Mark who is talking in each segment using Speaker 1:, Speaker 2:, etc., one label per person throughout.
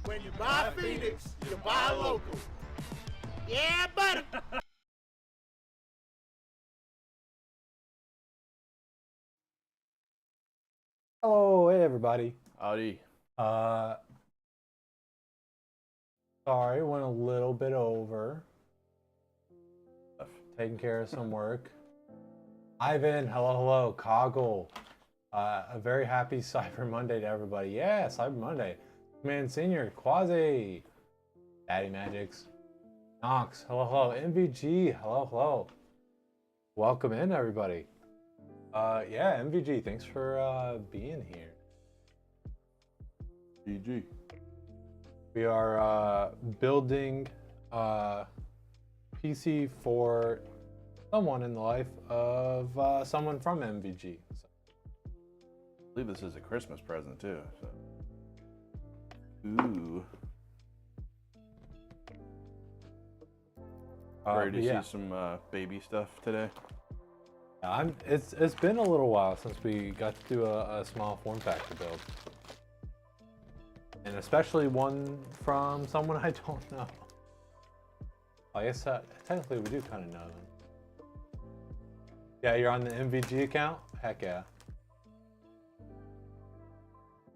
Speaker 1: When you buy Phoenix, you buy local. Yeah, buddy.
Speaker 2: Oh, hey everybody.
Speaker 3: Howdy.
Speaker 2: Sorry, went a little bit over. Taking care of some work. Ivan, hello. Coggle. A very happy Cyber Monday to everybody. Yeah, Cyber Monday. Man Senior, Quasi, Daddy Magics, Knox, hello. MVG, hello. Welcome in, everybody. Yeah, MVG, thanks for being here.
Speaker 3: GG.
Speaker 2: We are building PC for someone in the life of someone from MVG. So.
Speaker 3: I believe this is a Christmas present too. So. Ooh. Ready to see some baby stuff today?
Speaker 2: It's been a little while since we got to do a small form factor build. And especially one from someone I don't know. I guess technically we do kind of know them. Yeah, you're on the MVG account? Heck yeah.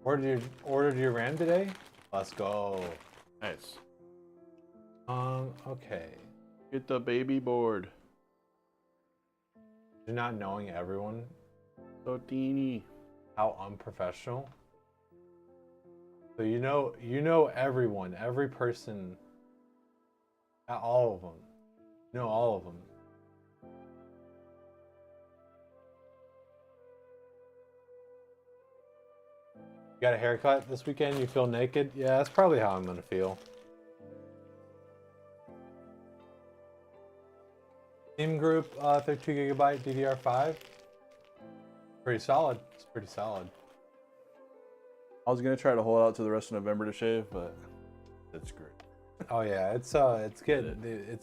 Speaker 2: Ordered your RAM today? Let's go.
Speaker 3: Nice.
Speaker 2: Okay.
Speaker 3: Get the baby board.
Speaker 2: You're not knowing everyone.
Speaker 3: So teeny.
Speaker 2: How unprofessional. So you know everyone, every person, all of them. You know all of them. You got a haircut this weekend? You feel naked? Yeah, that's probably how I'm gonna feel. Team group, 32GB DDR5. Pretty solid. It's pretty solid.
Speaker 3: I was gonna try to hold out to the rest of November to shave, but it's great.
Speaker 2: Oh yeah, it's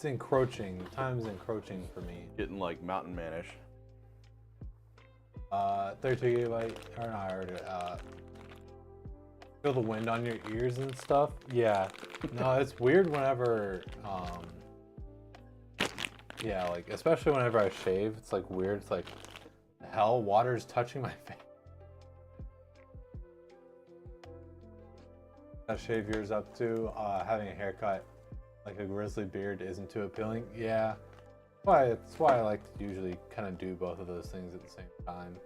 Speaker 2: encroaching. Time's encroaching for me.
Speaker 3: Getting like mountain manish.
Speaker 2: 32GB, or no, I heard it. Feel the wind on your ears and stuff. Yeah, no, it's weird whenever, yeah, like especially whenever I shave, it's like weird. It's like, hell, water's touching my face. Gotta shave yours up too. Having a haircut like a grizzly beard isn't too appealing. Yeah, that's why I like to usually kind of do both of those things at the same time.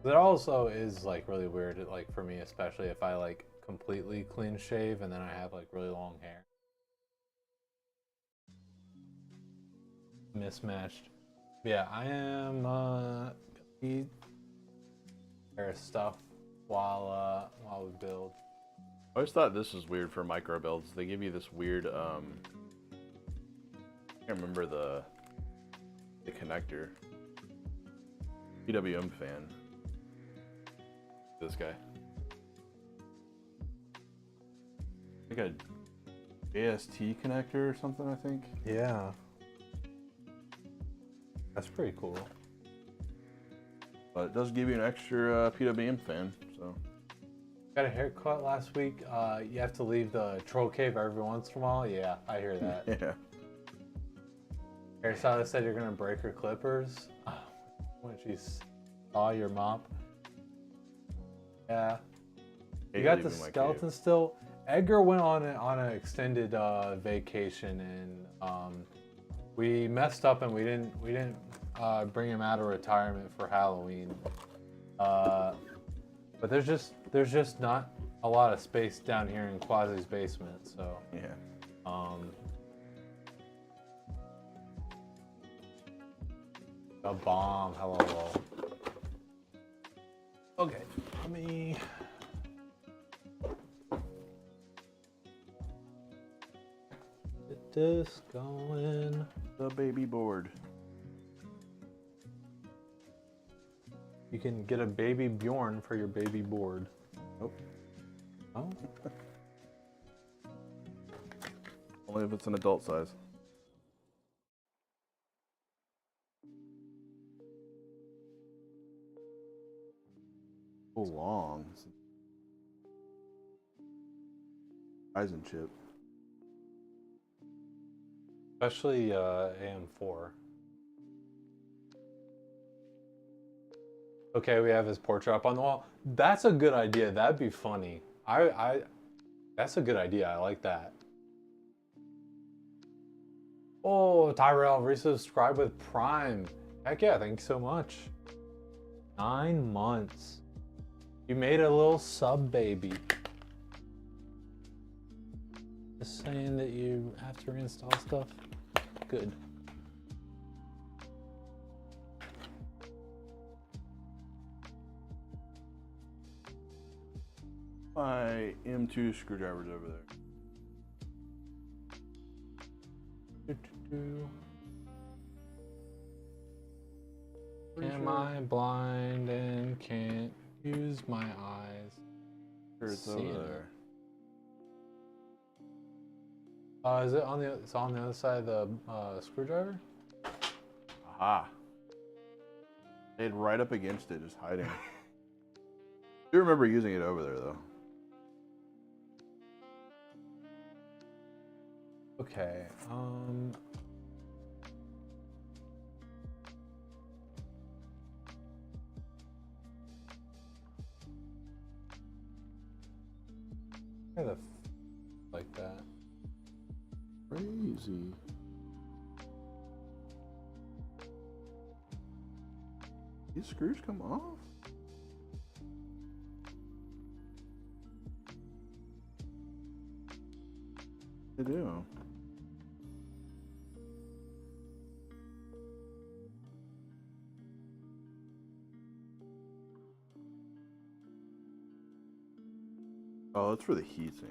Speaker 2: It also is like really weird, like for me, especially if I like completely clean shave and then I have like really long hair. Mismatched. Yeah, I am eat hair stuff while we build.
Speaker 3: I always thought this was weird for micro builds. They give you this weird I can't remember the connector. PWM fan. This guy. Like a AST connector or something, I think.
Speaker 2: Yeah. That's pretty cool.
Speaker 3: But it does give you an extra PWM fan, so.
Speaker 2: Got a haircut last week. You have to leave the troll cave every once in a while. Yeah, I hear that.
Speaker 3: Yeah.
Speaker 2: Hairstylist said you're gonna break her clippers when she saw your mop. Yeah. You got the skeleton still. Edgar went on an extended vacation in We messed up and we didn't bring him out of retirement for Halloween. But there's just not a lot of space down here in Quasi's basement, so
Speaker 3: Yeah.
Speaker 2: A bomb, hello. Okay, let me get this going.
Speaker 3: The baby board.
Speaker 2: You can get a baby Bjorn for your baby board.
Speaker 3: Nope.
Speaker 2: Oh,
Speaker 3: Only if it's an adult size. So long. Ryzen chip.
Speaker 2: especially AM4. Okay, we have his portrait up on the wall. That's a good idea. That'd be funny. That's a good idea. I like that. Oh, Tyrell, resubscribe with Prime. Heck yeah, thank you so much. 9 months. You made a little sub baby. Just saying that you have to reinstall stuff. Good.
Speaker 3: My M2 screwdriver's over there.
Speaker 2: Am I blind and can't use my eyes?
Speaker 3: Sure, it's
Speaker 2: See
Speaker 3: over
Speaker 2: it.
Speaker 3: there.
Speaker 2: Is it on the? It's on the other side of the screwdriver.
Speaker 3: Aha. Stayed right up against it, just hiding. Do remember using it over there though.
Speaker 2: Okay. Why the like that?
Speaker 3: Crazy. These screws come off? They do. Oh, it's for the heatsink.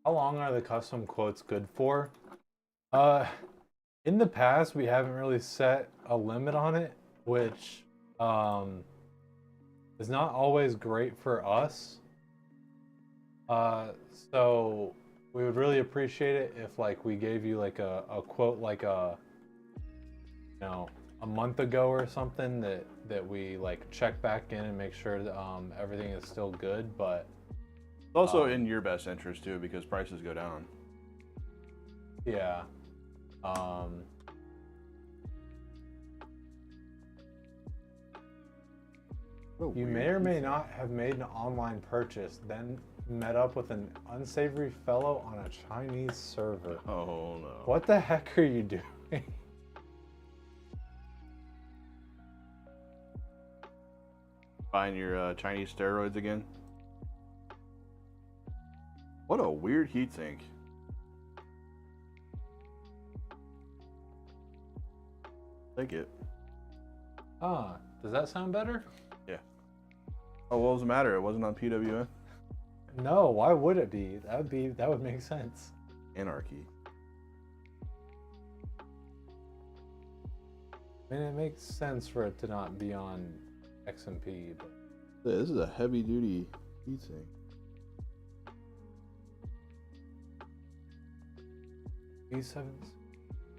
Speaker 2: How long are the custom quotes good for? In the past, we haven't really set a limit on it, which is not always great for us. So we would really appreciate it if like we gave you like a quote like a month ago or something that we like check back in and make sure that everything is still good, but
Speaker 3: It's also in your best interest too because prices go down.
Speaker 2: yeah. You may or may not have made an online purchase, then met up with an unsavory fellow on a Chinese server.
Speaker 3: Oh no.
Speaker 2: What the heck are you doing?
Speaker 3: Buying your Chinese steroids again? What a weird heatsink. Take it.
Speaker 2: Ah, does that sound better?
Speaker 3: Yeah. Oh, what was the matter? It wasn't on PWN?
Speaker 2: No, why would it be? That would make sense.
Speaker 3: Anarchy.
Speaker 2: I mean, it makes sense for it to not be on XMP, but
Speaker 3: This is a heavy duty heatsink.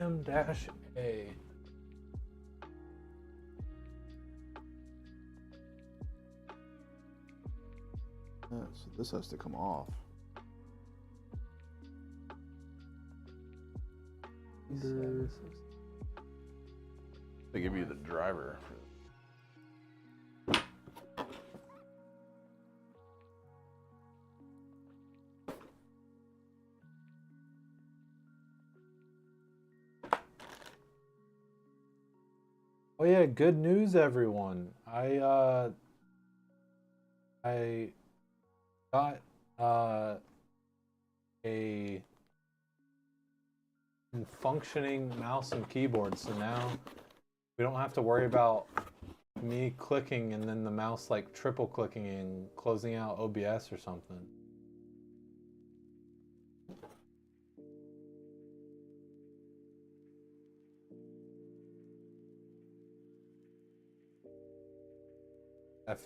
Speaker 2: E7M-A.
Speaker 3: Yeah, so this has to come off. They give you the driver.
Speaker 2: yeah, good news, everyone. I got a functioning mouse and keyboard, so now we don't have to worry about me clicking and then the mouse like triple clicking and closing out OBS or something.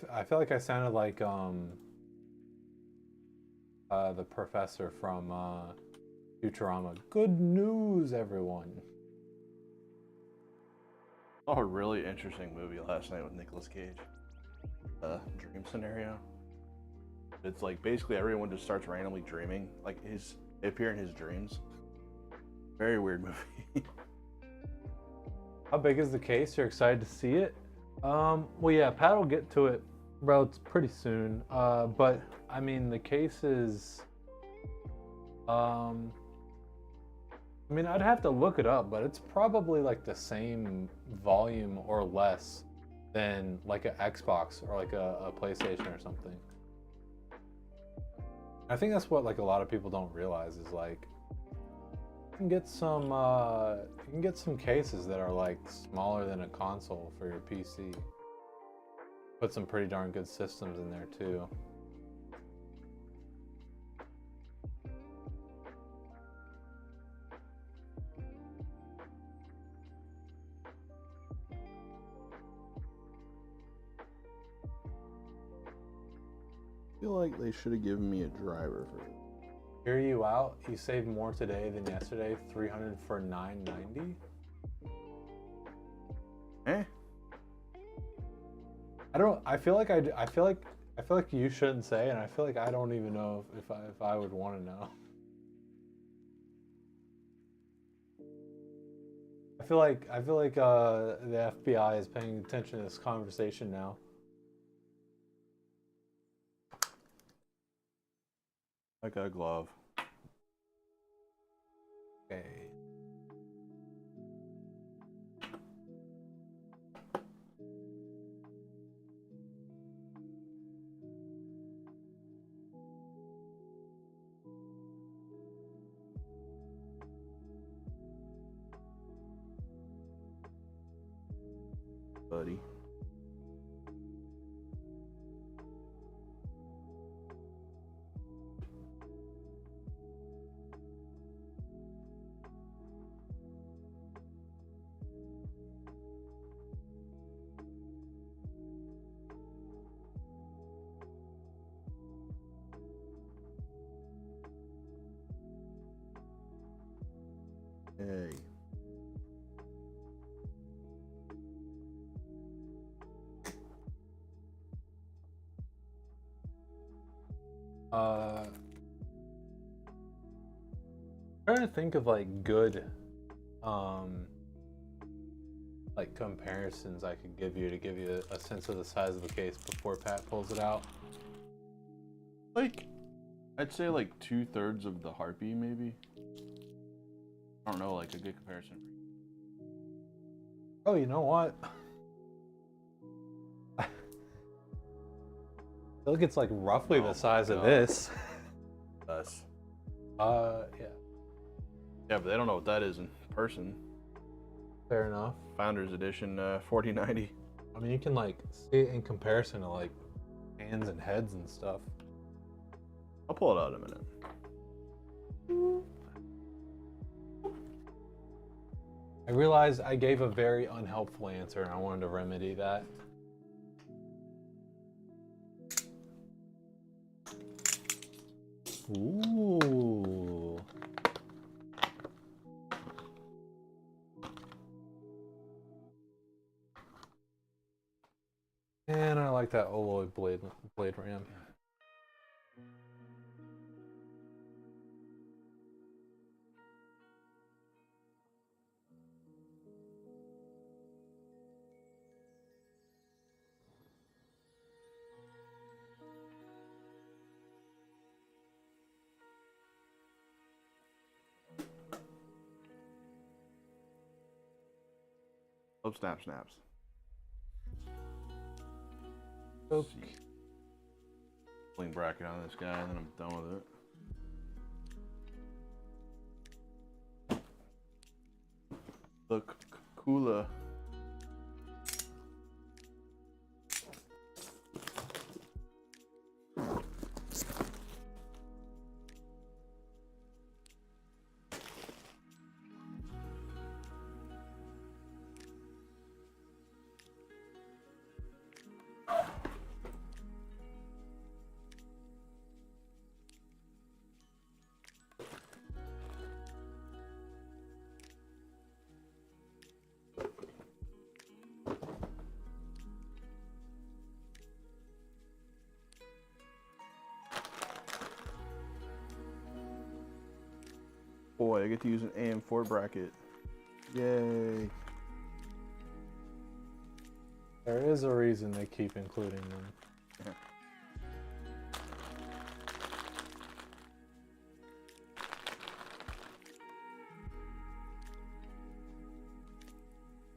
Speaker 2: I feel like I sounded like the professor from Futurama. Good news, everyone.
Speaker 3: Saw a really interesting movie last night with Nicolas Cage. Dream scenario. It's like basically everyone just starts randomly dreaming. Like they appear in his dreams. Very weird movie.
Speaker 2: How big is the case? You're excited to see it? Well, yeah, Pat will get to it, bro. It's pretty soon. But I mean, the case is, I mean, I'd have to look it up, but it's probably like the same volume or less than like an Xbox or like a PlayStation or something. I think that's what like a lot of people don't realize is like you can get some cases that are like smaller than a console for your PC. Put some pretty darn good systems in there too.
Speaker 3: I feel like they should have given me a driver for it.
Speaker 2: Hear you out. You saved more today than yesterday. 300 for 990.
Speaker 3: Eh?
Speaker 2: I don't. I feel like I feel like you shouldn't say, and I feel like I don't even know if I would want to know. I feel like the FBI is paying attention to this conversation now.
Speaker 3: I got a glove.
Speaker 2: Okay.
Speaker 3: Buddy. Hey.
Speaker 2: Trying to think of like good like comparisons I could give you to give you a sense of the size of the case before Pat pulls it out.
Speaker 3: Like, I'd say like 2/3 of the Harpy, maybe. I don't know, like a good comparison.
Speaker 2: Oh, you know what? I feel like it's like roughly the size of this.
Speaker 3: Us.
Speaker 2: Yeah.
Speaker 3: Yeah, but they don't know what that is in person.
Speaker 2: Fair enough.
Speaker 3: Founders Edition 4090.
Speaker 2: I mean, you can like see it in comparison to like hands and heads and stuff.
Speaker 3: I'll pull it out in a minute.
Speaker 2: I realized I gave a very unhelpful answer and I wanted to remedy that. Ooh. And I like that alloy blade ram.
Speaker 3: Love snaps.
Speaker 2: Okay.
Speaker 3: Bling bracket on this guy, and then I'm done with it. Look, Kula. Boy, I get to use an AM4 bracket. Yay.
Speaker 2: There is a reason they keep including them.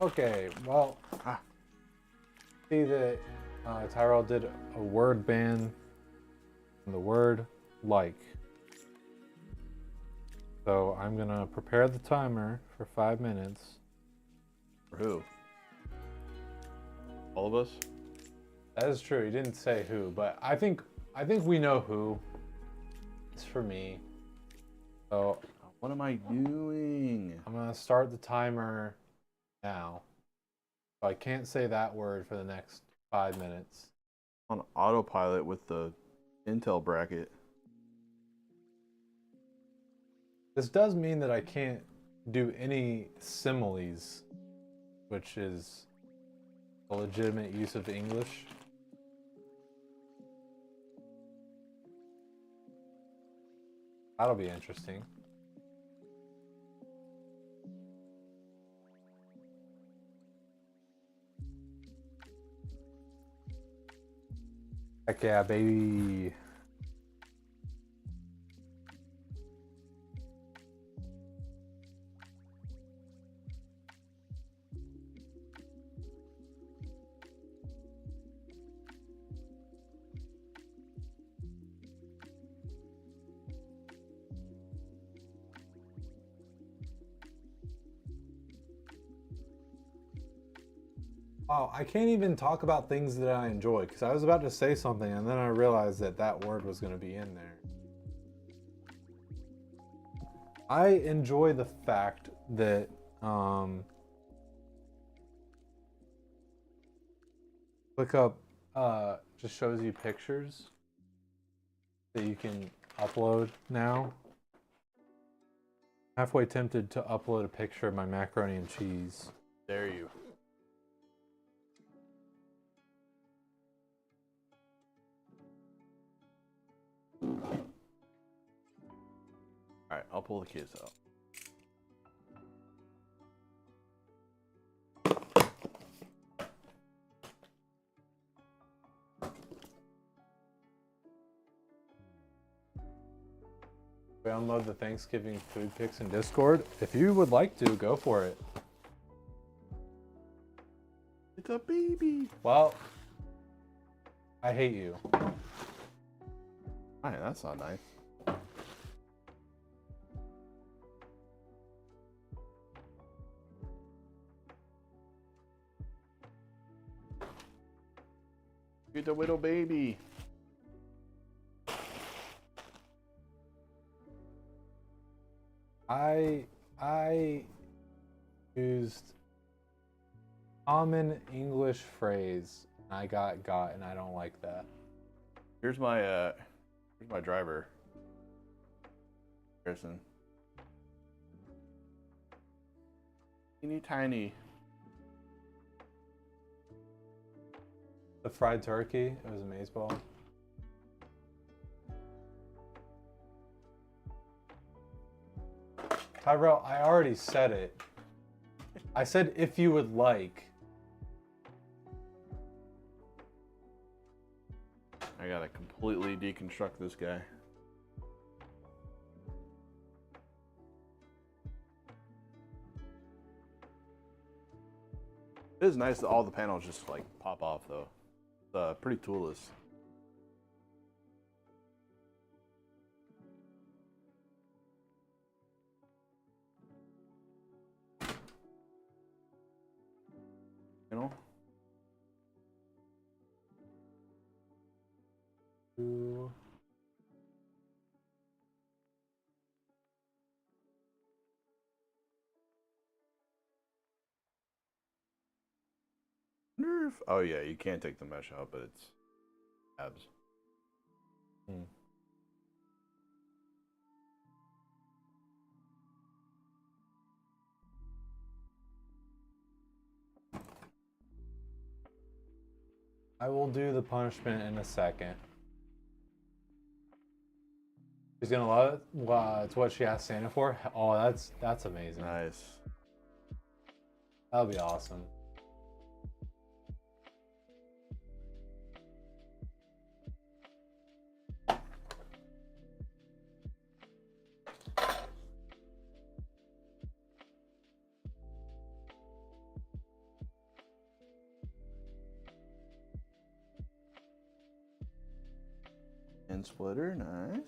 Speaker 2: Okay, well, see that Tyrell did a word ban on the word like. So I'm gonna prepare the timer for 5 minutes.
Speaker 3: For who? All of us?
Speaker 2: That is true. He didn't say who, but I think we know who. It's for me. So
Speaker 3: What am I doing?
Speaker 2: I'm gonna start the timer now. So I can't say that word for the next 5 minutes.
Speaker 3: On autopilot with the Intel bracket.
Speaker 2: This does mean that I can't do any similes, which is a legitimate use of English. That'll be interesting. Heck yeah, baby. Wow, I can't even talk about things that I enjoy because I was about to say something and then I realized that that word was going to be in there. I enjoy the fact that ClickUp just shows you pictures that you can upload now. Halfway tempted to upload a picture of my macaroni and cheese.
Speaker 3: Dare you. Alright, I'll pull the kids out.
Speaker 2: We unload the Thanksgiving food pics in Discord. If you would like to, go for it.
Speaker 3: It's a baby.
Speaker 2: Well, I hate you.
Speaker 3: Alright, that's not nice. Get the little baby.
Speaker 2: I used common English phrase and I got and I don't like that.
Speaker 3: Here's my driver. Harrison. Teeny tiny.
Speaker 2: The fried turkey, it was amazeballs. Tyrell, I already said it. I said if you would like.
Speaker 3: I gotta completely deconstruct this guy. It is nice that all the panels just like pop off though. It's pretty toolless. You know?
Speaker 2: Ooh.
Speaker 3: Nerf. Oh yeah, you can't take the mesh out, but it's tabs.
Speaker 2: Hmm. I will do the punishment in a second. She's gonna love it. Wow, it's what she asked Santa for. Oh, that's amazing.
Speaker 3: Nice.
Speaker 2: That'll be awesome.
Speaker 3: And splitter, nice.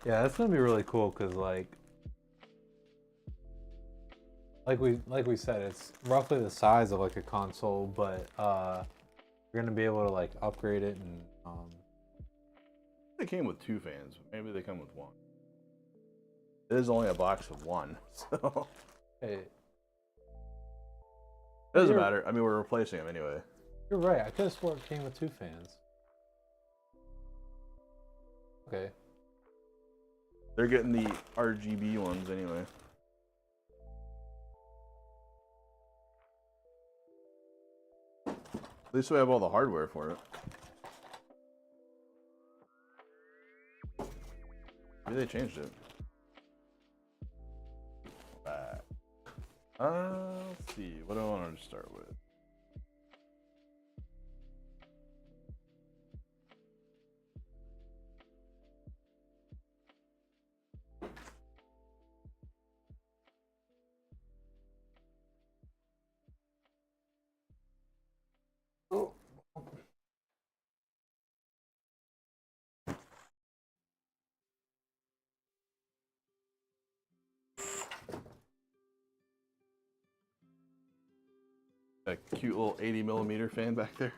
Speaker 2: Yeah, that's gonna be really cool because like we said, it's roughly the size of like a console, but you're gonna be able to like upgrade it and
Speaker 3: They came with 2 fans. Maybe they come with 1. It is only a box of 1, so
Speaker 2: hey,
Speaker 3: it doesn't
Speaker 2: You're-
Speaker 3: matter. I mean, we're replacing them anyway.
Speaker 2: you're right. I could have swore it came with 2 fans. Okay.
Speaker 3: They're getting the RGB ones anyway. At least we have all the hardware for it. Maybe they changed it. Back. Let's see. What do I want to start with?
Speaker 2: Oh.
Speaker 3: That cute little 80mm fan back there.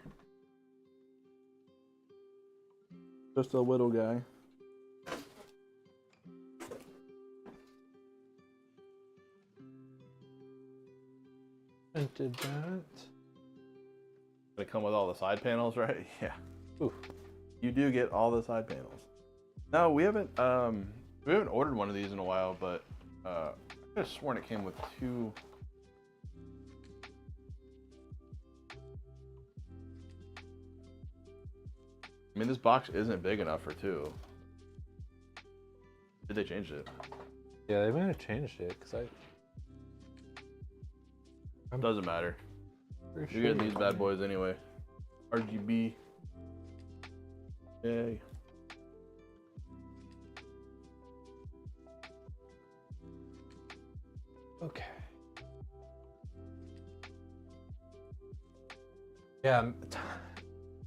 Speaker 3: Just a little guy.
Speaker 2: Printed that.
Speaker 3: They come with all the side panels, right? Yeah.
Speaker 2: Ooh.
Speaker 3: You do get all the side panels. No, we haven't ordered one of these in a while, but I could have sworn it came with 2. I mean, this box isn't big enough for 2. Did they change it?
Speaker 2: Yeah, they might have changed it because
Speaker 3: Doesn't matter.
Speaker 2: pretty
Speaker 3: You're getting these bad boys anyway. RGB. Yay.
Speaker 2: Okay. Yeah,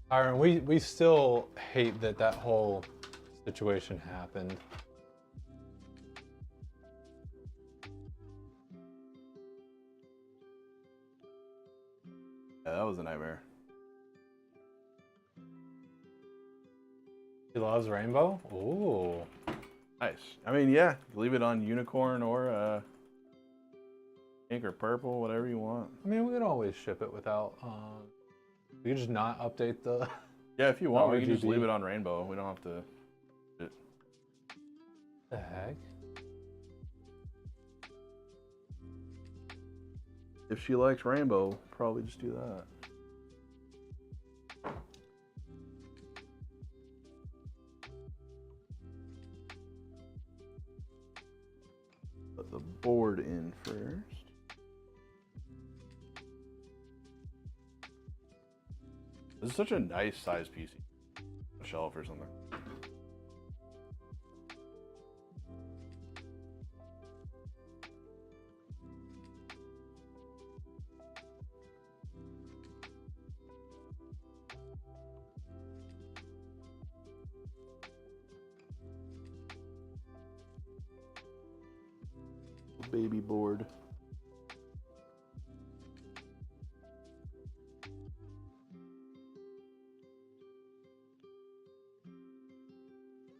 Speaker 2: Tyron, we still hate that whole situation happened.
Speaker 3: Yeah, that was a nightmare.
Speaker 2: He loves rainbow. Ooh.
Speaker 3: Nice. I mean, yeah, leave it on unicorn or pink or purple, whatever you want.
Speaker 2: I mean, we could always ship it without. We could just not update the.
Speaker 3: Yeah, if you want, we can just
Speaker 2: RGB.
Speaker 3: leave it on rainbow. We don't have to.
Speaker 2: The heck?
Speaker 3: If she likes rainbow, probably just do that. Put the board in first. This is such a nice size PC. A shelf or something. baby board.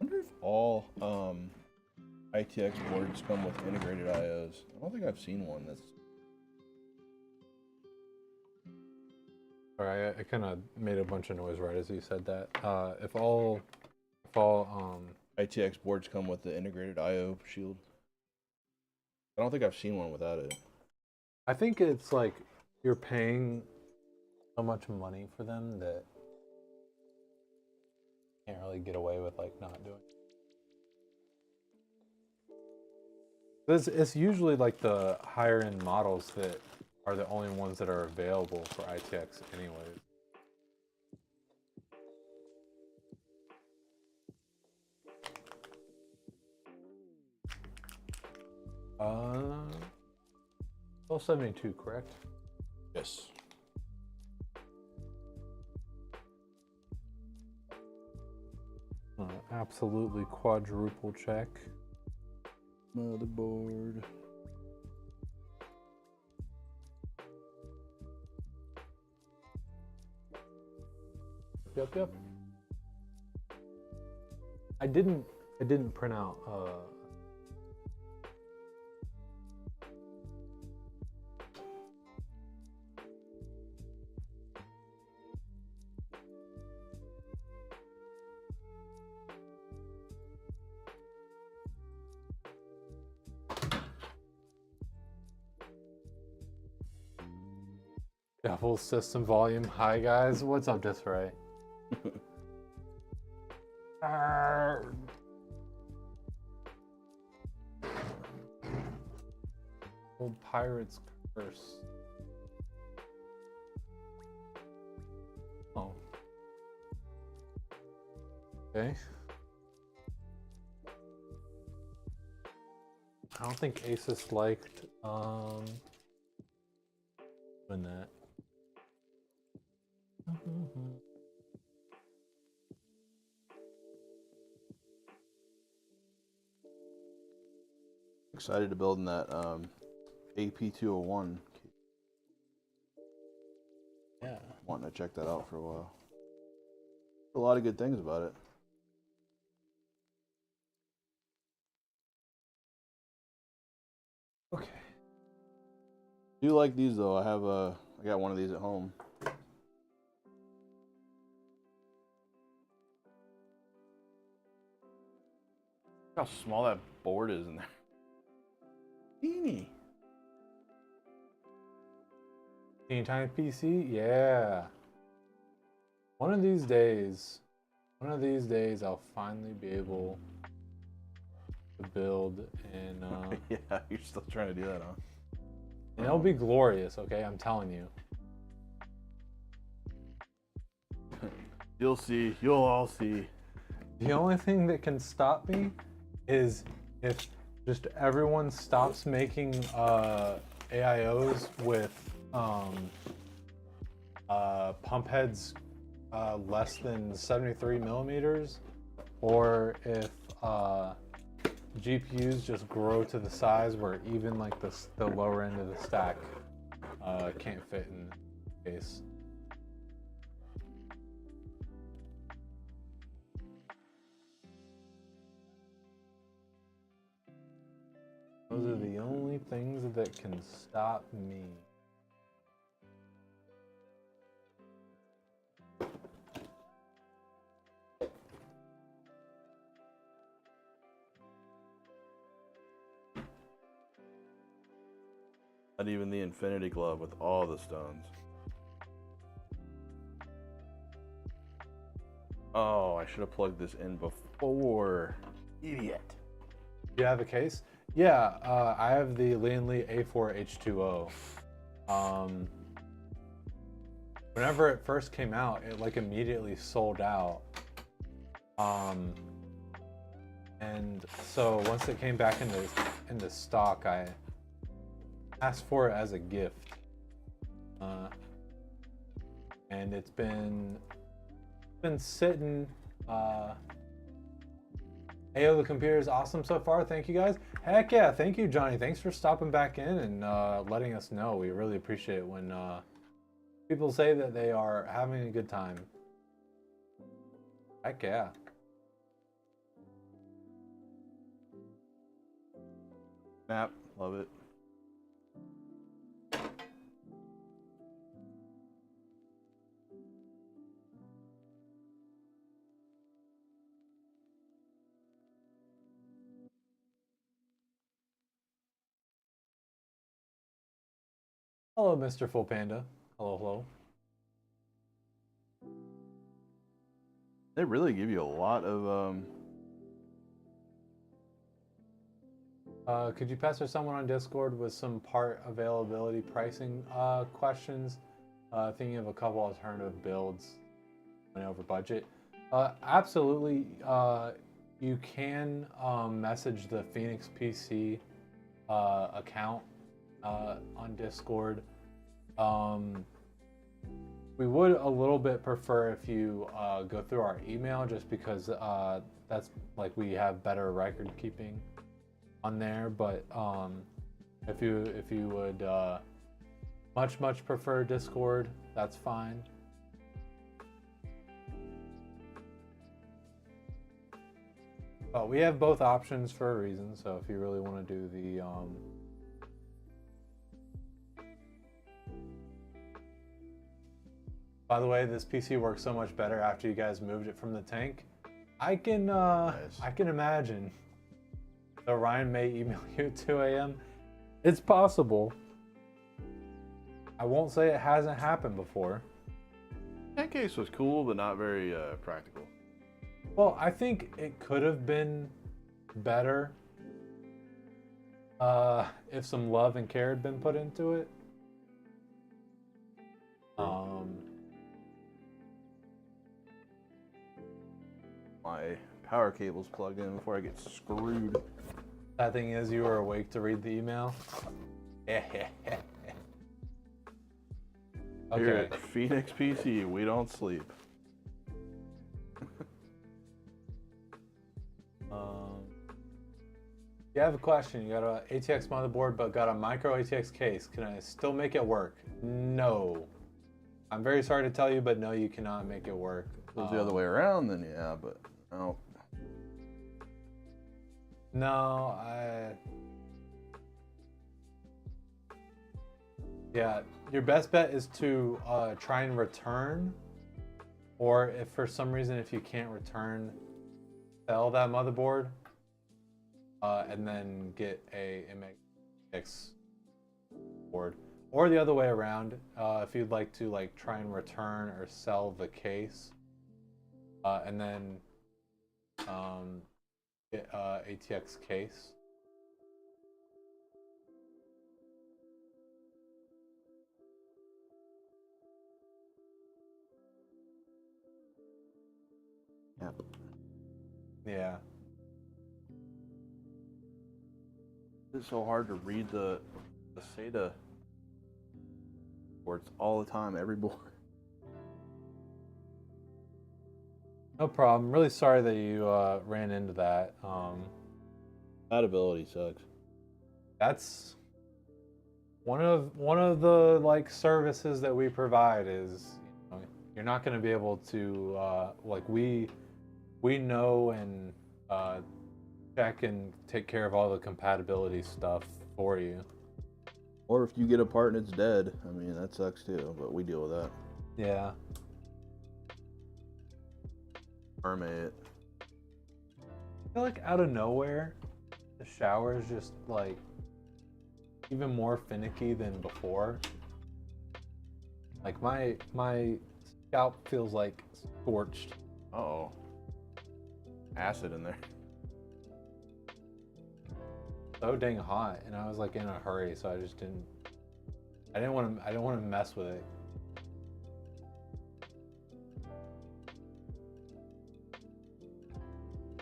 Speaker 3: I wonder if all ITX boards come with integrated IOs. I don't think I've seen one that's.
Speaker 2: Sorry, I kind of made a bunch of noise right as you said that. If all
Speaker 3: ITX boards come with the integrated IO shield. I don't think I've seen one without it.
Speaker 2: I think it's like you're paying so much money for them that you can't really get away with like not doing it. It's usually like the higher end models that are the only ones that are available for ITX anyways. Still 72, correct?
Speaker 3: Yes.
Speaker 2: Absolutely quadruple check.
Speaker 3: Motherboard.
Speaker 2: Yep. I didn't print out full system volume. Hi guys, what's up, Disarray? Old pirate's curse. Oh. Okay. I don't think Asus liked doing that.
Speaker 3: Excited to build in that AP201.
Speaker 2: Yeah.
Speaker 3: Wanting to check that out for a while. A lot of good things about it.
Speaker 2: Okay.
Speaker 3: Do like these though. I got one of these at home. Look how small that board is in there. Teeny.
Speaker 2: Teeny tiny PC? Yeah. One of these days, I'll finally be able to build and
Speaker 3: Yeah, you're still trying to do that, huh?
Speaker 2: and it'll be glorious, okay? I'm telling you.
Speaker 3: You'll see. You'll all see.
Speaker 2: The only thing that can stop me is if just everyone stops making AIOs with pump heads less than 73 millimeters, or if GPUs just grow to the size where even like the lower end of the stack can't fit in the case. Those are the only things that can stop me.
Speaker 3: Not even the Infinity Glove with all the stones. Oh, I should have plugged this in before. Idiot.
Speaker 2: Do you have a case? Yeah, I have the Lian A4H2O. Whenever it first came out, it like immediately sold out. And so once it came back into stock, I asked for it as a gift. And it's been sitting Ayo, the computer is awesome so far. Thank you guys. Heck yeah, thank you, Johnny. Thanks for stopping back in and letting us know. We really appreciate it when people say that they are having a good time. Heck yeah.
Speaker 3: Map, love it.
Speaker 2: Hello, Mr. Full Panda. Hello, hello.
Speaker 3: They really give you a lot of
Speaker 2: Could you pester someone on Discord with some part availability pricing questions? Thinking of a couple alternative builds went over budget. Absolutely. You can message the Phoenix PC account on Discord. We would a little bit prefer if you go through our email, just because that's like we have better record keeping on there. But if you would much prefer Discord, that's fine. But we have both options for a reason. So if you really want to do the by the way, this PC works so much better after you guys moved it from the tank. I can
Speaker 3: Nice.
Speaker 2: I can imagine. So Ryan may email you at 2 a.m. It's possible. I won't say it hasn't happened before.
Speaker 3: that case was cool, but not very practical.
Speaker 2: Well, I think it could have been better if some love and care had been put into it.
Speaker 3: My power cable's plugged in before I get screwed.
Speaker 2: That thing is, you were awake to read the email.
Speaker 3: Here
Speaker 2: Okay.
Speaker 3: at Phoenix PC, we don't sleep.
Speaker 2: You have a question. You got a ATX motherboard, but got a micro ATX case. Can I still make it work? No. I'm very sorry to tell you, but no, you cannot make it work.
Speaker 3: If it was the other way around, then yeah, but no.
Speaker 2: No, yeah, your best bet is to try and return, or if for some reason if you can't return, sell that motherboard, and then get a MX board, or the other way around. If you'd like to try and return or sell the case, and then get ATX case.
Speaker 3: Yeah.
Speaker 2: Yeah.
Speaker 3: It's so hard to read the SATA boards all the time, every board.
Speaker 2: No problem. Really sorry that you ran into that.
Speaker 3: Compatibility sucks.
Speaker 2: That's one of the services that we provide is, you're not going to be able to we know and check and take care of all the compatibility stuff for you.
Speaker 3: Or if you get a part and it's dead, I mean, that sucks too, but we deal with that.
Speaker 2: Yeah.
Speaker 3: Permit.
Speaker 2: I feel like out of nowhere, the shower is just even more finicky than before. Like my scalp feels like scorched.
Speaker 3: Uh-oh. Acid in there.
Speaker 2: So dang hot, and I was in a hurry, so I just didn't. I didn't want to mess with it.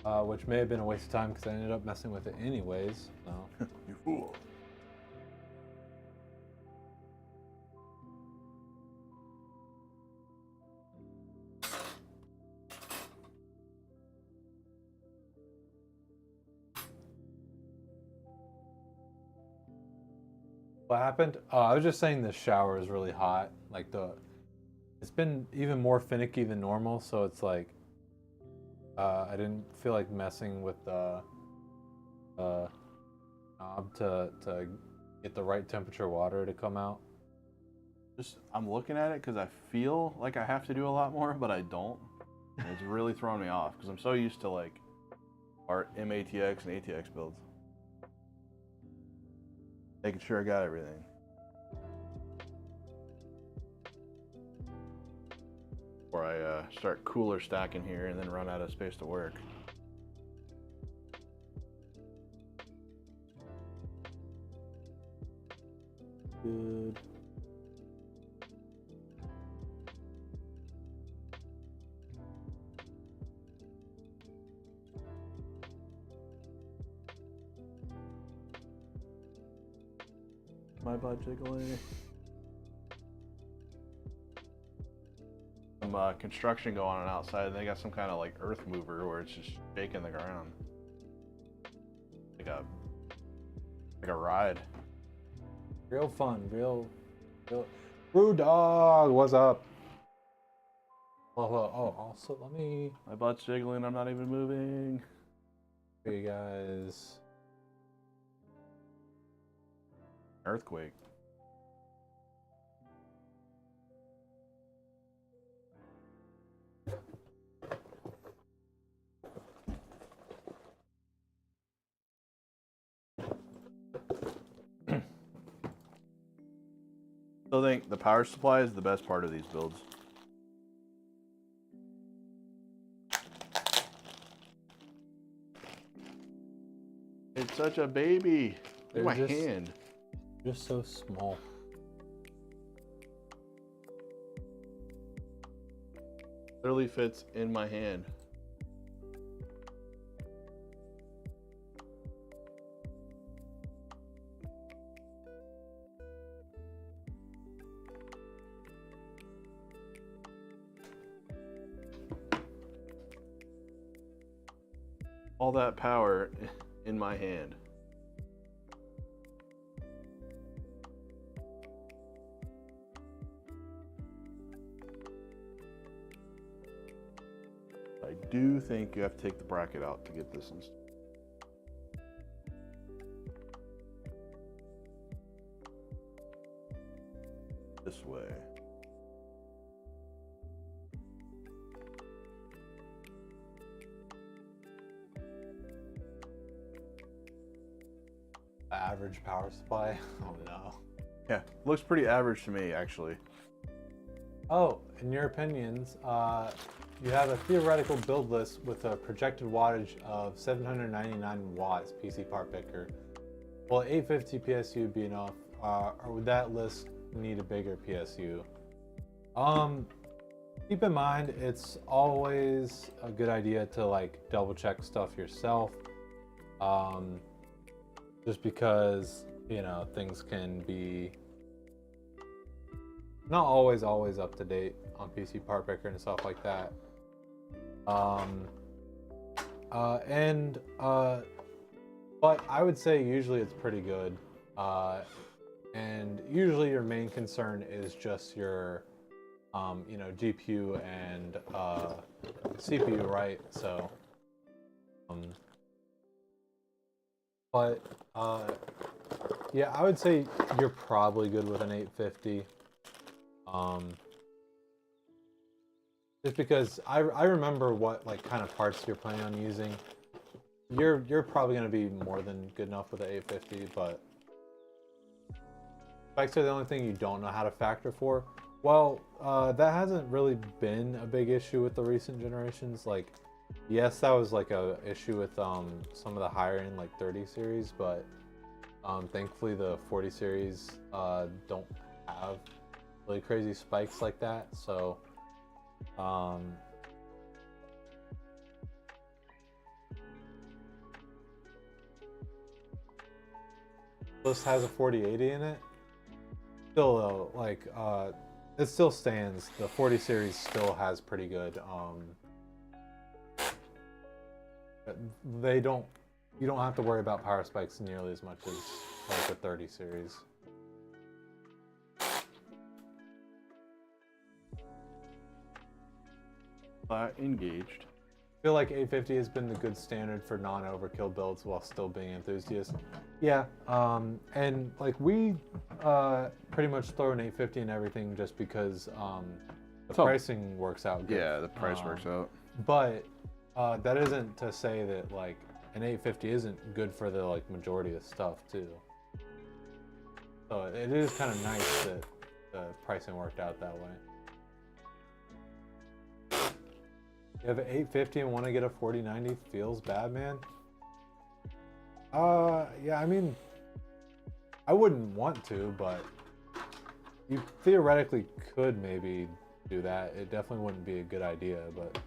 Speaker 2: Which may have been a waste of time because I ended up messing with it anyways. So.
Speaker 3: You fool.
Speaker 2: What happened? I was just saying the shower is really hot. Like it's been even more finicky than normal, so it's like I didn't feel like messing with the knob to get the right temperature water to come out.
Speaker 3: Just I'm looking at it because I feel like I have to do a lot more, but I don't. And it's really throwing me off because I'm so used to like our MATX and ATX builds. Making sure I got everything. Before I start cooler stacking here and then run out of space to work. Good. My butt jiggling. Some construction going on outside. They got some kind of like earth mover where it's just shaking the ground. Like a ride.
Speaker 2: Real fun, real. Brew dog, what's up? Hello. Oh, also let me.
Speaker 3: My butt's jiggling. I'm not even moving.
Speaker 2: Show you guys.
Speaker 3: Earthquake. Still think the power supply is the best part of these builds. It's such a baby.
Speaker 2: They're
Speaker 3: My
Speaker 2: just-
Speaker 3: hand.
Speaker 2: Just so small.
Speaker 3: Literally fits in my hand. All that power in my hand. I do think you have to take the bracket out to get this installed. This way.
Speaker 2: Average power supply. Oh no.
Speaker 3: Yeah, looks pretty average to me, actually.
Speaker 2: Oh, in your opinions, you have a theoretical build list with a projected wattage of 799 watts PC part picker. Will 850 PSU be enough, or would that list need a bigger PSU? Keep in mind, it's always a good idea to like double check stuff yourself. Just because, you know, things can be not always up to date on PC part picker and stuff like that. But I would say usually it's pretty good. And usually your main concern is just your, you know, GPU and CPU, right? So, yeah, I would say you're probably good with an 850. Just because I remember what like kind of parts you're planning on using. You're probably gonna be more than good enough with an 850, but spikes are the only thing you don't know how to factor for. Well, that hasn't really been a big issue with the recent generations. Like, yes, that was like a issue with some of the higher end like 30 series, but thankfully the 40 series don't have really crazy spikes like that. So this has a 4080 in it. Still though, like it still stands. The 40 series still has pretty good you don't have to worry about power spikes nearly as much as like the 30 series.
Speaker 3: Engaged.
Speaker 2: I feel like 850 has been the good standard for non-overkill builds while still being enthusiast. Yeah, and like we pretty much throw an 850 in everything just because the pricing works out good.
Speaker 3: Yeah, the price works out.
Speaker 2: But that isn't to say that like an 850 isn't good for the like majority of stuff too. So it is kind of nice that the pricing worked out that way. You have an 850 and want to get a 4090, feels bad, man. Yeah, I mean, I wouldn't want to, but you theoretically could maybe do that. It definitely wouldn't be a good idea, but.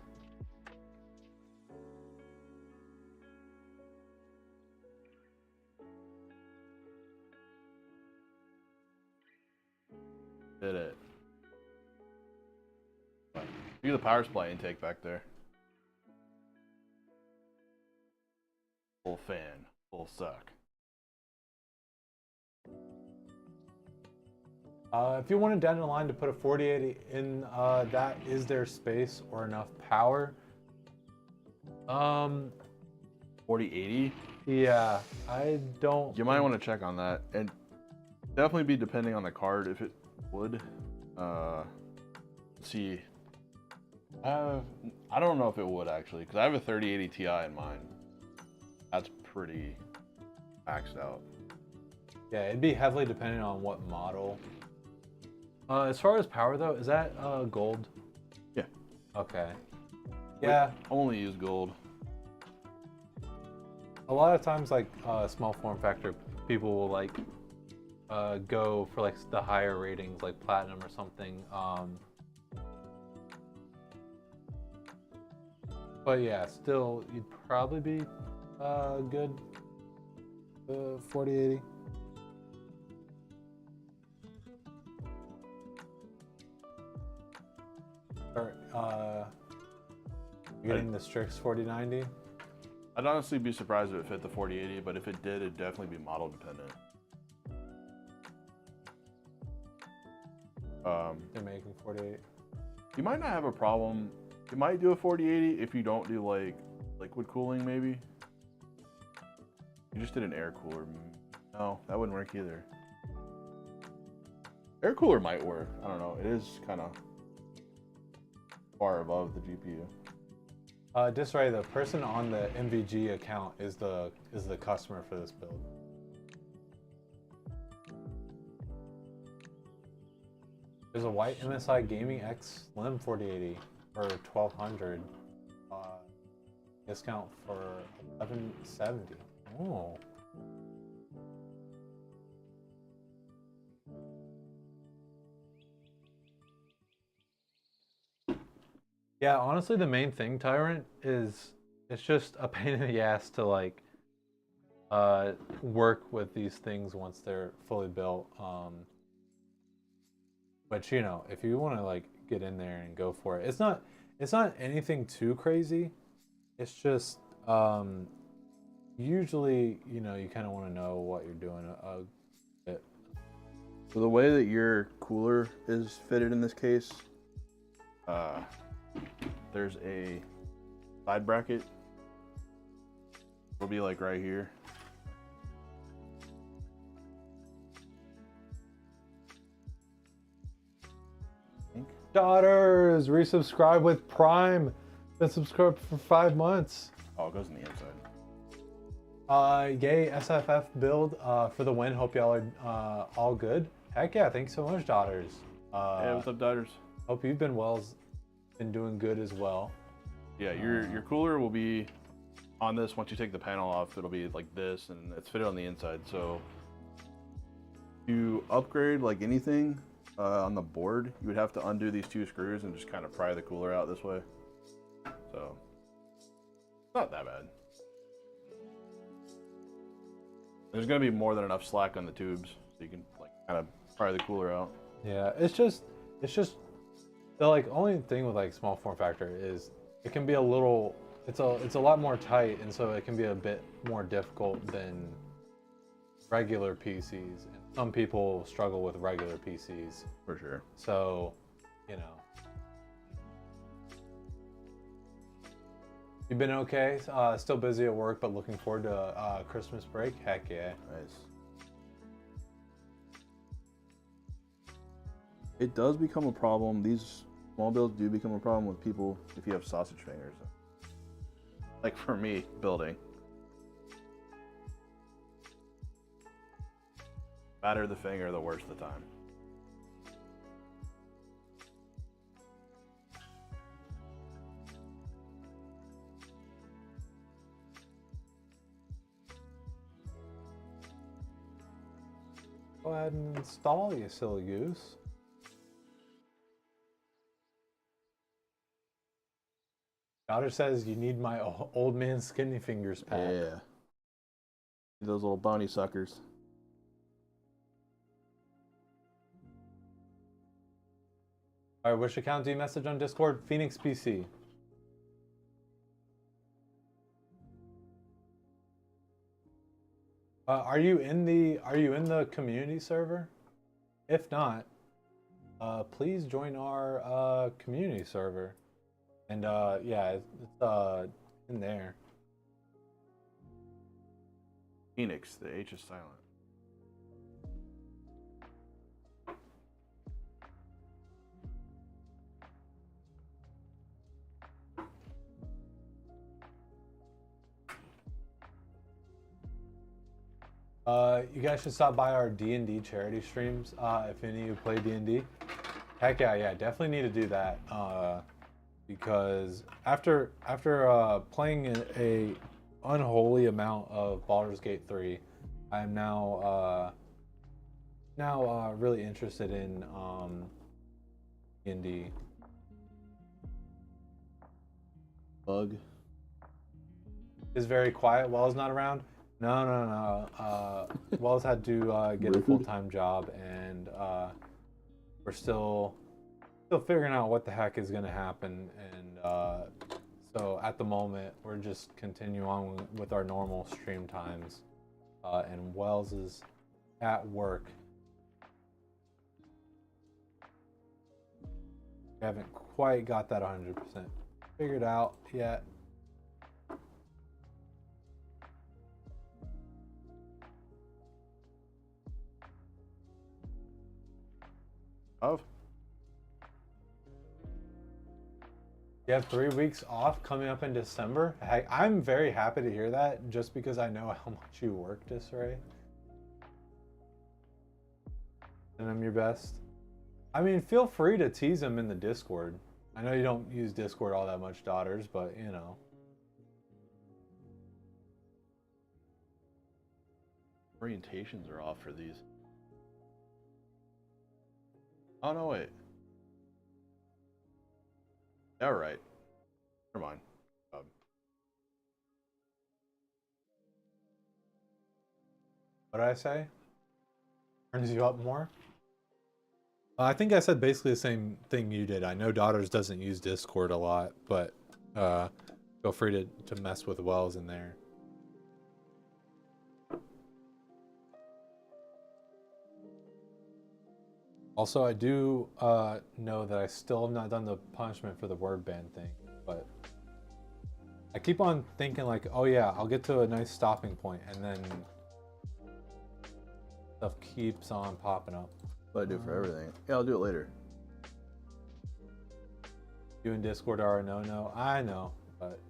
Speaker 3: Did it. Look at the power supply intake back there. Full fan, full suck.
Speaker 2: If you wanted down the line to put a 4080 in, that is there space or enough power?
Speaker 3: 4080?
Speaker 2: Yeah, I don't.
Speaker 3: You might want to check on that, and definitely be depending on the card if it would. See, I don't know if it would actually, because I have a 3080 Ti in mine. That's pretty maxed out.
Speaker 2: Yeah, it'd be heavily dependent on what model. As far as power though, is that gold?
Speaker 3: Yeah.
Speaker 2: Okay. Yeah.
Speaker 3: Only use gold.
Speaker 2: A lot of times, like small form factor, people will like go for like the higher ratings, like platinum or something. But yeah, still, you'd probably be good. 4080. Or you're getting the Strix 4090.
Speaker 3: I'd honestly be surprised if it fit the 4080, but if it did, it'd definitely be model dependent.
Speaker 2: They're making 4080.
Speaker 3: You might not have a problem. You might do a 4080 if you don't do like liquid cooling, maybe. You just did an air cooler. No, that wouldn't work either. Air cooler might work. I don't know. It is kind of far above the GPU.
Speaker 2: Disarray, the person on the MVG account is the customer for this build. There's a white MSI Gaming X Slim 4080 for 1200. Discount for 1170. Oh. Yeah, honestly, the main thing, Tyrant, is it's just a pain in the ass to like work with these things once they're fully built. But you know, if you want to like get in there and go for it, it's not anything too crazy. It's just usually, you know, you kind of want to know what you're doing a bit.
Speaker 3: So the way that your cooler is fitted in this case, there's a side bracket. It'll be like right here.
Speaker 2: Daughters, resubscribe with Prime. Been subscribed for 5 months.
Speaker 3: Oh, it goes on the inside.
Speaker 2: Yay, SFF build for the win. Hope y'all are all good. Heck yeah, thanks so much, Daughters.
Speaker 3: Hey, what's up, Daughters?
Speaker 2: Hope you've been been doing good as well.
Speaker 3: Yeah, your cooler will be on this. Once you take the panel off, it'll be like this, and it's fitted on the inside. So to upgrade like anything on the board, you would have to undo these 2 screws and just kind of pry the cooler out this way. So it's not that bad. There's gonna be more than enough slack on the tubes, so you can like kind of pry the cooler out.
Speaker 2: Yeah, it's just the like only thing with like small form factor is it can be a little, it's a lot more tight, and so it can be a bit more difficult than regular PCs. And some people struggle with regular PCs.
Speaker 3: For sure.
Speaker 2: So, you know. You've been okay? Still busy at work, but looking forward to Christmas break? Heck yeah.
Speaker 3: Nice. It does become a problem. These small builds do become a problem with people if you have sausage fingers. Like for me, building. Fatter the finger, the worse the time.
Speaker 2: Go ahead and install, you silly goose. Daughter says you need my old man skinny fingers pack.
Speaker 3: Yeah. Those little bony suckers.
Speaker 2: All right, which account do you message on Discord? Phoenix PC. Are you in the community server? If not, please join our community server. And yeah, it's in there.
Speaker 3: Phoenix, the H is silent.
Speaker 2: You guys should stop by our D&D charity streams if any of you play D&D. Heck yeah, definitely need to do that because after playing a unholy amount of Baldur's Gate 3, I am now really interested in D&D.
Speaker 3: Bug.
Speaker 2: Is very quiet while he's not around. No. Wells had to get a full-time job, and we're still figuring out what the heck is going to happen. And so at the moment, we're just continuing on with our normal stream times. And Wells is at work. We haven't quite got that 100% figured out yet.
Speaker 3: Of?
Speaker 2: You have 3 weeks off coming up in December? Heck, I'm very happy to hear that, just because I know how much you work, Disarray. And I'm your best. I mean, feel free to tease him in the Discord. I know you don't use Discord all that much, daughters, but you know.
Speaker 3: Orientations are off for these. Oh, no, wait. All right. Never mind.
Speaker 2: What did I say? Turns you up more? I think I said basically the same thing you did. I know Daughters doesn't use Discord a lot, but feel free to mess with Wells in there. Also, I do know that I still have not done the punishment for the word ban thing, but I keep on thinking like, oh yeah, I'll get to a nice stopping point, and then stuff keeps on popping up.
Speaker 3: But I do for everything. Yeah, I'll do it later.
Speaker 2: You and Discord are a no-no. I know, but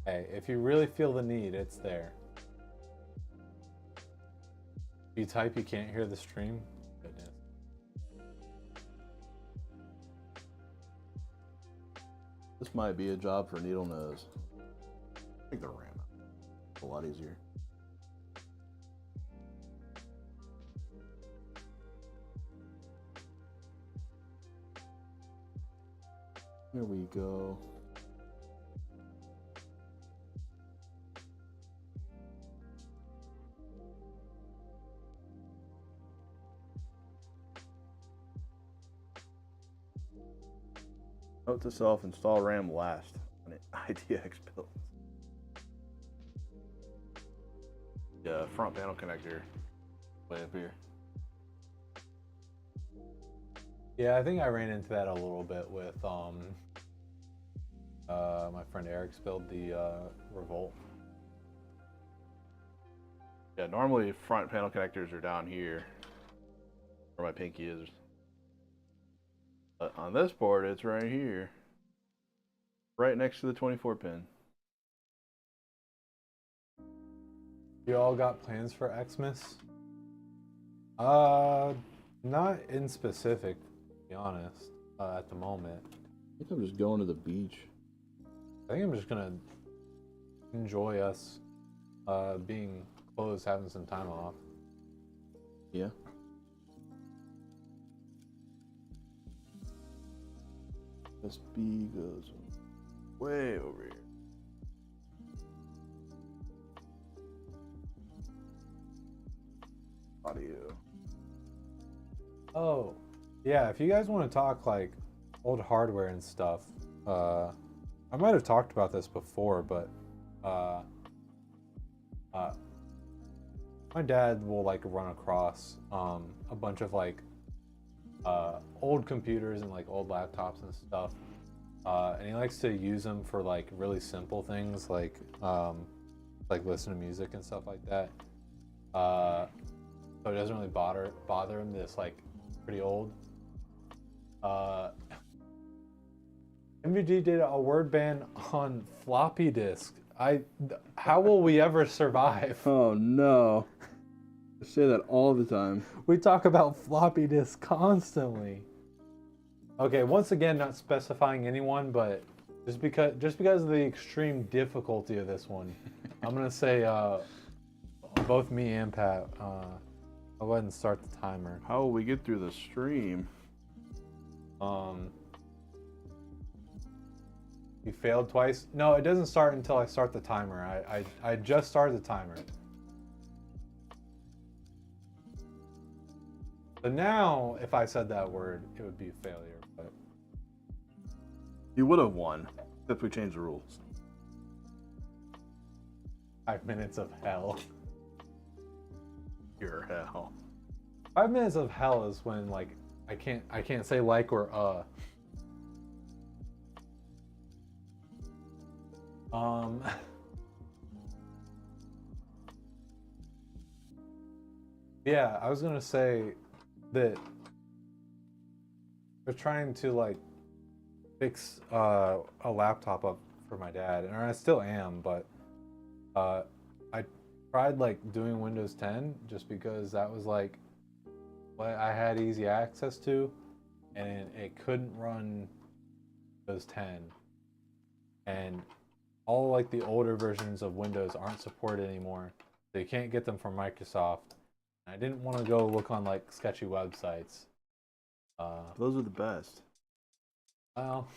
Speaker 2: hey, if you really feel the need, it's there. If you type you can't hear the stream, goodness.
Speaker 3: This might be a job for Needle Nose. Take the RAM out. It's a lot easier. There we go. Note to self, install RAM last on IDX builds. Yeah, front panel connector way up here.
Speaker 2: Yeah, I think I ran into that a little bit with My friend Eric spilled the Revolt.
Speaker 3: Yeah, normally front panel connectors are down here, where my pinky is. But on this board, it's right here, right next to the 24 pin.
Speaker 2: You all got plans for Xmas? Not in specific, to be honest, at the moment.
Speaker 3: I think I'm just going to the beach.
Speaker 2: I think I'm just gonna enjoy us being close, having some time off.
Speaker 3: Yeah. This bee goes way over here. Audio.
Speaker 2: Oh, yeah, if you guys want to talk like old hardware and stuff, I might have talked about this before, but my dad will like run across a bunch of like old computers and like old laptops and stuff, and he likes to use them for like really simple things like listen to music and stuff like that. So it doesn't really bother him that it's like pretty old. MVG did a word ban on floppy disk. How will we ever survive?
Speaker 3: Oh no. I say that all the time.
Speaker 2: We talk about floppy disk constantly. Okay, once again, not specifying anyone, but just because of the extreme difficulty of this one, I'm gonna say both me and Pat. I'll go ahead and start the timer.
Speaker 3: How will we get through the stream?
Speaker 2: You failed twice? No, it doesn't start until I start the timer. I just started the timer. So now, if I said that word, it would be a failure. But
Speaker 3: You would have won, if we changed the rules.
Speaker 2: 5 minutes of hell.
Speaker 3: Pure hell.
Speaker 2: 5 minutes of hell is when like I can't say like or Yeah, I was gonna say that we're trying to like fix a laptop up for my dad, and I still am, but I tried like doing Windows 10 just because that was like what I had easy access to, and it couldn't run Windows 10, and all like the older versions of Windows aren't supported anymore, so you can't get them from Microsoft. I didn't want to go look on like sketchy websites.
Speaker 3: Those are the best.
Speaker 2: Well,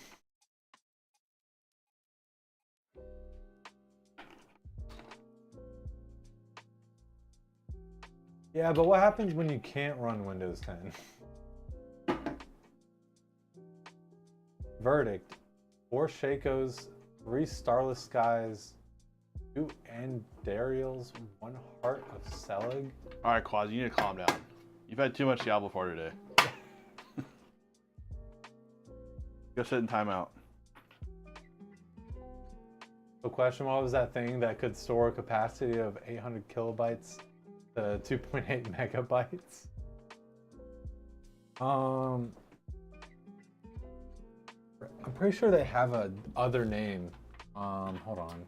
Speaker 2: yeah, but what happens when you can't run Windows 10? Verdict: 4 Shakos, 3 Starless Skies, 2 Andariels, 1 Heart of Selig.
Speaker 3: All right, Quaz, you need to calm down. You've had too much Diablo 4 today. Go sit in timeout.
Speaker 2: So question, what was that thing that could store a capacity of 800 kilobytes to 2.8 megabytes? I'm pretty sure they have a other name. Hold on.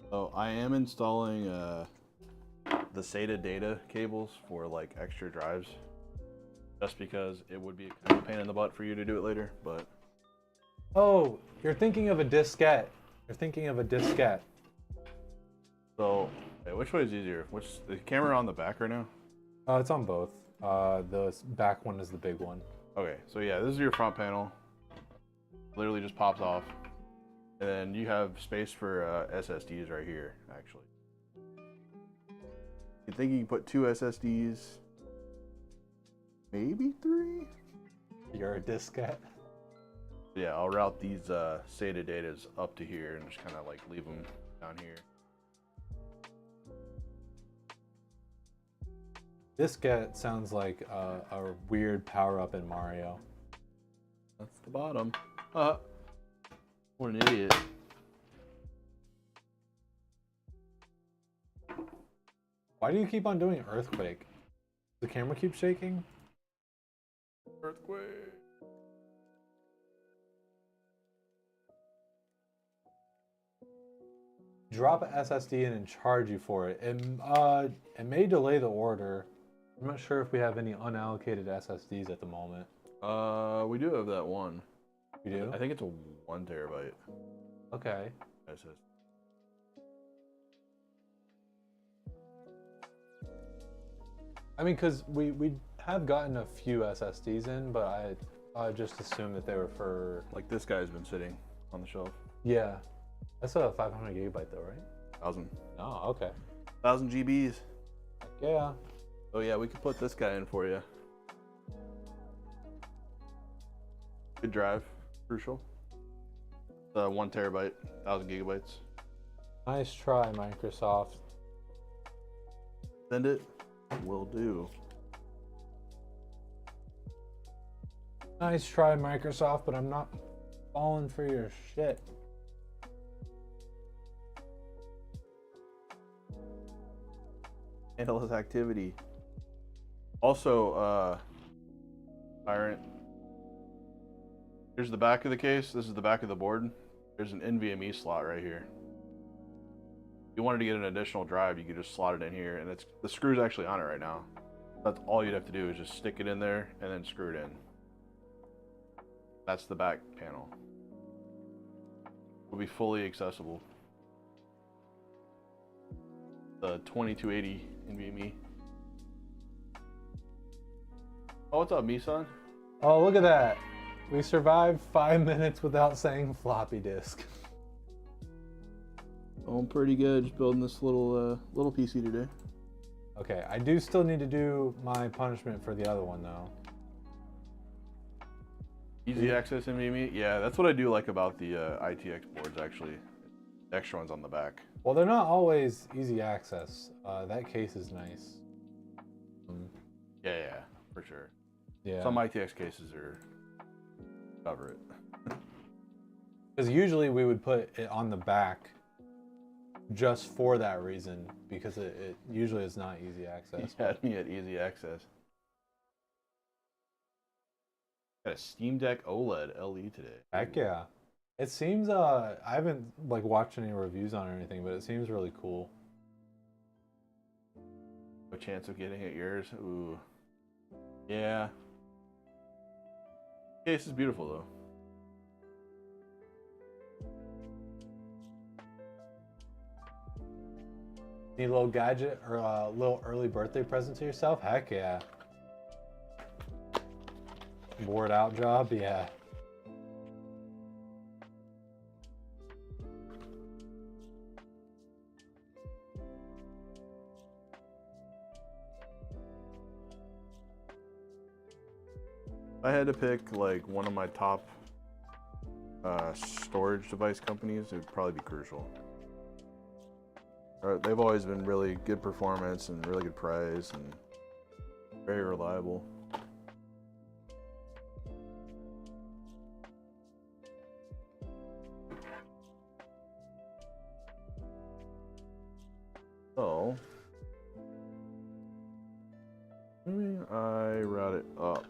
Speaker 3: So I am installing the SATA data cables for like extra drives, just because it would be kind of a pain in the butt for you to do it later. But
Speaker 2: Oh, you're thinking of a diskette. You're thinking of a diskette.
Speaker 3: so, hey, which way is easier? Which the camera on the back right now?
Speaker 2: It's on both. The back one is the big one.
Speaker 3: Okay, so yeah, this is your front panel. Literally just pops off, and then you have space for SSDs right here. Actually, you think you can put 2 SSDs, maybe 3?
Speaker 2: You're a diskette.
Speaker 3: Yeah, I'll route these SATA datas up to here and just kind of like leave them down here.
Speaker 2: Diskette sounds like a weird power-up in Mario.
Speaker 3: That's the bottom. What an idiot.
Speaker 2: Why do you keep on doing earthquake? The camera keeps shaking?
Speaker 3: Earthquake.
Speaker 2: Drop an SSD in and charge you for it. It may delay the order. I'm not sure if we have any unallocated SSDs at the moment.
Speaker 3: We do have that one.
Speaker 2: We do?
Speaker 3: I think it's a 1 terabyte.
Speaker 2: Okay.
Speaker 3: SSD.
Speaker 2: I mean, because we have gotten a few SSDs in, but I just assumed that they were for...
Speaker 3: Like this guy's been sitting on the shelf.
Speaker 2: Yeah. That's a 500 gigabyte though, right?
Speaker 3: 1,000.
Speaker 2: Oh, okay.
Speaker 3: 1,000 GBs.
Speaker 2: Heck yeah.
Speaker 3: Oh yeah, we could put this guy in for you. Good drive. Crucial. 1 terabyte, 1,000 gigabytes.
Speaker 2: Nice try, Microsoft.
Speaker 3: Send it. Will do.
Speaker 2: Nice try, Microsoft, but I'm not falling for your shit.
Speaker 3: Handle his activity. Also, Tyrant. Here's the back of the case. This is the back of the board. There's an NVMe slot right here. If you wanted to get an additional drive, you could just slot it in here, and the screw's actually on it right now. That's all you'd have to do is just stick it in there and then screw it in. That's the back panel. Will be fully accessible. The 2280 NVMe. Oh, what's up, Misan?
Speaker 2: Oh, look at that. We survived 5 minutes without saying floppy disk.
Speaker 3: Oh, I'm pretty good. Just building this little PC today.
Speaker 2: Okay, I do still need to do my punishment for the other one though.
Speaker 3: Easy access NVMe? Yeah, that's what I do like about the ITX boards, actually. The extra ones on the back.
Speaker 2: Well, they're not always easy access. That case is nice.
Speaker 3: Yeah, for sure.
Speaker 2: Yeah.
Speaker 3: Some ITX cases are cover it.
Speaker 2: Because usually we would put it on the back just for that reason, because it usually is not easy access.
Speaker 3: He had me at easy access. Got a Steam Deck OLED LE today.
Speaker 2: Heck yeah. It seems, I haven't like watched any reviews on it or anything, but it seems really cool.
Speaker 3: No chance of getting it yours? Ooh. Yeah. Case is beautiful though.
Speaker 2: Need a little gadget or a little early birthday present to yourself? Heck yeah. Bored out job? Yeah.
Speaker 3: If I had to pick like one of my top storage device companies, it would probably be Crucial. They've always been really good performance and really good price and very reliable. So, maybe I route it up.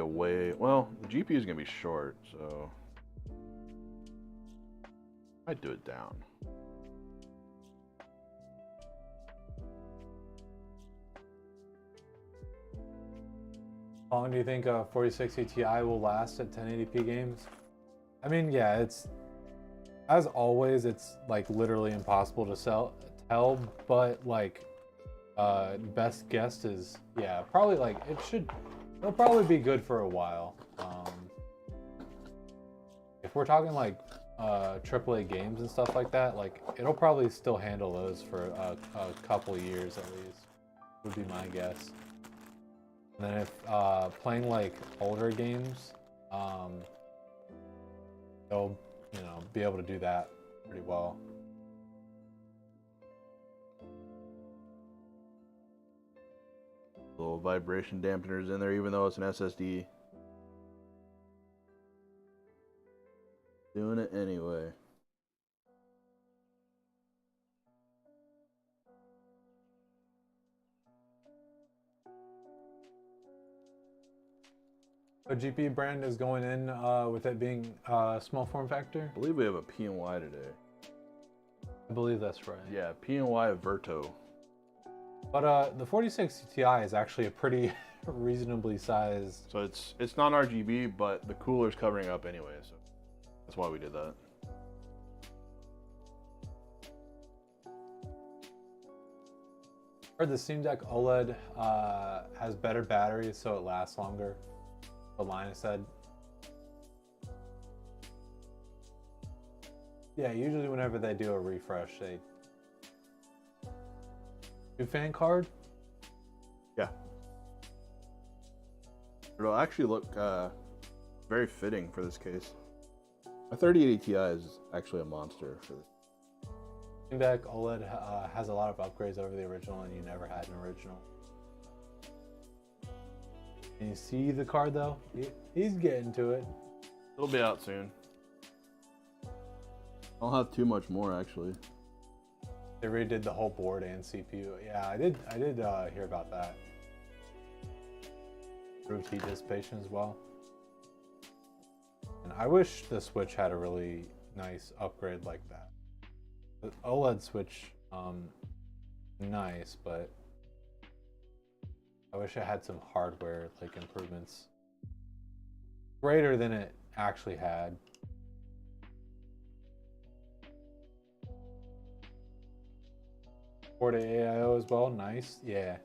Speaker 3: Way well, the GPU is gonna be short, so I'd do it down.
Speaker 2: How long do you think 4060 Ti will last at 1080p games? I mean, yeah, it's as always, it's like literally impossible to tell, but like best guess is yeah, probably like it'll probably be good for a while. If we're talking like AAA games and stuff like that, like it'll probably still handle those for a couple years at least, would be my guess. And then if playing like older games, they'll be able to do that pretty well.
Speaker 3: Little vibration dampeners in there, even though it's an SSD. Doing it anyway.
Speaker 2: A GP brand is going in with it being small form factor?
Speaker 3: I believe we have a PNY today.
Speaker 2: I believe that's right.
Speaker 3: Yeah, PNY Verto.
Speaker 2: But the 4060 Ti is actually a pretty reasonably sized.
Speaker 3: So it's non-RGB, but the cooler's covering up anyway, so that's why we did that.
Speaker 2: Heard the Steam Deck OLED has better batteries, so it lasts longer. What Linus said. Yeah, usually whenever they do a refresh, they do fan card.
Speaker 3: Yeah. It'll actually look very fitting for this case. A 3080 Ti is actually a monster for this.
Speaker 2: Steam Deck OLED has a lot of upgrades over the original, and you never had an original. Can you see the card though? He's getting to it.
Speaker 3: It'll be out soon. I don't have too much more actually.
Speaker 2: They redid the whole board and CPU. Yeah, I did hear about that. Improved heat dissipation as well. And I wish the Switch had a really nice upgrade like that. The OLED Switch, nice, but I wish it had some hardware like improvements greater than it actually had. Port AIO as well, nice, yeah.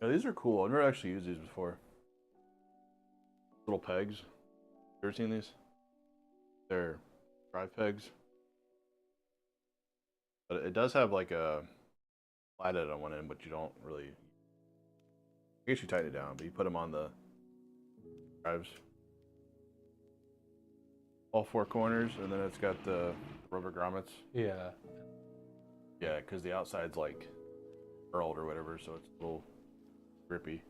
Speaker 3: Yeah, these are cool. I've never actually used these before. Little pegs. You ever seen these? They're drive pegs. But it does have like a flathead on one end, but you don't really. I guess you tighten it down, but you put them on the drives. All four corners, and then it's got the rubber grommets.
Speaker 2: Yeah.
Speaker 3: Yeah, because the outside's like curled or whatever, so it's a little grippy.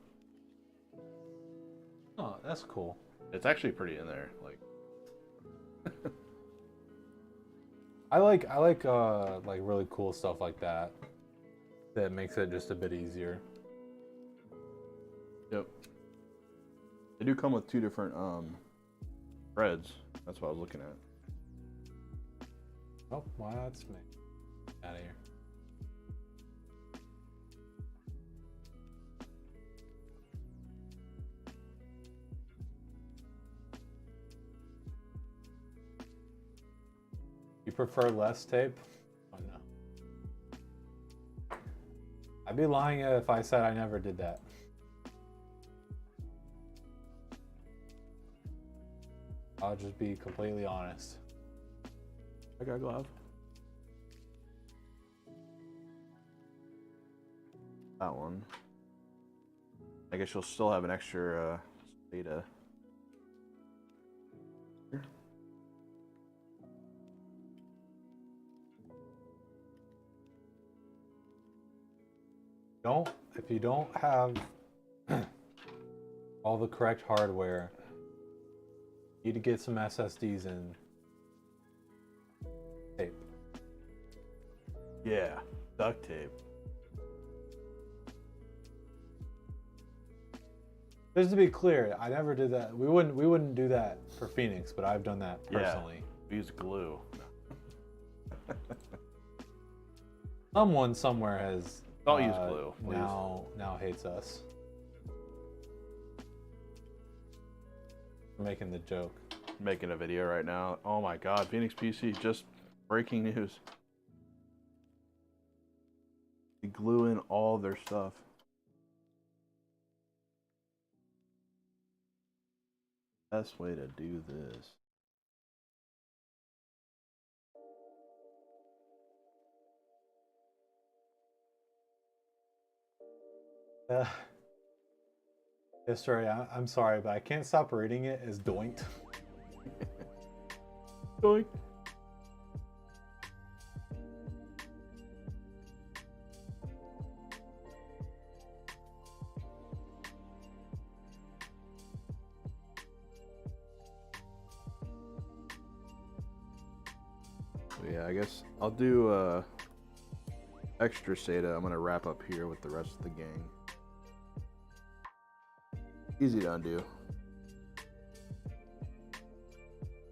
Speaker 2: Oh, that's cool.
Speaker 3: It's actually pretty in there, like.
Speaker 2: I like really cool stuff like that. That makes it just a bit easier.
Speaker 3: Yep. They do come with two different threads. That's what I was looking at.
Speaker 2: Oh, why not me? Out of here. You prefer less tape? Oh no. I'd be lying if I said I never did that. I'll just be completely honest.
Speaker 3: I got a glove. That one. I guess you'll still have an extra data. Here.
Speaker 2: If you don't have all the correct hardware, you need to get some SSDs and tape.
Speaker 3: Yeah, duct tape.
Speaker 2: Just to be clear, I never did that. We wouldn't do that for Phoenix, but I've done that personally.
Speaker 3: Yeah, use glue.
Speaker 2: Someone somewhere has
Speaker 3: Don't use glue, please.
Speaker 2: now hates us. We're making the joke.
Speaker 3: Making a video right now. Oh my god, Phoenix PC, just breaking news. They glue in all their stuff. Best way to do this.
Speaker 2: History, I'm sorry, but I can't stop reading it as doinked.
Speaker 3: Doink. Yeah, I guess I'll do extra SATA. I'm gonna wrap up here with the rest of the gang. Easy to undo.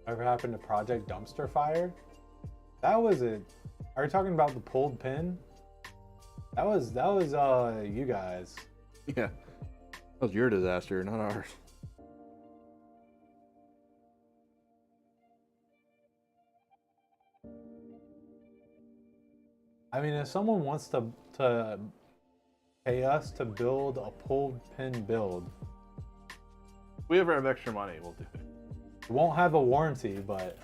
Speaker 2: Ever happened to Project Dumpster Fire? That was it. Are you talking about the pulled pin? That was you guys.
Speaker 3: Yeah, that was your disaster, not ours.
Speaker 2: I mean, if someone wants to pay us to build a pulled pin build,
Speaker 3: If we ever have extra money, we'll do it.
Speaker 2: it won't have a warranty, but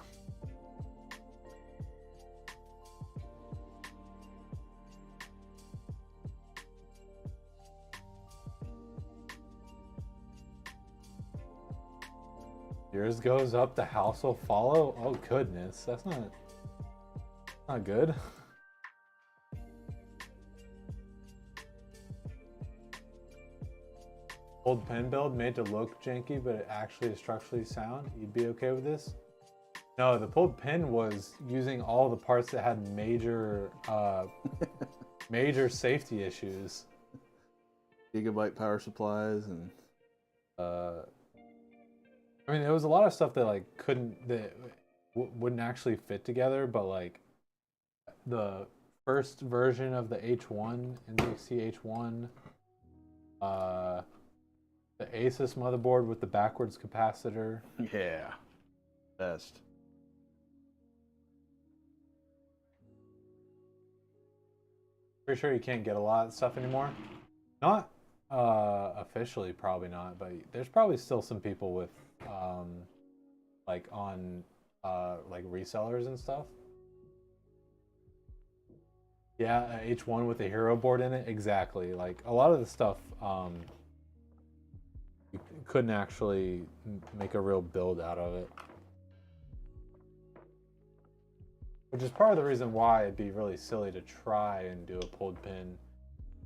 Speaker 2: yours goes up, the house will follow. Oh goodness, that's not good. Old pin build made to look janky, but it actually is structurally sound. You'd be okay with this? No, the pulled pin was using all the parts that had major major safety issues.
Speaker 3: Gigabyte power supplies and
Speaker 2: I mean, there was a lot of stuff that like wouldn't actually fit together, but like the first version of the H1 NZXT H1, the Asus motherboard with the backwards capacitor.
Speaker 3: yeah, best.
Speaker 2: Pretty sure you can't get a lot of stuff anymore. Not officially, probably not, but there's probably still some people with like on like resellers and stuff. Yeah, a H1 with a hero board in it, exactly. Like a lot of the stuff you couldn't actually make a real build out of it. Which is part of the reason why it'd be really silly to try and do a pulled pin,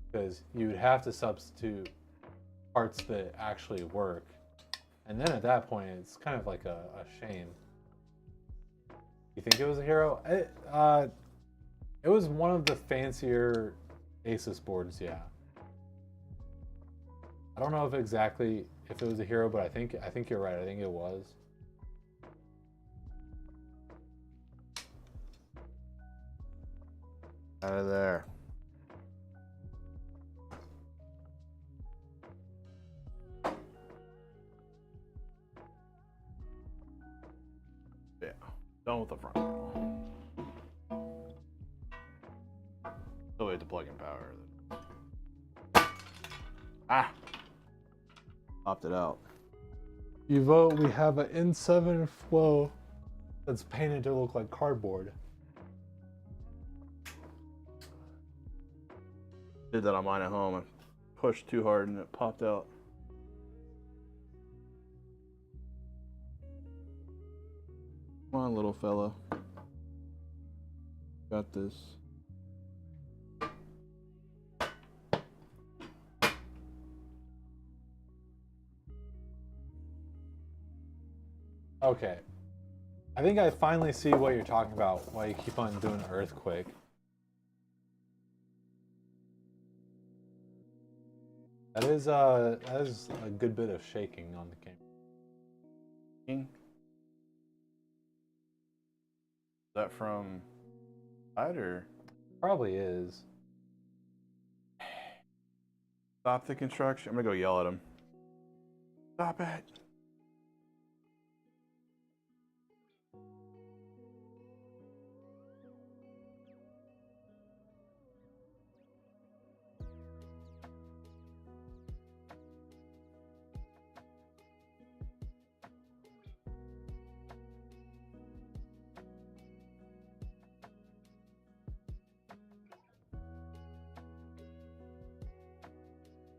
Speaker 2: because you would have to substitute parts that actually work. And then at that point, it's kind of like a shame. You think it was a hero? It was one of the fancier Asus boards, yeah. I don't know if it was a hero, but I think you're right. I think it was.
Speaker 3: Out of there. Yeah, done with the front panel. Still wait to plug in power. Ah! Popped it out.
Speaker 2: You vote, we have an N7 flow that's painted to look like cardboard.
Speaker 3: Did that on mine at home. I pushed too hard and it popped out. Come on, little fella. Got this.
Speaker 2: Okay. I think I finally see what you're talking about, why you keep on doing earthquake. That is a good bit of shaking on the camera.
Speaker 3: Is that from side or?
Speaker 2: Probably is.
Speaker 3: Stop the construction. I'm gonna go yell at him. Stop it.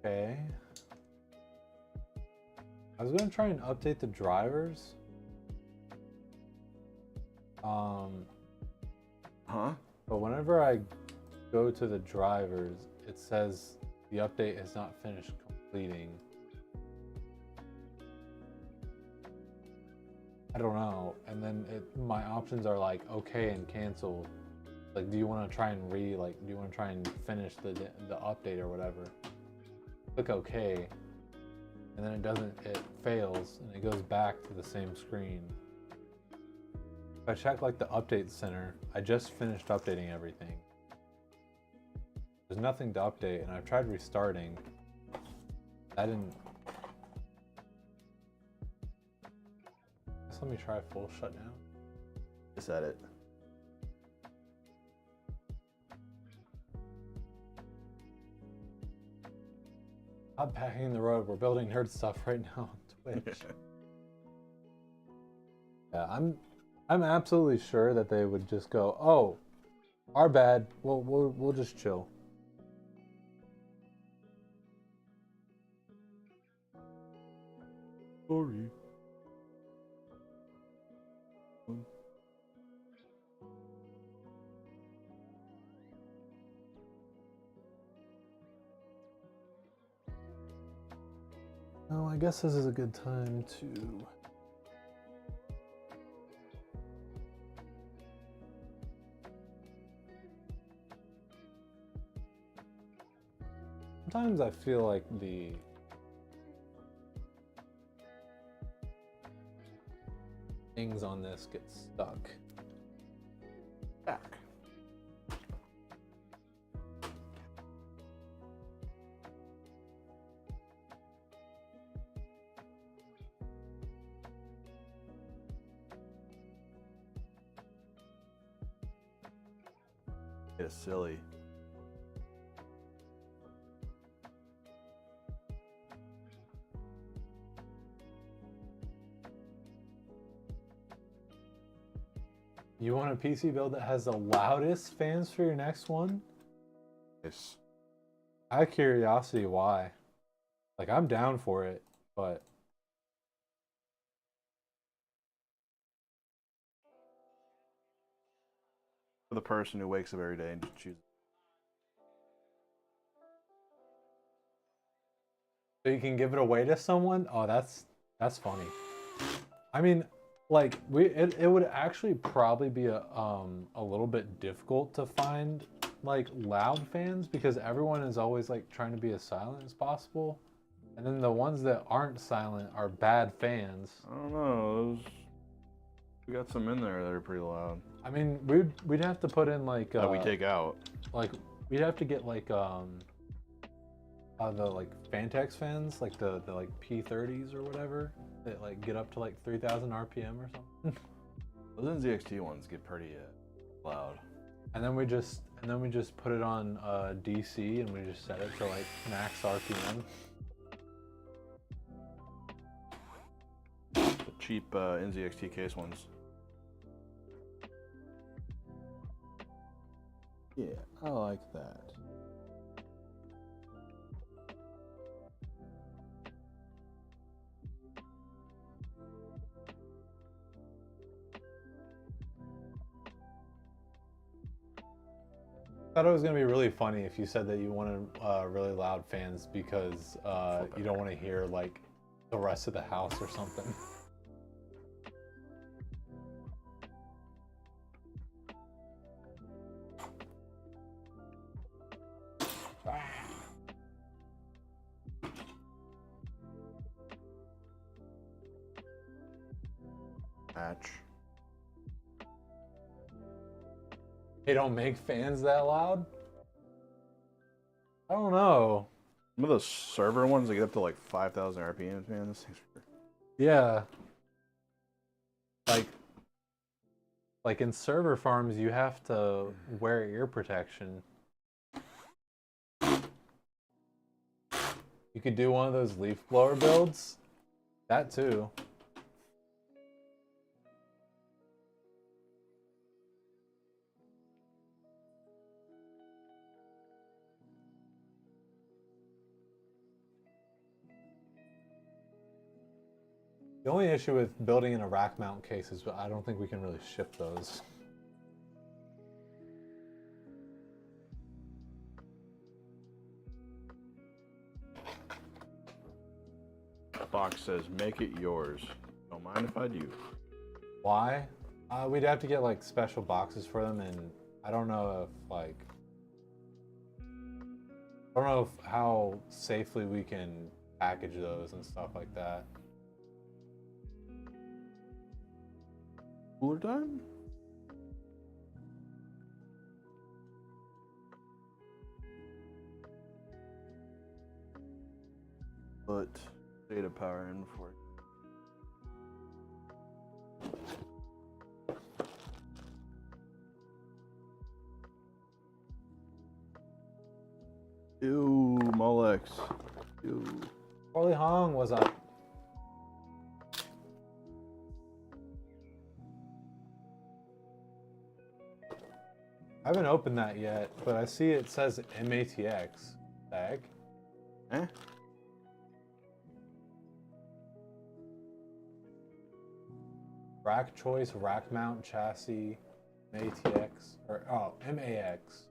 Speaker 2: Okay. I was gonna try and update the drivers.
Speaker 3: Huh?
Speaker 2: But whenever I go to the drivers, it says the update is not finished completing. I don't know. And then my options are like okay and cancel. Like, do you want to try and do you want to try and finish the update or whatever? Click okay, and then it fails and it goes back to the same screen. If I check like the update center, I just finished updating everything. There's nothing to update, and I've tried restarting. I didn't. Let me try full shutdown.
Speaker 3: Just at it.
Speaker 2: Not backing the road. We're building nerd stuff right now on Twitch. Yeah, I'm absolutely sure that they would just go, "Oh, our bad. We'll just chill."
Speaker 3: Sorry.
Speaker 2: Oh, I guess this is a good time to. Sometimes I feel like the things on this get stuck.
Speaker 3: Back. It's silly.
Speaker 2: You want a PC build that has the loudest fans for your next one?
Speaker 3: Yes.
Speaker 2: Out of curiosity, why? Like, I'm down for it, but
Speaker 3: For the person who wakes up every day and chooses.
Speaker 2: so you can give it away to someone? Oh, that's funny. I mean, like it would actually probably be a little bit difficult to find like loud fans because everyone is always like trying to be as silent as possible. And then the ones that aren't silent are bad fans.
Speaker 3: I don't know. We got some in there that are pretty loud.
Speaker 2: I mean, we'd have to put in like
Speaker 3: That we take out.
Speaker 2: like we'd have to get like the like Fantex fans, like the like P30s or whatever that like get up to like 3,000 RPM or something.
Speaker 3: Those NZXT ones get pretty loud.
Speaker 2: And then we just put it on DC and we just set it to like max RPM.
Speaker 3: The cheap NZXT case ones.
Speaker 2: Yeah, I like that. I thought it was gonna be really funny if you said that you wanted really loud fans because you don't want to hear like the rest of the house or something.
Speaker 3: Match.
Speaker 2: They don't make fans that loud? I don't know.
Speaker 3: Some of those server ones, they get up to like 5,000 RPMs, man. This thing's...
Speaker 2: Yeah. Like in server farms, you have to wear ear protection. You could do one of those leaf blower builds. That too. The only issue with building in a rack mount case is I don't think we can really ship those.
Speaker 3: Box says, make it yours. Don't mind if I do.
Speaker 2: Why? We'd have to get like special boxes for them, and I don't know if like how safely we can package those and stuff like that.
Speaker 3: Cooler time? Put data power in for it. Ew, Molex. Ew.
Speaker 2: Orly Hong was up. I haven't opened that yet, but I see it says MATX. Tag.
Speaker 3: Eh?
Speaker 2: Rack choice, rack mount, chassis, MATX, or oh, MAX.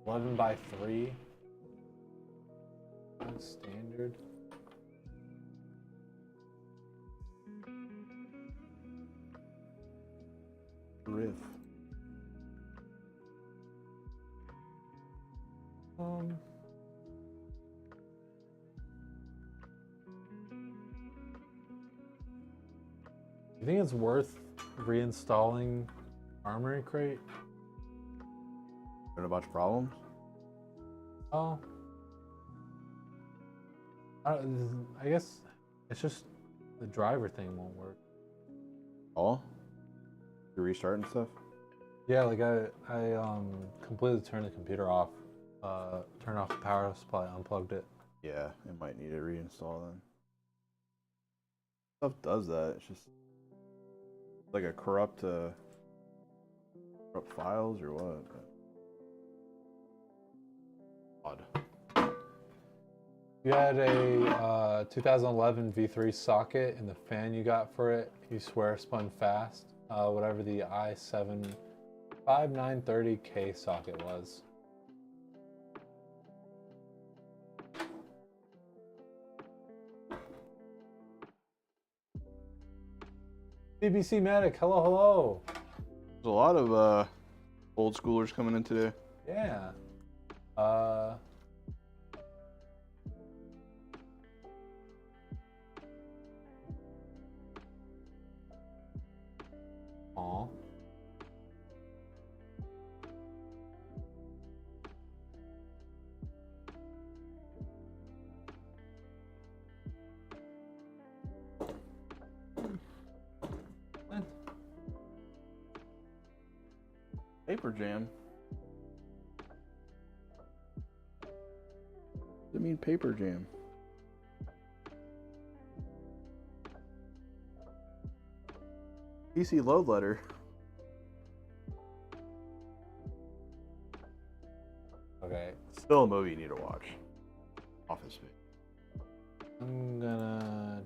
Speaker 2: 11 by 3. Standard.
Speaker 3: Riff.
Speaker 2: You think it's worth reinstalling Armory Crate?
Speaker 3: Been a bunch of problems?
Speaker 2: Oh. I guess it's just the driver thing won't work.
Speaker 3: Oh? You restart and stuff?
Speaker 2: Yeah, like I completely turned the computer off, turned off the power supply, unplugged it.
Speaker 3: Yeah, it might need a reinstall then. Stuff does that. It's just like a corrupt files or what? Odd.
Speaker 2: You had a 2011 V3 socket, and the fan you got for it, you swear spun fast. Whatever the i7 5930K socket was. BBC Medic, hello, hello.
Speaker 3: There's a lot of old schoolers coming in today.
Speaker 2: Yeah. Aw.
Speaker 3: Paper jam. Does it mean paper jam? PC load letter.
Speaker 2: Okay.
Speaker 3: Still a movie you need to watch. Office Space.
Speaker 2: I'm gonna...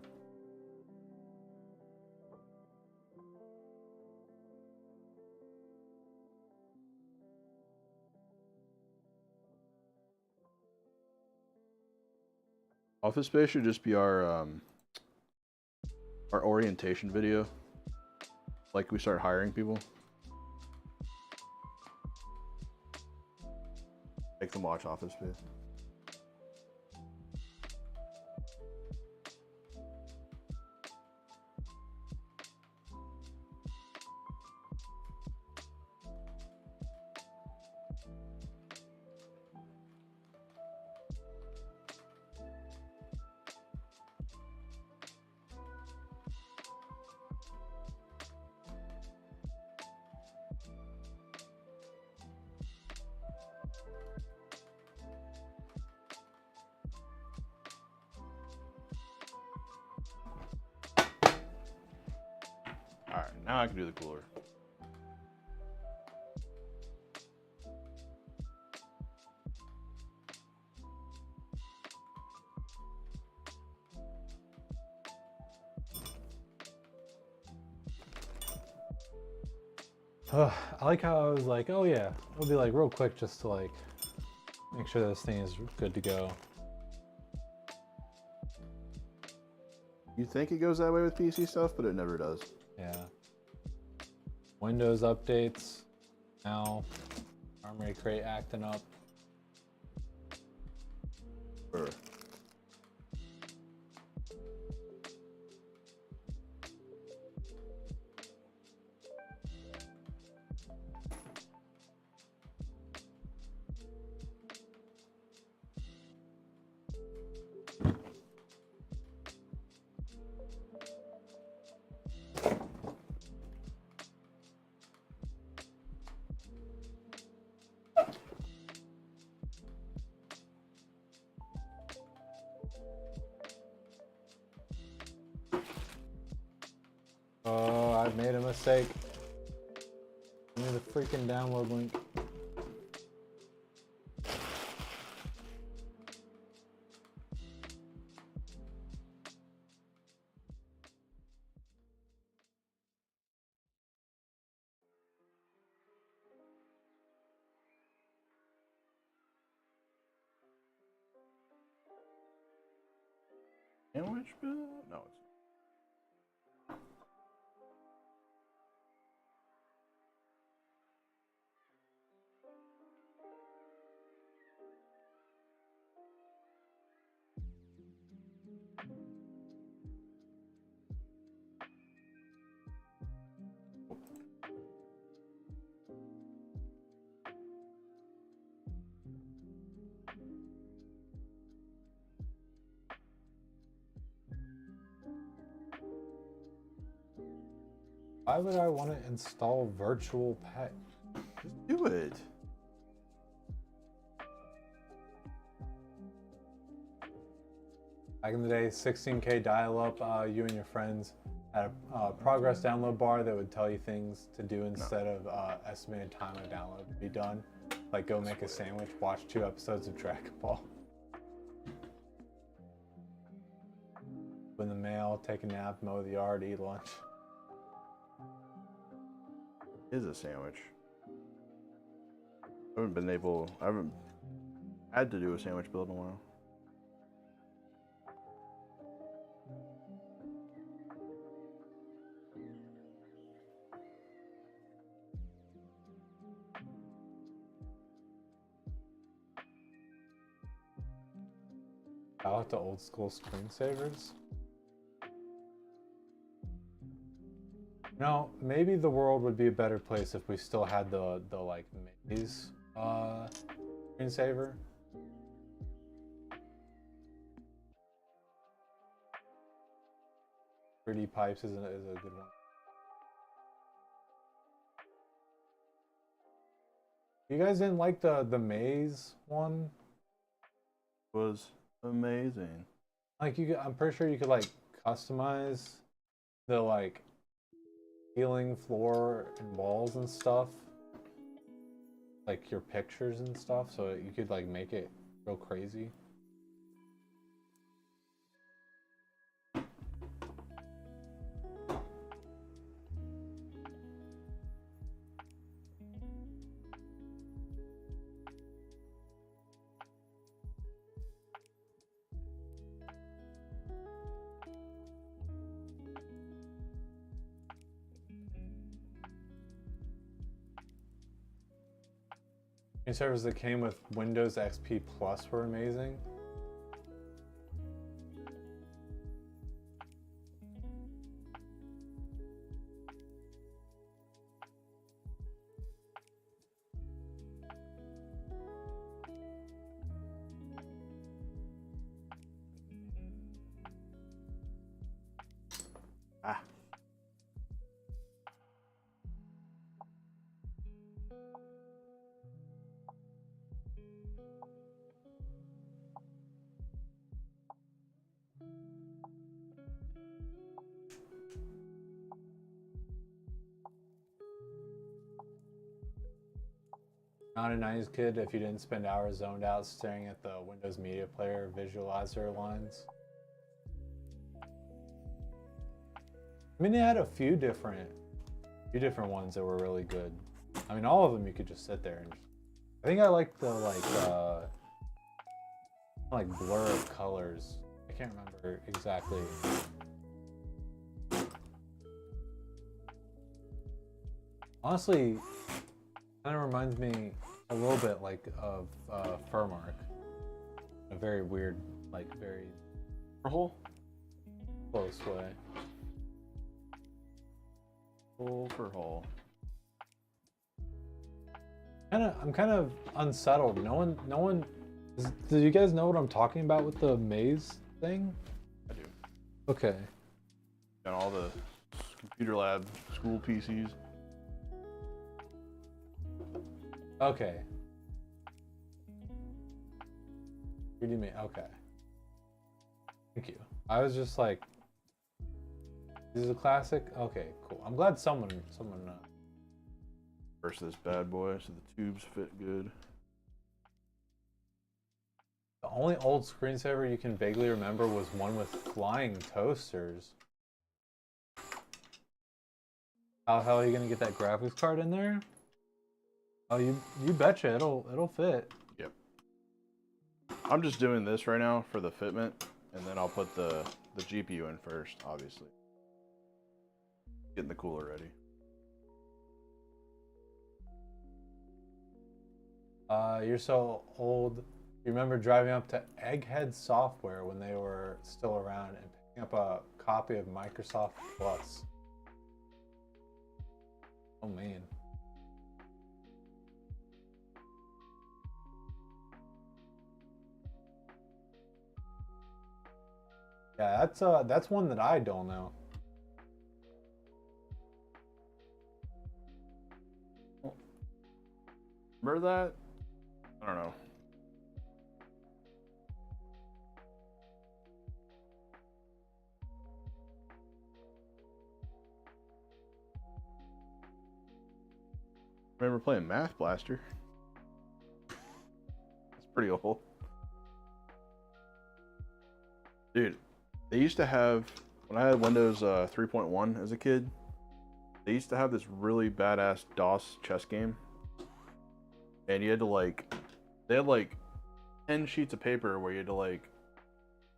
Speaker 3: Office Space should just be our orientation video. Like we start hiring people. Make them watch Office Space. Now I can do the cooler.
Speaker 2: I like how I was like, oh yeah, it'll be like real quick just to like make sure this thing is good to go.
Speaker 3: You think it goes that way with PC stuff, but it never does.
Speaker 2: Yeah. Windows updates. Now, Armory Crate acting up.
Speaker 3: Sure.
Speaker 2: Oh, I made a mistake. Give me the freaking download link.
Speaker 3: Sandwich bill? No, it's not.
Speaker 2: Why would I want to install Virtual Pet?
Speaker 3: Just do it.
Speaker 2: Back in the day, 16K dial-up, you and your friends had a progress download bar that would tell you things to do instead of estimated time of download to be done. Like go make a sandwich, watch 2 episodes of Dragon Ball. In the mail, take a nap, mow the yard, eat lunch.
Speaker 3: Is a sandwich. I haven't had to do a sandwich build in a while.
Speaker 2: I like the old school screensavers. No, maybe the world would be a better place if we still had the like maze screensaver. Pretty pipes is a good one. You guys didn't like the maze one?
Speaker 3: It was amazing.
Speaker 2: Like I'm pretty sure you could like customize the like ceiling, floor, and walls and stuff. Like your pictures and stuff, so you could like make it real crazy. Servers that came with Windows XP Plus were amazing.
Speaker 3: Ah.
Speaker 2: Not a 90s kid if you didn't spend hours zoned out staring at the Windows Media Player visualizer lines. I mean, they had a few different ones that were really good. I mean, all of them you could just sit there and. I think I like the like blur of colors. I can't remember exactly. Honestly, kind of reminds me a little bit like of Furmark. A very weird, like very
Speaker 3: Hole?
Speaker 2: close way.
Speaker 3: Hole for hole.
Speaker 2: I'm kind of unsettled. No one. Do you guys know what I'm talking about with the maze thing?
Speaker 3: I do.
Speaker 2: Okay.
Speaker 3: Got all the computer lab school PCs.
Speaker 2: Okay. 3D maze. Okay. Thank you. I was just like, this is a classic. Okay, cool. I'm glad someone.
Speaker 3: Versus this bad boy, so the tubes fit good.
Speaker 2: The only old screensaver you can vaguely remember was one with flying toasters. How the hell are you gonna get that graphics card in there? Oh, you betcha it'll fit.
Speaker 3: Yep. I'm just doing this right now for the fitment, and then I'll put the GPU in first, obviously. Getting the cooler ready.
Speaker 2: You're so old. You remember driving up to Egghead Software when they were still around and picking up a copy of Microsoft Plus. Oh man. Yeah, that's one that I don't know.
Speaker 3: Remember that? I don't know. Remember playing Math Blaster? That's pretty old. Dude, they used to have, when I had Windows 3.1 as a kid, they used to have this really badass DOS chess game. And you had to like, they had like 10 sheets of paper where you had to like,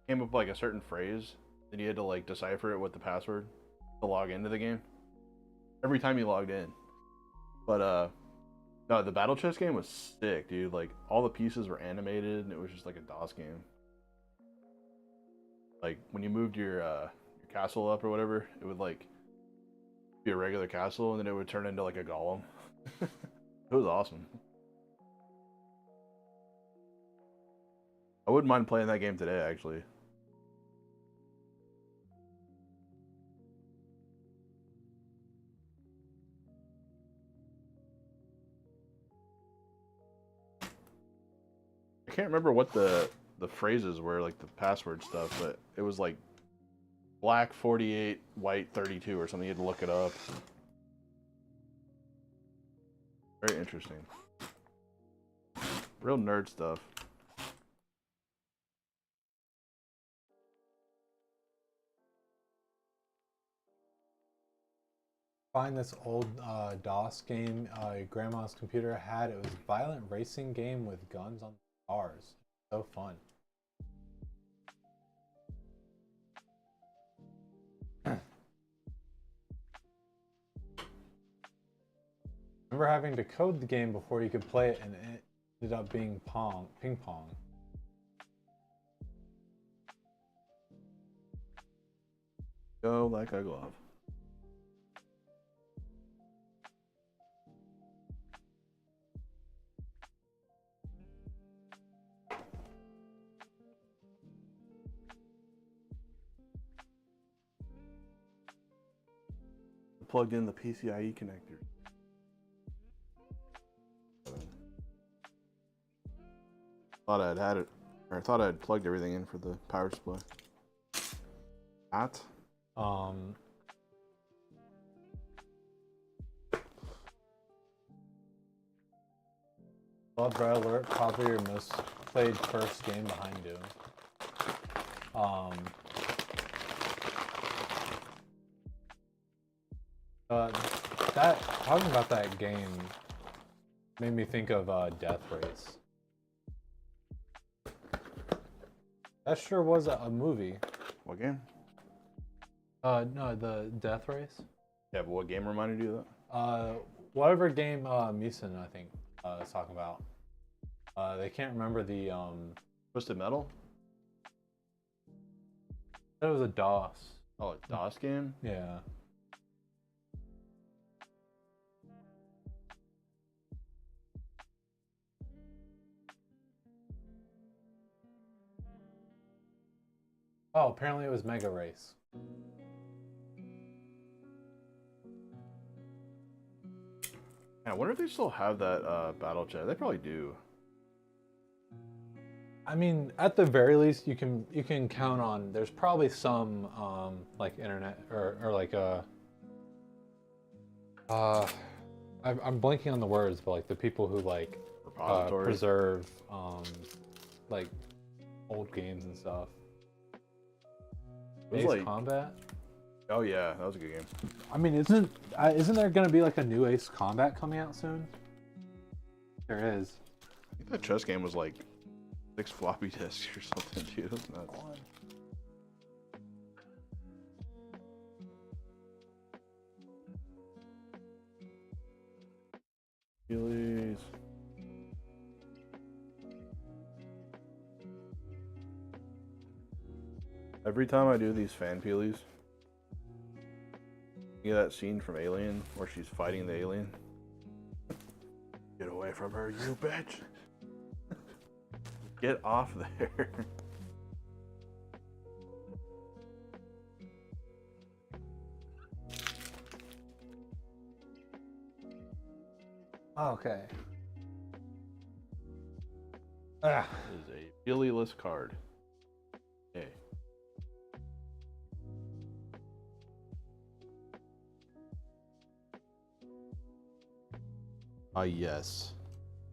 Speaker 3: came up with like a certain phrase, then you had to like decipher it with the password to log into the game. Every time you logged in. But no, the battle chess game was sick, dude. Like all the pieces were animated and it was just like a DOS game. Like when you moved your castle up or whatever, it would like be a regular castle and then it would turn into like a golem. It was awesome. I wouldn't mind playing that game today, actually. I can't remember what the phrases were, like the password stuff, but it was like black 48, white 32 or something. You had to look it up. Very interesting. Real nerd stuff.
Speaker 2: Find this old DOS game grandma's computer had. It was a violent racing game with guns on cars. So fun. Remember having to code the game before you could play it, and it ended up being ping pong.
Speaker 3: Go like a glove. Plugged in the PCIe connector. Thought I'd had it, or I thought I'd plugged everything in for the power supply. Not.
Speaker 2: Love Red Alert, probably your most played first game behind Doom. That talking about that game made me think of Death Race. That sure was a movie.
Speaker 3: What game?
Speaker 2: No, the Death Race.
Speaker 3: Yeah, but what game reminded you of that?
Speaker 2: Whatever game Musin, I think, is talking about. They can't remember the
Speaker 3: Twisted Metal?
Speaker 2: It was a DOS.
Speaker 3: Oh, a DOS game?
Speaker 2: Yeah. Oh, apparently it was Mega Race.
Speaker 3: I wonder if they still have that battle chat. They probably do.
Speaker 2: I mean, at the very least, you can count on. There's probably some like internet or like I'm blanking on the words, but like the people who like preserve like old games and stuff.
Speaker 3: It was
Speaker 2: Ace
Speaker 3: like
Speaker 2: Combat.
Speaker 3: Oh yeah, that was a good game.
Speaker 2: I mean, isn't there gonna be like a new Ace Combat coming out soon? There is.
Speaker 3: I think that chess game was like 6 floppy disks or something, dude. That's nuts. Achilles. Every time I do these fan peelies, you know that scene from Alien where she's fighting the alien? Get away from her, you bitch! Get off there.
Speaker 2: Okay. Ah.
Speaker 3: This is a Billy-less card. Okay. Yes.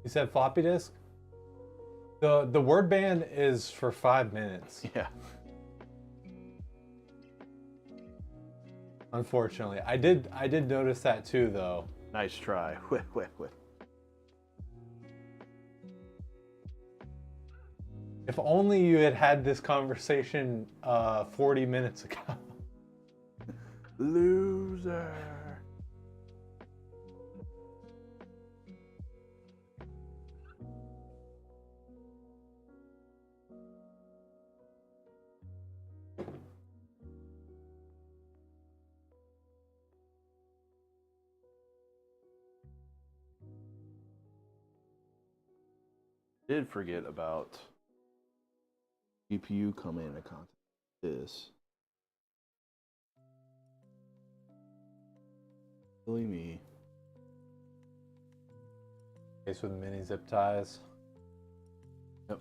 Speaker 2: You said floppy disk? The word ban is for 5 minutes.
Speaker 3: Yeah.
Speaker 2: Unfortunately, I did notice that too, though.
Speaker 3: Nice try. Whip.
Speaker 2: If only you had had this conversation 40 minutes ago.
Speaker 3: Loser. Did forget about GPU coming into contact with this. Silly me.
Speaker 2: Case with mini zip ties.
Speaker 3: Yep.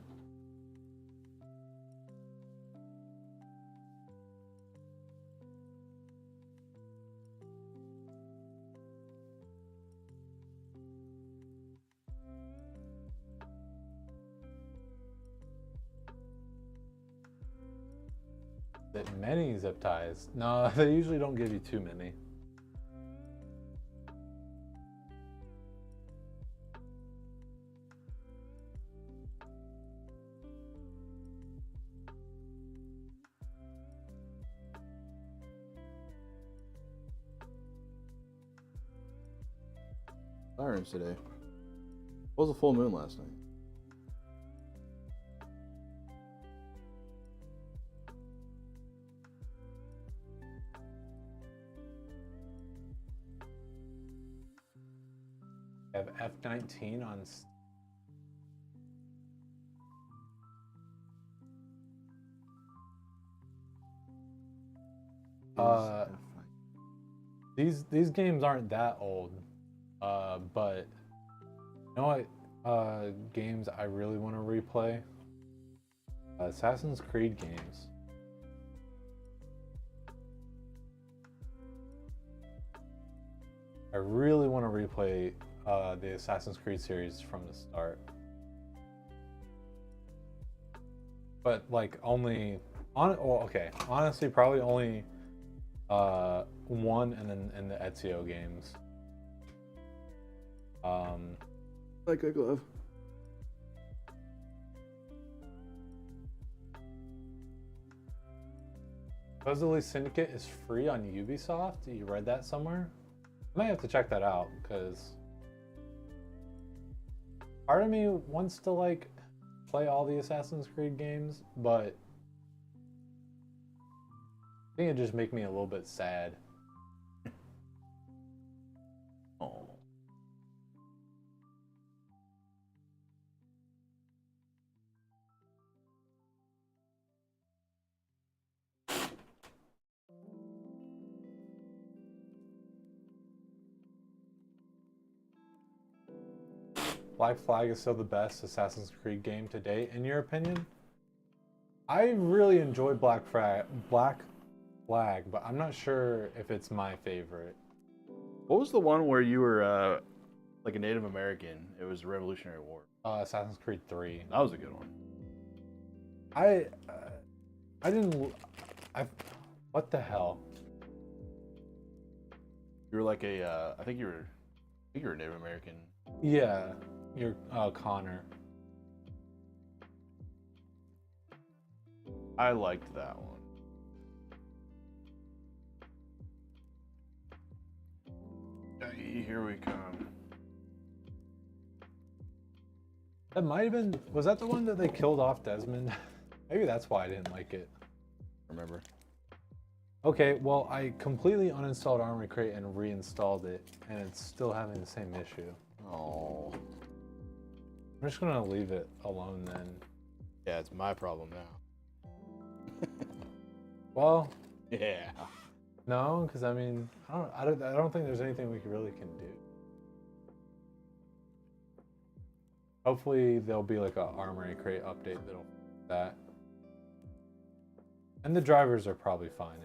Speaker 2: That many zip ties. No, they usually don't give you too many.
Speaker 3: Sirens today. What was a full moon last night?
Speaker 2: I have F-19 on. These games aren't that old, but you know what games I really want to replay? Assassin's Creed games. I really want to replay the Assassin's Creed series from the start. but like only okay, honestly, probably only one, and then in the Ezio games.
Speaker 3: Like a glove.
Speaker 2: Supposedly Syndicate is free on Ubisoft. You read that somewhere? I might have to check that out because part of me wants to like play all the Assassin's Creed games, but I think it just make me a little bit sad.
Speaker 3: Oh.
Speaker 2: Black Flag is still the best Assassin's Creed game to date, in your opinion? I really enjoy Black Flag, but I'm not sure if it's my favorite.
Speaker 3: What was the one where you were like a Native American? It was Revolutionary War.
Speaker 2: Assassin's Creed 3.
Speaker 3: That was a good one.
Speaker 2: I didn't. What the hell?
Speaker 3: You were like a. I think you were a Native American.
Speaker 2: Yeah, you're Connor.
Speaker 3: I liked that one. Here we come.
Speaker 2: That might have been. Was that the one that they killed off Desmond? Maybe that's why I didn't like it.
Speaker 3: Remember?
Speaker 2: Okay, well, I completely uninstalled Armory Crate and reinstalled it, and it's still having the same issue.
Speaker 3: Oh.
Speaker 2: I'm just gonna leave it alone then.
Speaker 3: Yeah, it's my problem now.
Speaker 2: Well,
Speaker 3: Yeah.
Speaker 2: no, because I mean, I don't think there's anything we really can do. Hopefully, there'll be like a Armory Crate update that'll fix that. And the drivers are probably fine anyway.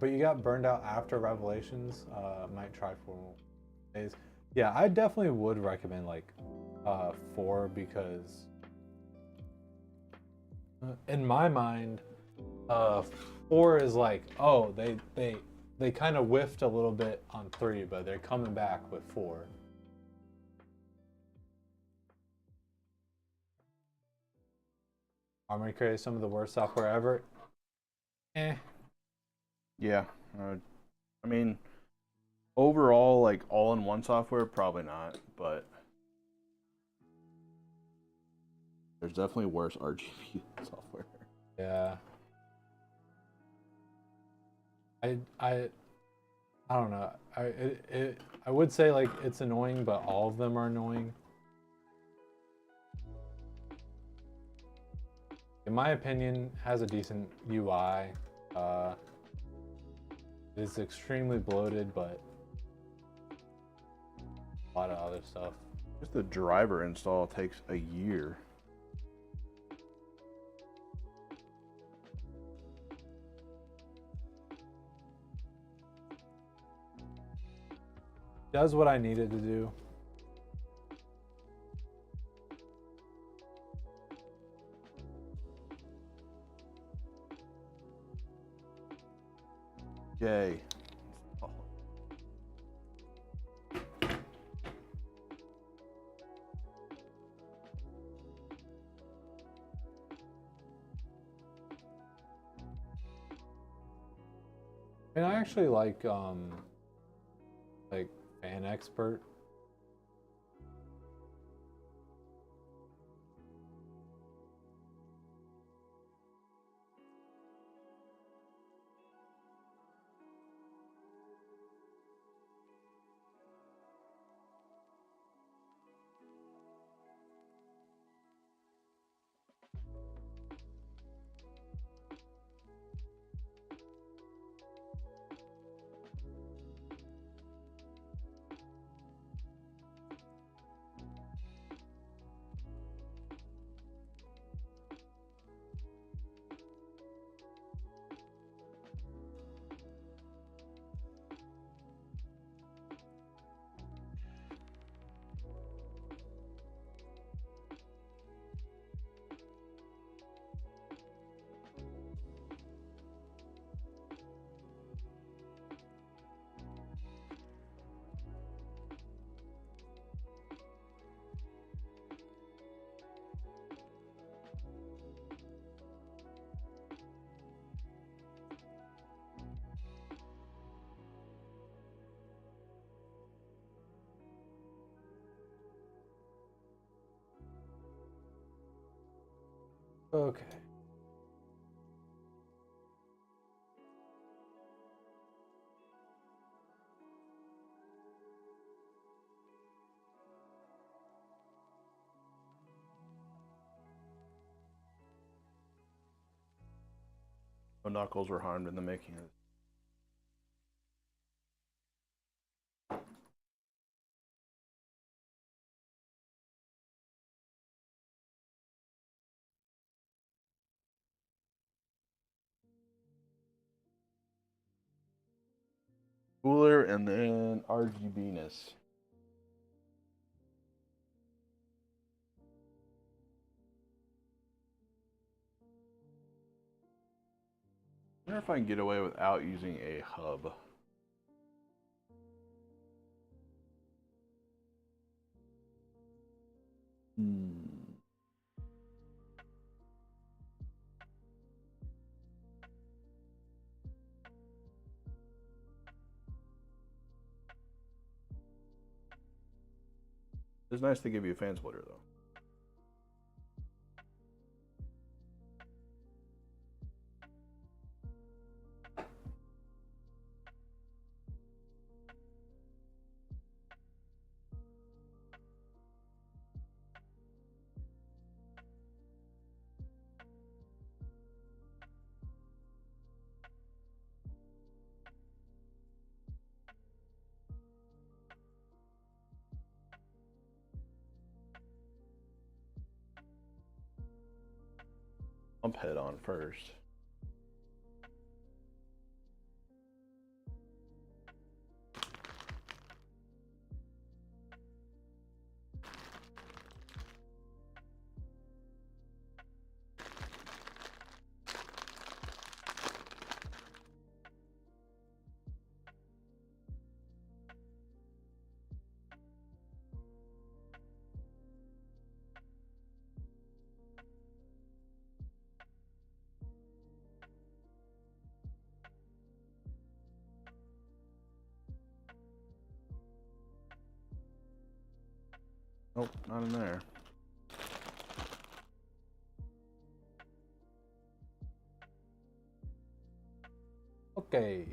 Speaker 2: But you got burned out after Revelations. Might try 4 more days. Yeah, I definitely would recommend like 4 because in my mind, 4 is like, oh, they kind of whiffed a little bit on 3, but they're coming back with 4. Armory Crate is some of the worst software ever.
Speaker 3: Yeah. I mean, overall, like all-in-one software, probably not, but there's definitely worse RGB software.
Speaker 2: Yeah. I don't know. I would say like it's annoying, but all of them are annoying. In my opinion, has a decent UI. It's extremely bloated, but a lot of other stuff.
Speaker 3: Just the driver install takes a year.
Speaker 2: Does what I needed to do.
Speaker 3: Yay.
Speaker 2: And I actually like Fan Expert. Okay.
Speaker 3: No knuckles were harmed in the making of it. Cooler and then RGBness. I wonder if I can get away without using a hub. It's nice to give you a fan splitter though. Pump head on first. Nope, not in there.
Speaker 2: Okay.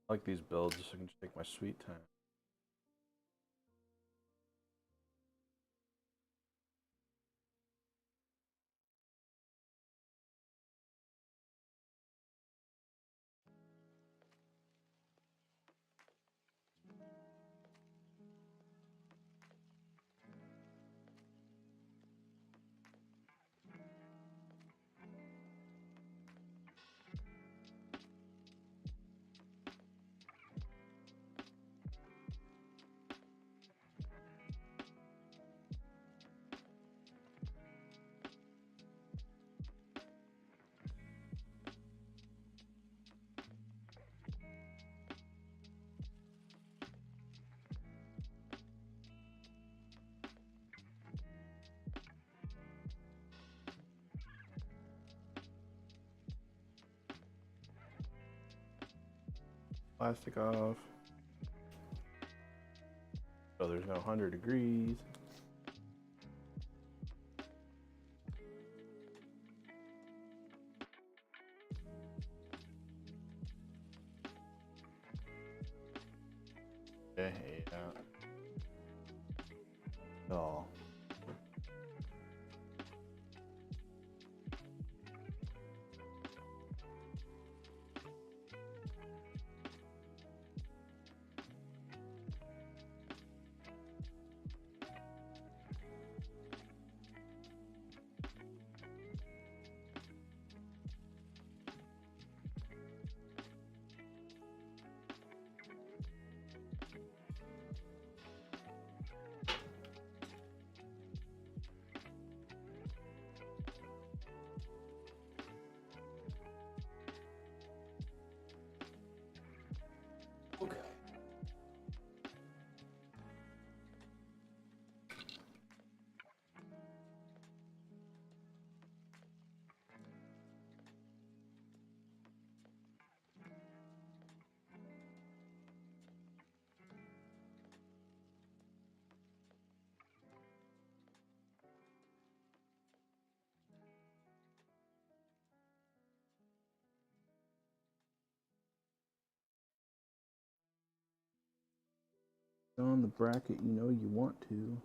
Speaker 3: I like these builds so I can just take my sweet time. Plastic off. So there's no 100 degrees. Okay, yeah. Oh. On the bracket, you know you want to.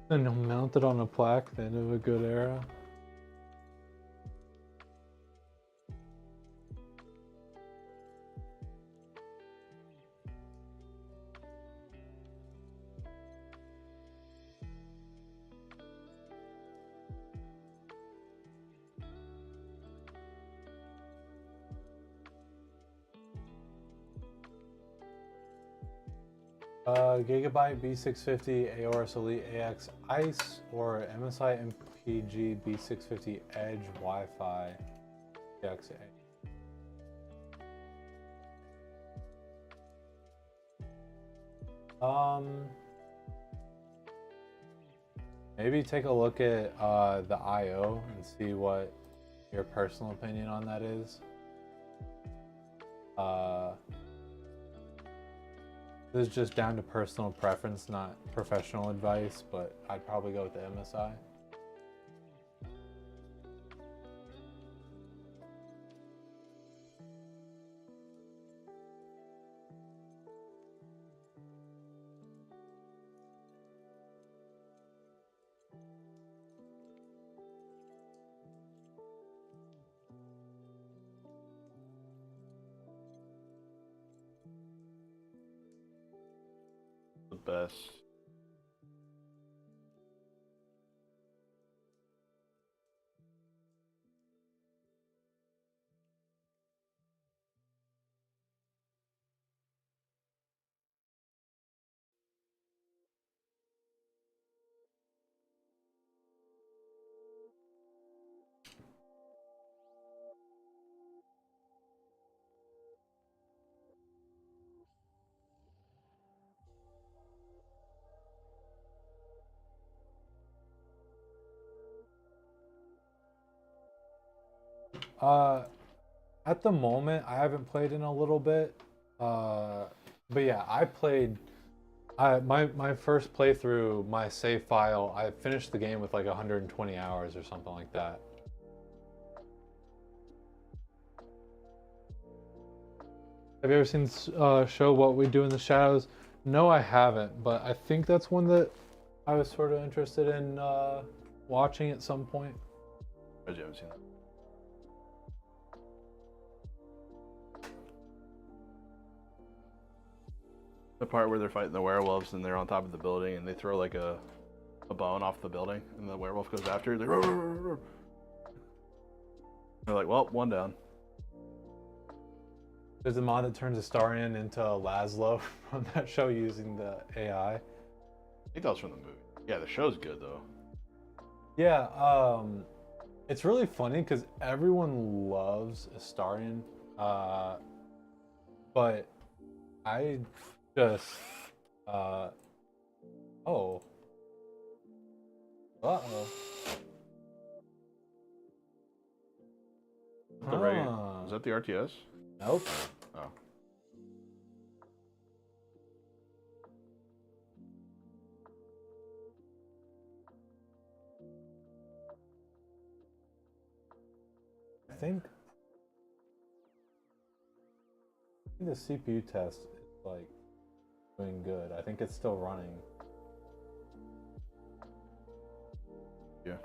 Speaker 2: And mounted on a plaque, the end of a good era. Gigabyte B650 Aorus Elite AX ICE or MSI MPG B650 Edge Wi-Fi AX. Maybe take a look at the I/O and see what your personal opinion on that is. This is just down to personal preference, not professional advice, but I'd probably go with the MSI.
Speaker 3: The best.
Speaker 2: At the moment, I haven't played in a little bit. But yeah, I played. My first playthrough, my save file, I finished the game with like 120 hours or something like that. Have you ever seen this show What We Do in the Shadows? No, I haven't, but I think that's one that I was sort of interested in watching at some point.
Speaker 3: I haven't seen that. The part where they're fighting the werewolves and they're on top of the building and they throw like a bone off the building and the werewolf goes after. They're like, well, one down.
Speaker 2: There's a mod that turns Astarion into Laszlo from that show using the AI.
Speaker 3: I think that was from the movie. Yeah, the show's good though.
Speaker 2: Yeah, it's really funny because everyone loves Astarion, but I just, oh. Uh-oh.
Speaker 3: The radio. Is that the RTS?
Speaker 2: Nope.
Speaker 3: Oh.
Speaker 2: I think the CPU test is like doing good. I think it's still running.
Speaker 3: Yeah.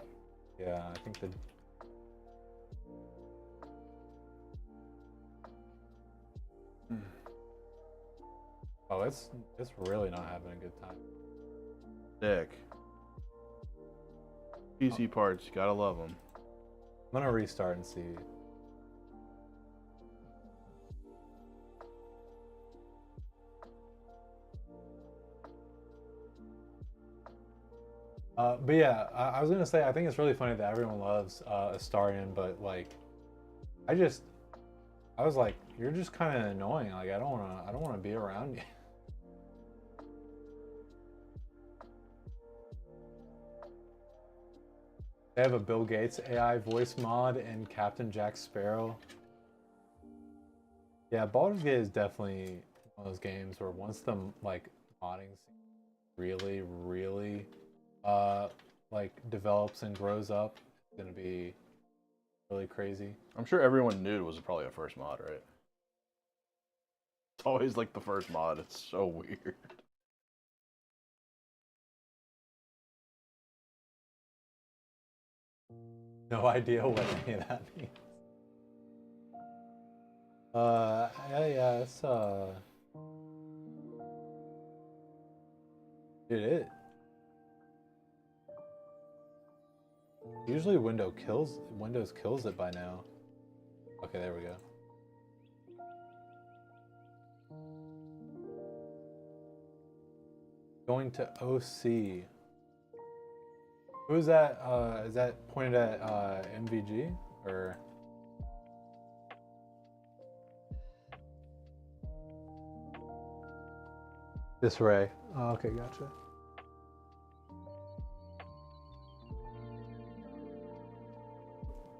Speaker 2: Yeah, I think the Oh, it's really not having a good time.
Speaker 3: Sick. PC parts, gotta love them.
Speaker 2: I'm gonna restart and see. But yeah, I was gonna say I think it's really funny that everyone loves Astarion, but like, I was like you're just kind of annoying. Like I don't wanna be around you. They have a Bill Gates AI voice mod in Captain Jack Sparrow. Yeah, Baldur's Gate is definitely one of those games where once the like modding really, really like develops and grows up, it's gonna be really crazy.
Speaker 3: I'm sure everyone knew it was probably a first mod, right? It's always like the first mod. It's so weird.
Speaker 2: No idea what any of that means. Yeah, it's dude, usually Windows kills it by now. Okay, there we go. Going to OC. Who's that? Is that pointed at MVG or? Disarray. Oh, okay, gotcha.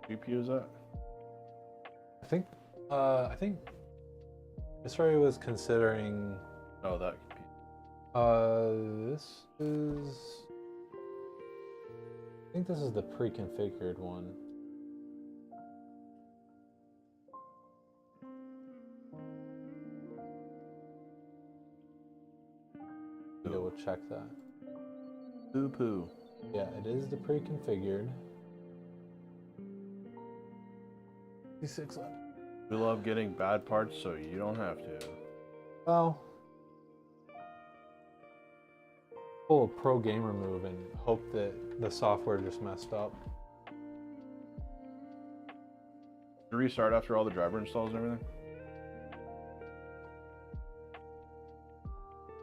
Speaker 3: GPU is that?
Speaker 2: I think Disarray was considering.
Speaker 3: Oh, that.
Speaker 2: This is. I think this is the pre-configured one. We'll check that.
Speaker 3: Poo poo.
Speaker 2: Yeah, it is the pre-configured. 600.
Speaker 3: We love getting bad parts so you don't have to.
Speaker 2: Well, pull a pro gamer move and hope that the software just messed up.
Speaker 3: Restart after all the driver installs and everything?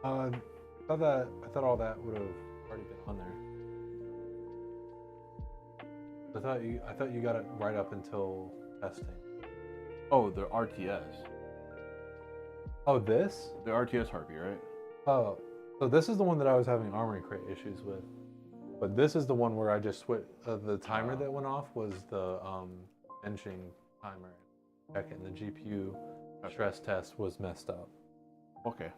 Speaker 2: I thought all that would have already been on there. I thought you got it right up until testing.
Speaker 3: Oh, the RTS.
Speaker 2: Oh, this?
Speaker 3: The RTS Harpy, right?
Speaker 2: Oh, so this is the one that I was having Armory Crate issues with. But this is the one where I just switched. The timer that went off was the benching timer. Checking the GPU stress test was messed up.
Speaker 3: Okay.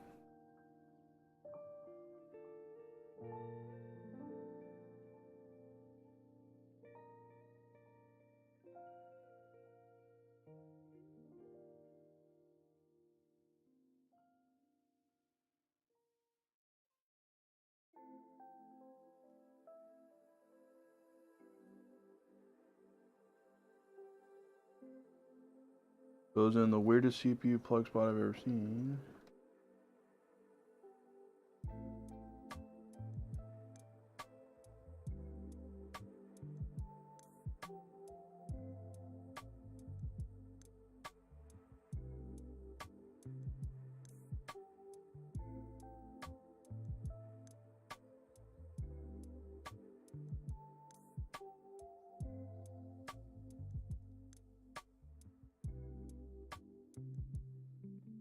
Speaker 3: Goes in the weirdest CPU plug spot I've ever seen.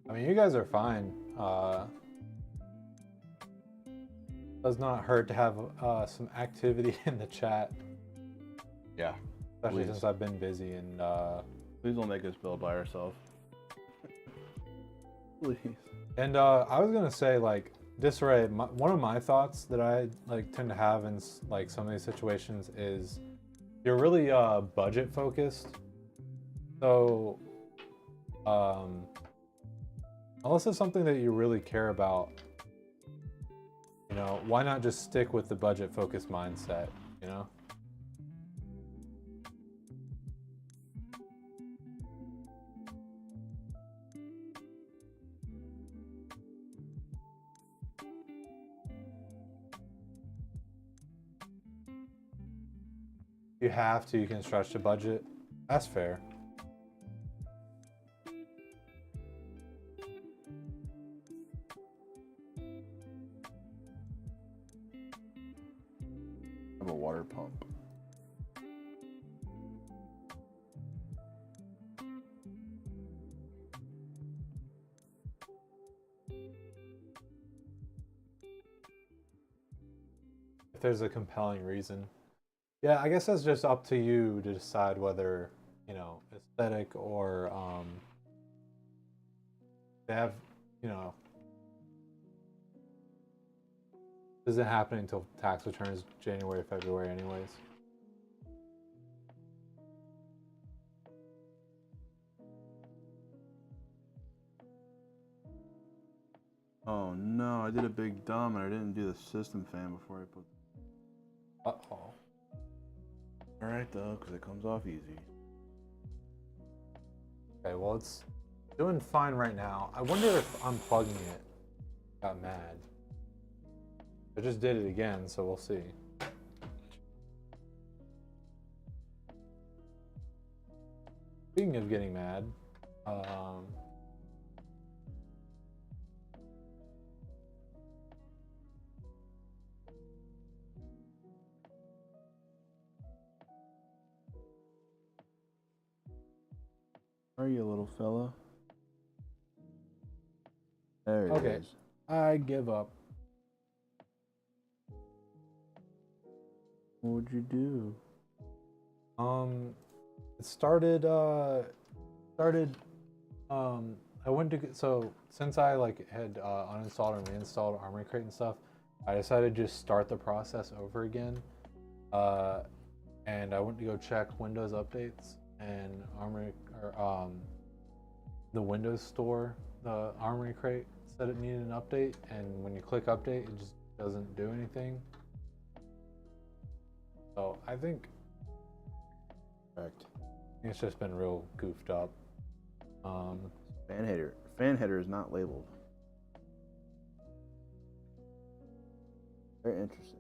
Speaker 2: I mean, you guys are fine. Does not hurt to have some activity in the chat.
Speaker 3: Yeah.
Speaker 2: Especially
Speaker 3: Please.
Speaker 2: since I've been busy and
Speaker 3: Please don't make us build by ourselves. Please.
Speaker 2: And I was gonna say, like, Disarray, one of my thoughts that I like tend to have in like some of these situations is you're really budget focused. So unless it's something that you really care about, you know, why not just stick with the budget focused mindset, you know? You have to, you can stretch the budget. That's fair.
Speaker 3: I have a water pump.
Speaker 2: there's a compelling reason. Yeah, I guess that's just up to you to decide whether, you know, aesthetic or they have, you know, this isn't happening until tax returns January, February anyways.
Speaker 3: Oh no, I did a big dumb and I didn't do the system fan before I put.
Speaker 2: Uh-oh.
Speaker 3: Alright though, because it comes off easy.
Speaker 2: Okay, well it's doing fine right now. I wonder if unplugging it got mad. I just did it again, so we'll see. Speaking of getting mad,
Speaker 3: Are you, little fella? There it
Speaker 2: Okay.
Speaker 3: is.
Speaker 2: I give up.
Speaker 3: What'd you do?
Speaker 2: It started, I went to, so since I like had uninstalled and reinstalled Armory Crate and stuff, I decided to just start the process over again. And I went to go check Windows updates, and the Windows Store, the Armory Crate said it needed an update, and when you click update, it just doesn't do anything. So I think
Speaker 3: Correct.
Speaker 2: it's just been real goofed up.
Speaker 3: Fan header. Fan header is not labeled. Very interesting.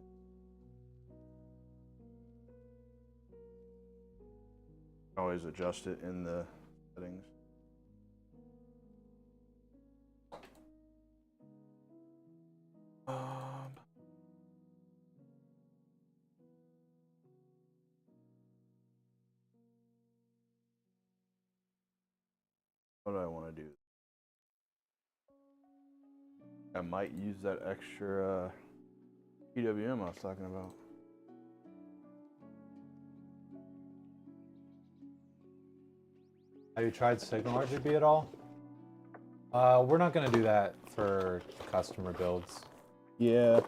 Speaker 3: Always adjust it in the settings. What do I want to do? I might use that extra PWM I was talking about.
Speaker 2: Have you tried Signal RGB at all? We're not going to do that for customer builds.
Speaker 3: Yeah.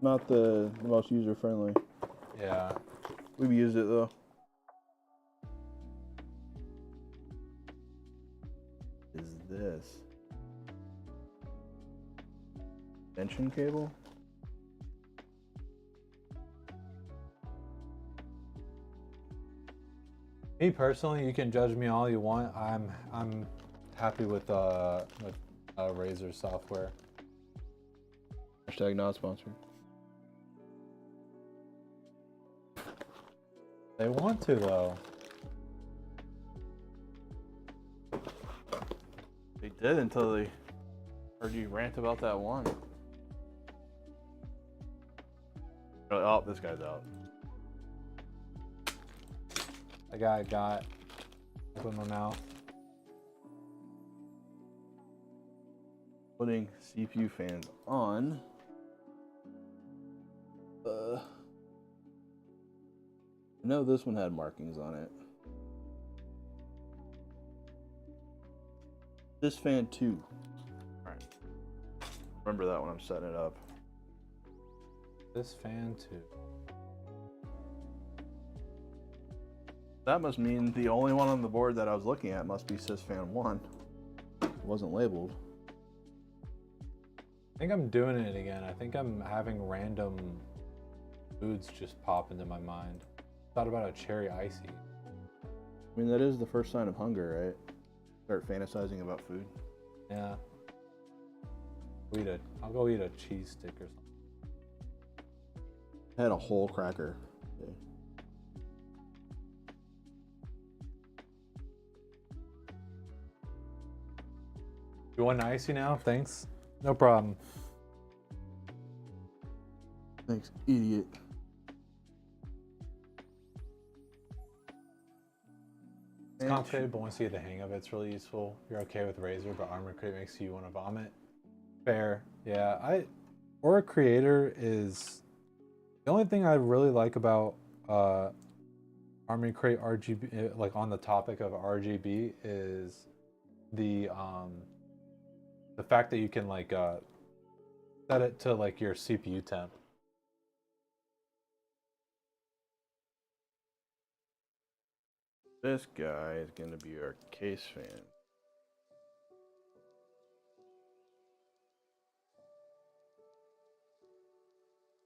Speaker 3: Not the most user friendly.
Speaker 2: Yeah.
Speaker 3: We've used it though. Is this extension cable?
Speaker 2: Me personally, you can judge me all you want. I'm happy with Razer software.
Speaker 3: Hashtag not sponsored.
Speaker 2: They want to though.
Speaker 3: They did until they heard you rant about that one. Oh, this guy's out.
Speaker 2: The guy got open my mouth.
Speaker 3: Putting CPU fans on. I know this one had markings on it. This fan too. Alright. Remember that when I'm setting it up.
Speaker 2: This fan too.
Speaker 3: That must mean the only one on the board that I was looking at must be SysFan 1. It wasn't labeled.
Speaker 2: I think I'm doing it again. I think I'm having random foods just pop into my mind. Thought about a cherry icy.
Speaker 3: I mean, that is the first sign of hunger, right? Start fantasizing about food.
Speaker 2: Yeah. I'll go eat a cheese stick or something.
Speaker 3: I had a whole cracker. Okay.
Speaker 2: You want an icy now? Thanks. No problem.
Speaker 3: Thanks, idiot.
Speaker 2: It's complicated, but once you get the hang of it, it's really useful. You're okay with Razer, but Armor Crate makes you want to vomit. Fair. Yeah, Aura Creator is The only thing I really like about Army Crate RGB, like on the topic of RGB, is the fact that you can like set it to like your CPU temp.
Speaker 3: This guy is gonna be our case fan.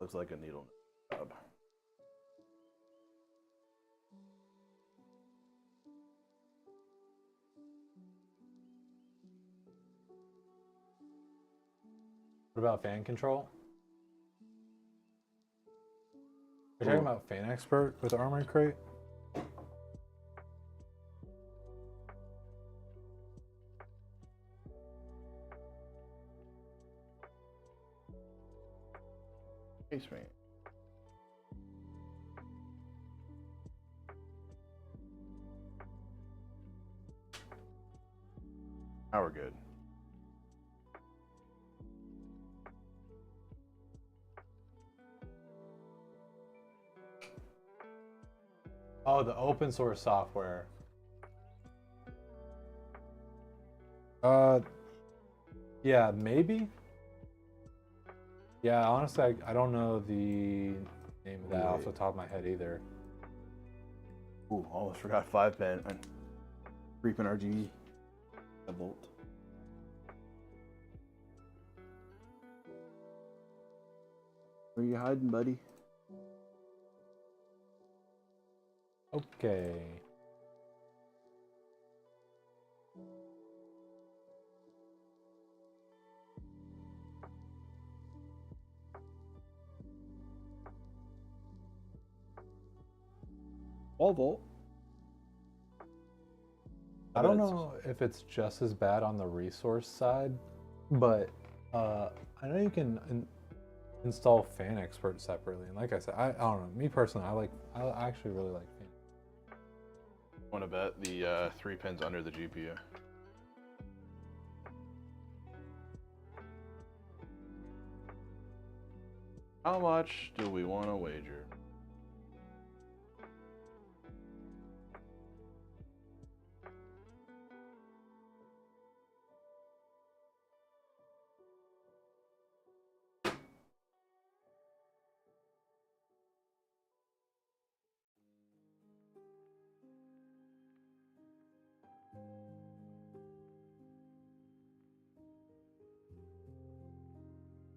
Speaker 3: Looks like a needle job.
Speaker 2: What about fan control? You're talking about Fan Expert with Armored Crate?
Speaker 3: Case fan. Now we're good.
Speaker 2: Oh, the open source software. Yeah, maybe. Yeah, honestly, I don't know the name of that off the top of my head either.
Speaker 3: Ooh, almost forgot 5-pin and 3-pin RGB. A volt. Where you hiding, buddy?
Speaker 2: Okay.
Speaker 3: All volt.
Speaker 2: I don't know if it's just as bad on the resource side, but I know you can install Fan Expert separately. And like I said, I don't know. Me personally, I actually really like Fan.
Speaker 3: Want to bet the 3 pins under the GPU? How much do we want to wager?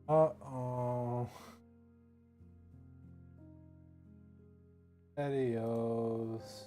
Speaker 2: Uh-oh. Adios.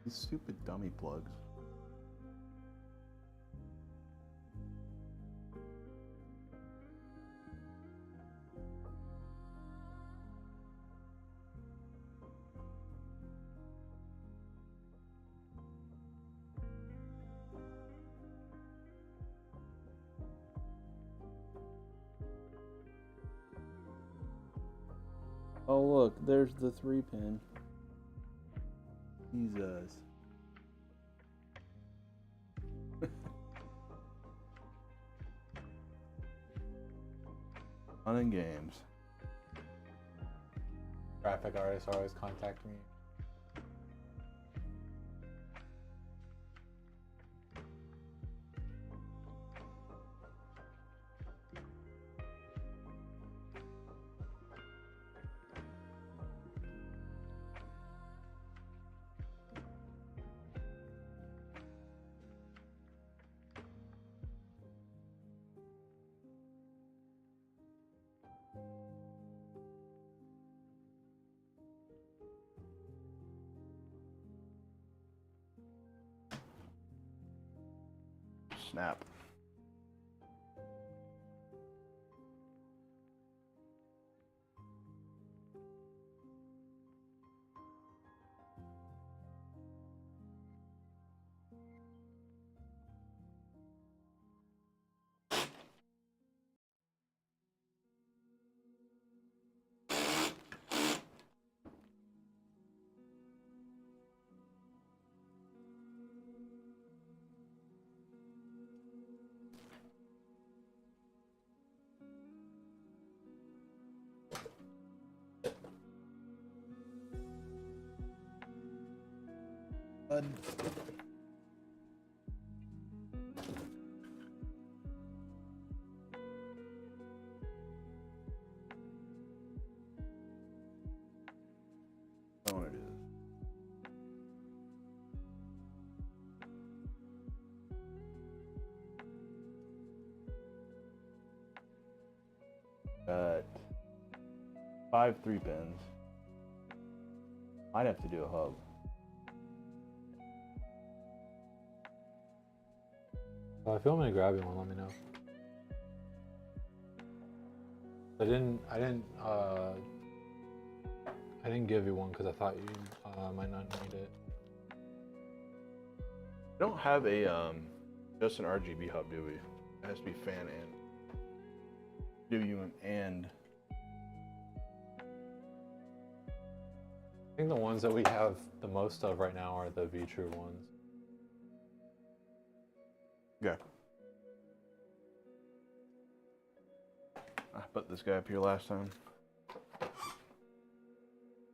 Speaker 3: These stupid dummy plugs. Oh look, there's the 3-pin. Jesus. Fun and games.
Speaker 2: Graphic artists always contact me.
Speaker 3: snap. I want to do this. Got 5 3-pins. Might have to do a hub.
Speaker 2: Well, if you want me to grab you one, let me know. I didn't give you one because I thought you might not need it.
Speaker 3: We don't have a just an RGB hub, do we? It has to be fan and and
Speaker 2: I think the ones that we have the most of right now are the V-True ones.
Speaker 3: yeah. I put this guy up here last time.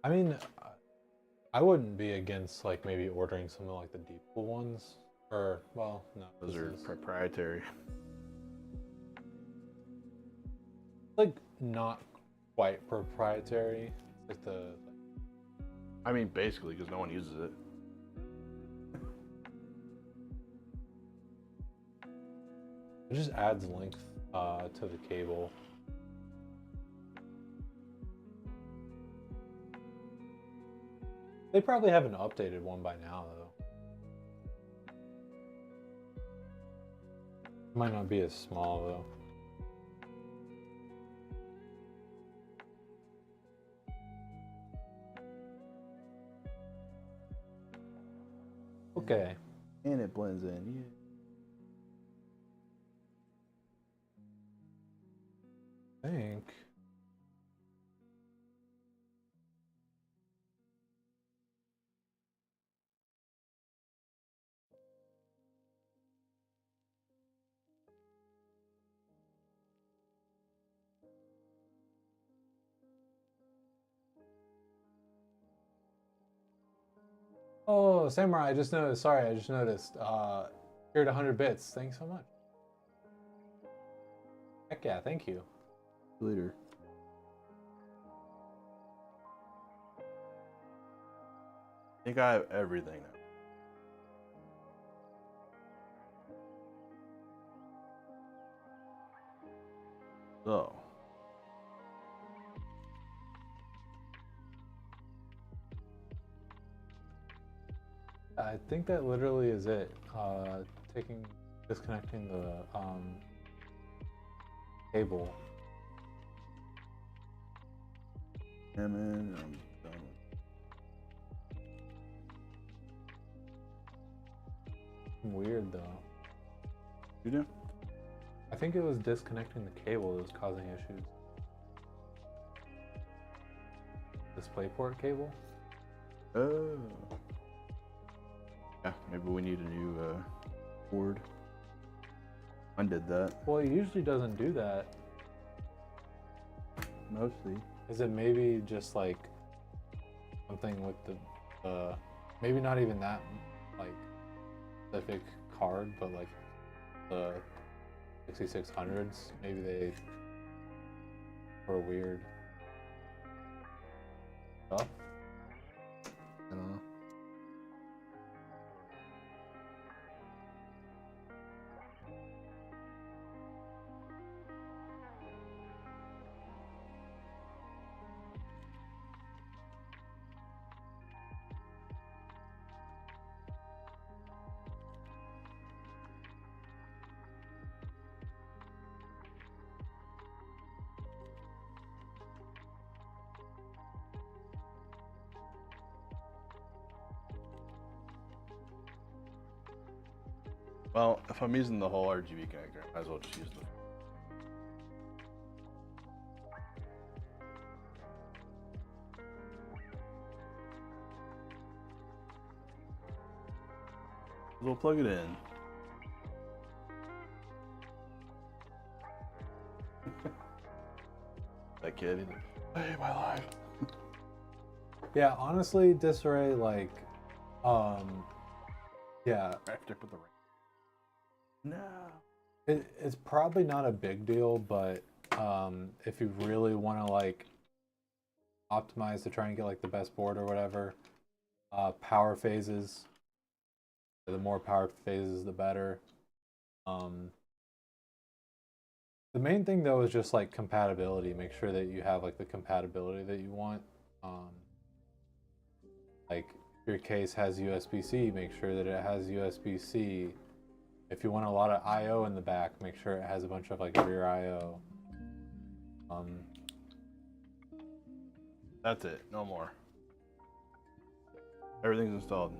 Speaker 2: I mean, I wouldn't be against like maybe ordering something like the Deepcool ones, or well, no,
Speaker 3: Those
Speaker 2: this
Speaker 3: are
Speaker 2: is,
Speaker 3: proprietary.
Speaker 2: like not quite proprietary. It's like the
Speaker 3: I mean, basically, because no one uses it.
Speaker 2: it just adds length to the cable. They probably have an updated one by now, though. Might not be as small, though. Okay.
Speaker 3: And it blends in, yeah.
Speaker 2: I think. Oh, Samurai, I just noticed. Sorry, I just noticed. You're at 100 bits. Thanks so much. Heck yeah, thank you.
Speaker 3: Later. I think I have everything now. So.
Speaker 2: I think that literally is it. Disconnecting the cable.
Speaker 3: I'm done with
Speaker 2: Weird though.
Speaker 3: You do?
Speaker 2: I think it was disconnecting the cable that was causing issues. DisplayPort cable?
Speaker 3: Oh. Yeah, maybe we need a new board. Undid that.
Speaker 2: Well, it usually doesn't do that.
Speaker 3: Mostly.
Speaker 2: Is it maybe just like something with the maybe not even that like specific card, but like the 6600s? Maybe they were weird stuff.
Speaker 3: I don't know. Well, if I'm using the whole RGB connector, I might as well just use the. We'll plug it in. That kid, he's like, I hate my life.
Speaker 2: Yeah, honestly, Disarray, like, yeah,
Speaker 3: After put the ring. No.
Speaker 2: it's probably not a big deal, but if you really want to like optimize to try and get like the best board or whatever, power phases. The more power phases, the better. The main thing though is just like compatibility. Make sure that you have like the compatibility that you want. Like if your case has USB-C, make sure that it has USB-C. If you want a lot of I/O in the back, make sure it has a bunch of like rear I/O.
Speaker 3: That's it. No more. Everything's installed.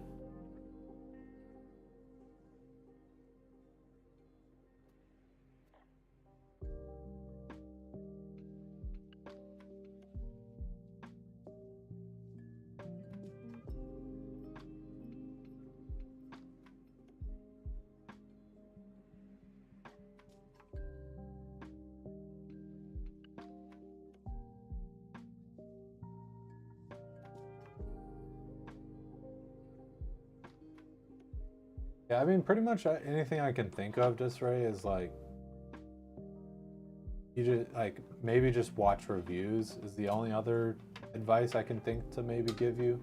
Speaker 2: Yeah, I mean, pretty much anything I can think of, Disarray, is like you just like maybe just watch reviews is the only other advice I can think to maybe give you.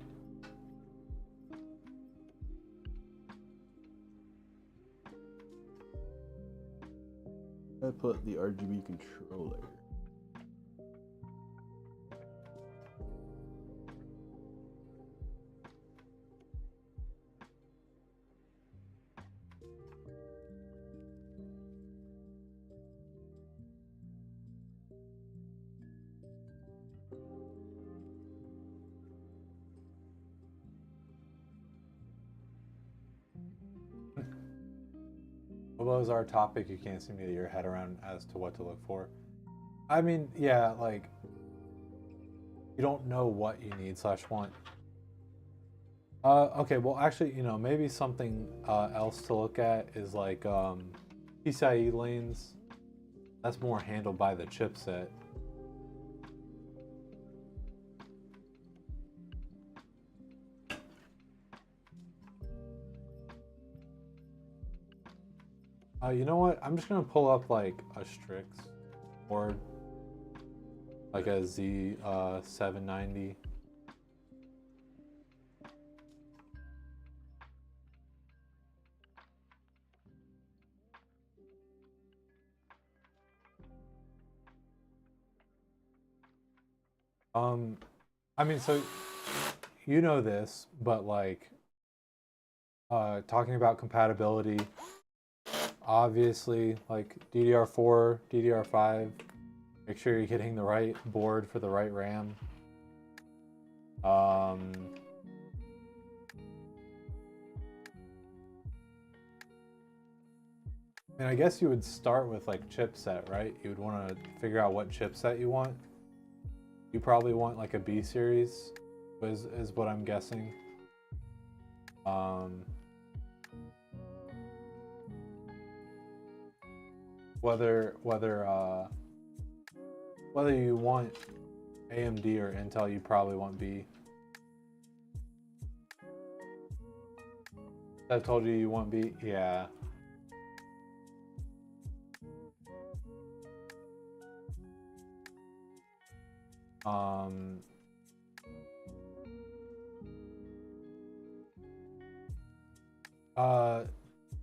Speaker 3: I put the RGB controller.
Speaker 2: Well, those are a topic you can't seem to get your head around as to what to look for. I mean, yeah, like you don't know what you need / want. Okay, well, actually, you know, maybe something else to look at is like PCIe lanes. That's more handled by the chipset. You know what? I'm just gonna pull up like a Strix board, like a Z 790. I mean, so you know this, but like talking about compatibility, obviously, like DDR4, DDR5, make sure you're getting the right board for the right RAM. And I guess you would start with like chipset, right? You would want to figure out what chipset you want. You probably want like a B series, is what I'm guessing. Whether you want AMD or Intel, you probably want B. I told you want B? Yeah.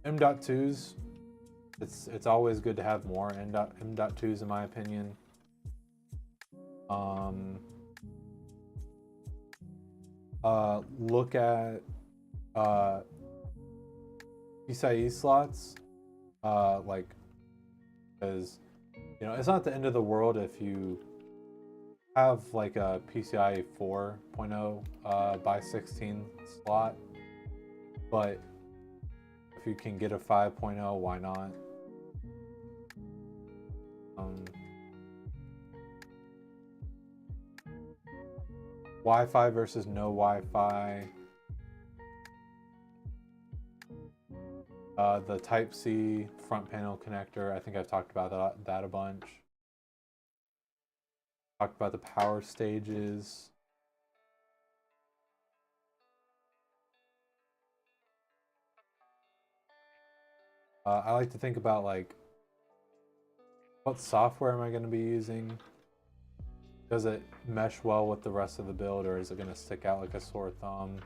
Speaker 2: M.2s. It's always good to have more M.2s in my opinion. Look at PCIe slots, like, because you know it's not the end of the world if you have like a PCIe 4.0 by 16 slot, but If you can get a 5.0, why not? Wi-Fi versus no Wi-Fi. The Type-C front panel connector, I think I've talked about that a bunch. Talked about the power stages. I like to think about like, what software am I going to be using? Does it mesh well with the rest of the build, or is it going to stick out like a sore thumb?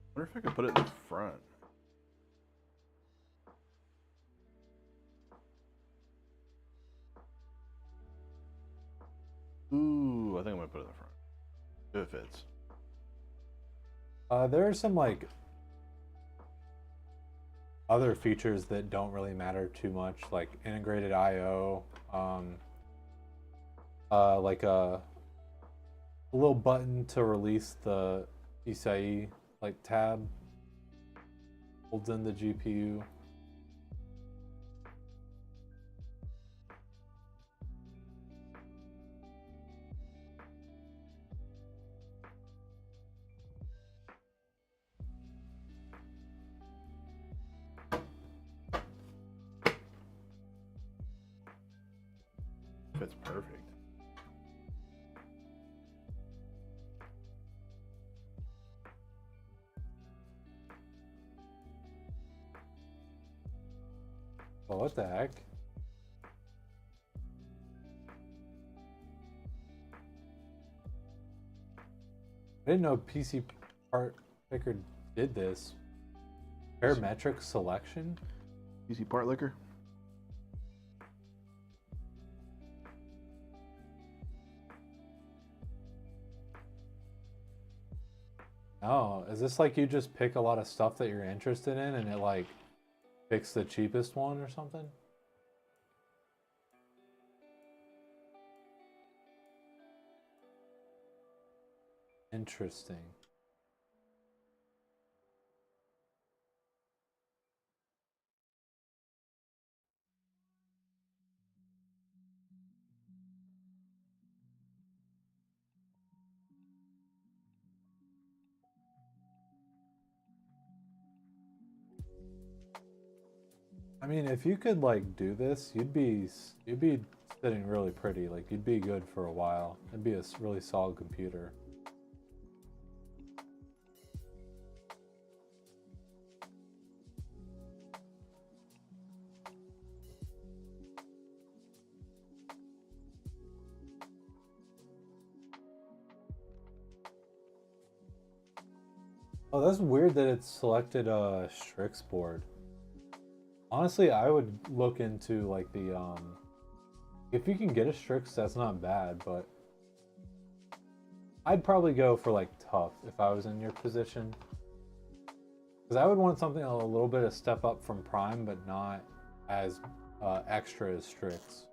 Speaker 3: I wonder if I could put it in the front. Ooh, I think I'm gonna put it in the front. If it fits.
Speaker 2: There are some like other features that don't really matter too much, like integrated I/O, like a little button to release the PCIe like tab, holds in the GPU.
Speaker 3: Fits perfect.
Speaker 2: Oh, what the heck? I didn't know PC Part Picker did this. Parametric selection?
Speaker 3: PC part licker.
Speaker 2: Oh, is this like you just pick a lot of stuff that you're interested in and it like picks the cheapest one or something? Interesting. I mean, if you could like do this, you'd be sitting really pretty. Like you'd be good for a while. It'd be a really solid computer. Oh, that's weird that it selected a Strix board. Honestly, I would look into like the if you can get a Strix, that's not bad, but I'd probably go for like tough if I was in your position. Because I would want something a little bit of step up from Prime, but not as extra as Strix.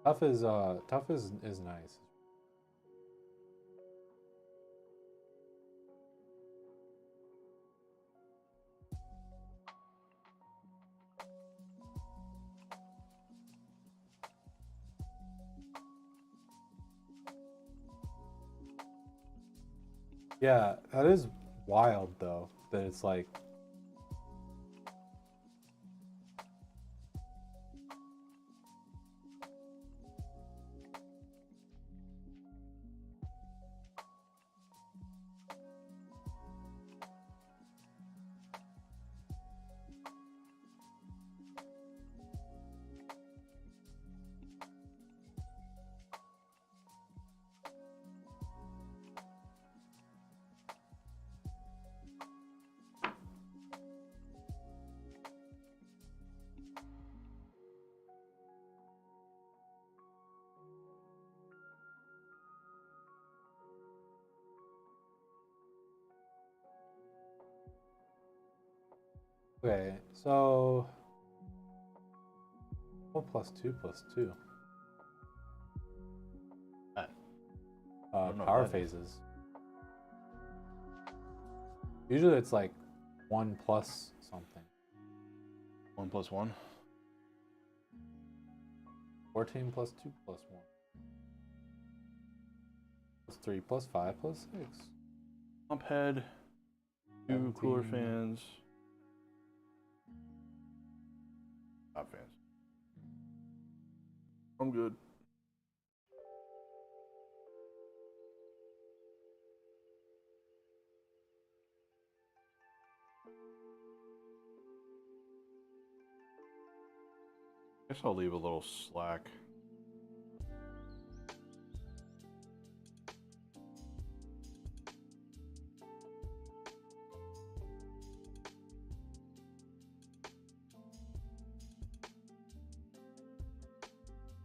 Speaker 2: Tough is nice. Yeah, that is wild though, that it's like Okay, so 12 plus 2 plus 2.
Speaker 3: That. don't know what
Speaker 2: Power
Speaker 3: that is.
Speaker 2: phases. Usually it's like 1 plus something.
Speaker 3: 1 plus 1.
Speaker 2: 14 plus 2 plus 1. Plus 3 plus 5 plus 6.
Speaker 3: Pump head. 2 cooler
Speaker 2: 17.
Speaker 3: fans. Top fans. I'm good. Guess I'll leave a little slack.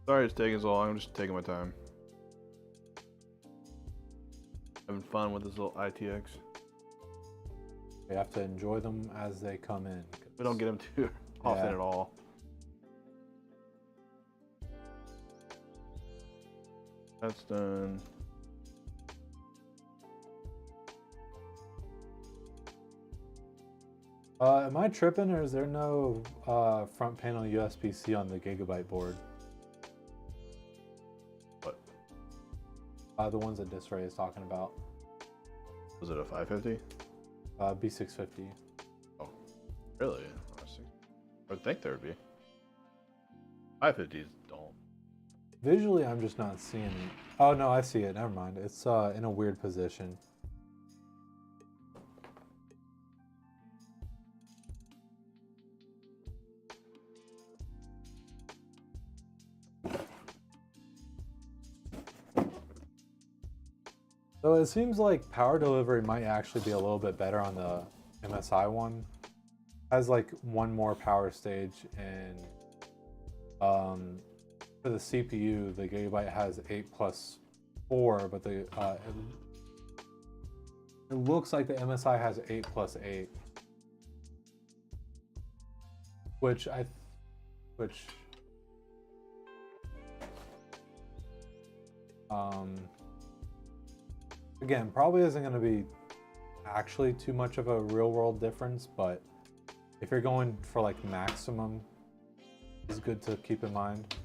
Speaker 3: Sorry it's taking so long, I'm just taking my time. Having fun with this little ITX.
Speaker 2: You have to enjoy them as they come in.
Speaker 3: We don't get them too often
Speaker 2: Yeah.
Speaker 3: at all. That's done.
Speaker 2: Am I tripping, or is there no front panel USB-C on the Gigabyte board?
Speaker 3: What?
Speaker 2: The ones that Disray is talking about.
Speaker 3: Was it a 550?
Speaker 2: B650.
Speaker 3: Really? I would think there would be. 550s don't.
Speaker 2: Visually, I'm just not seeing it. Oh no, I see it. Never mind. It's in a weird position. So it seems like power delivery might actually be a little bit better on the MSI one. Has like one more power stage, and for the CPU, the Gigabyte has 8+4, but the it looks like the MSI has 8+8, which again, probably isn't going to be actually too much of a real world difference, but if you're going for like maximum, it's good to keep in mind.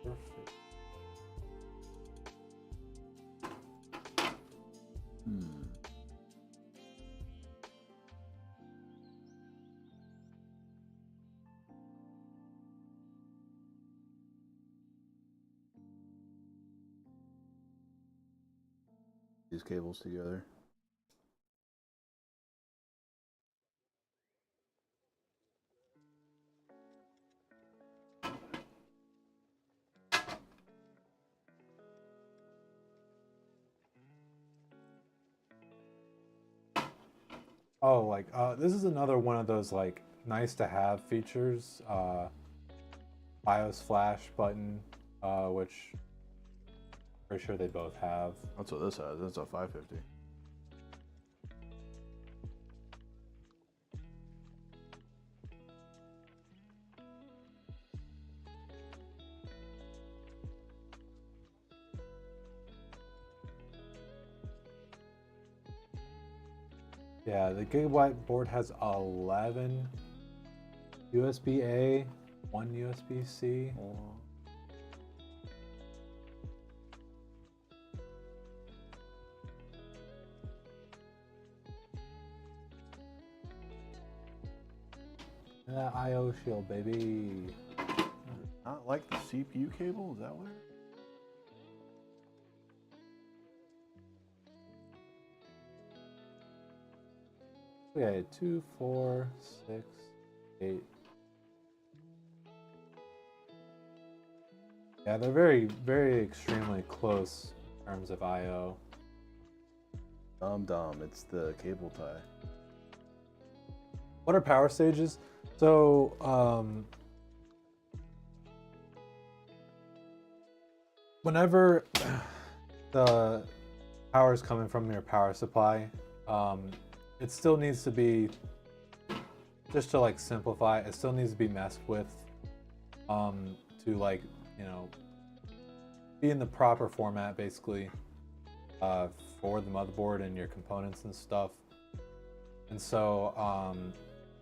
Speaker 2: Perfect.
Speaker 3: These cables together.
Speaker 2: Oh, like this is another one of those like nice to have features. BIOS flash button, which I'm pretty sure they both have.
Speaker 3: That's what this has. That's a 550.
Speaker 2: Yeah, the Gigabyte board has 11 USB-A, 1 USB-C. And that I/O shield, baby.
Speaker 3: Not like the CPU cable? Is that what?
Speaker 2: Okay, 2, 4, 6, 8. Yeah, they're very, very extremely close in terms of I/O.
Speaker 3: Dumb. It's the cable tie.
Speaker 2: What are power stages? So, whenever the power is coming from your power supply. It still needs to be, just to like simplify, it still needs to be messed with to like, you know, be in the proper format basically for the motherboard and your components and stuff. And so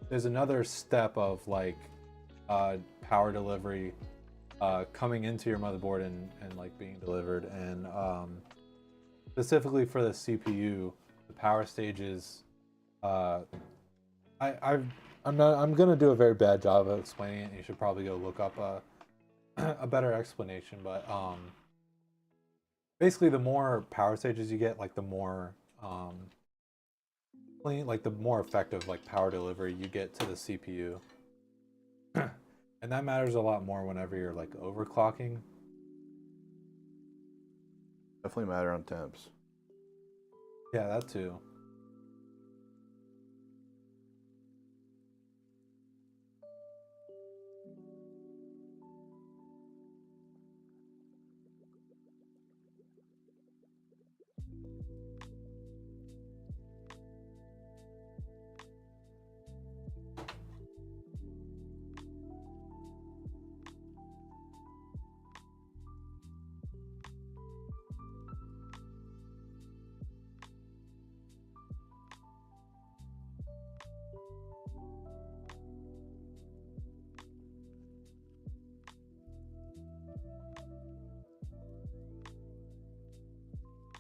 Speaker 2: there's another step of like power delivery coming into your motherboard and like being delivered, and specifically for the CPU, the power stages. I'm gonna do a very bad job of explaining it, and you should probably go look up a better explanation. But basically, the more power stages you get, like the more clean, like the more effective like power delivery you get to the CPU. And that matters a lot more whenever you're like overclocking.
Speaker 3: Definitely matter on temps.
Speaker 2: Yeah, that too.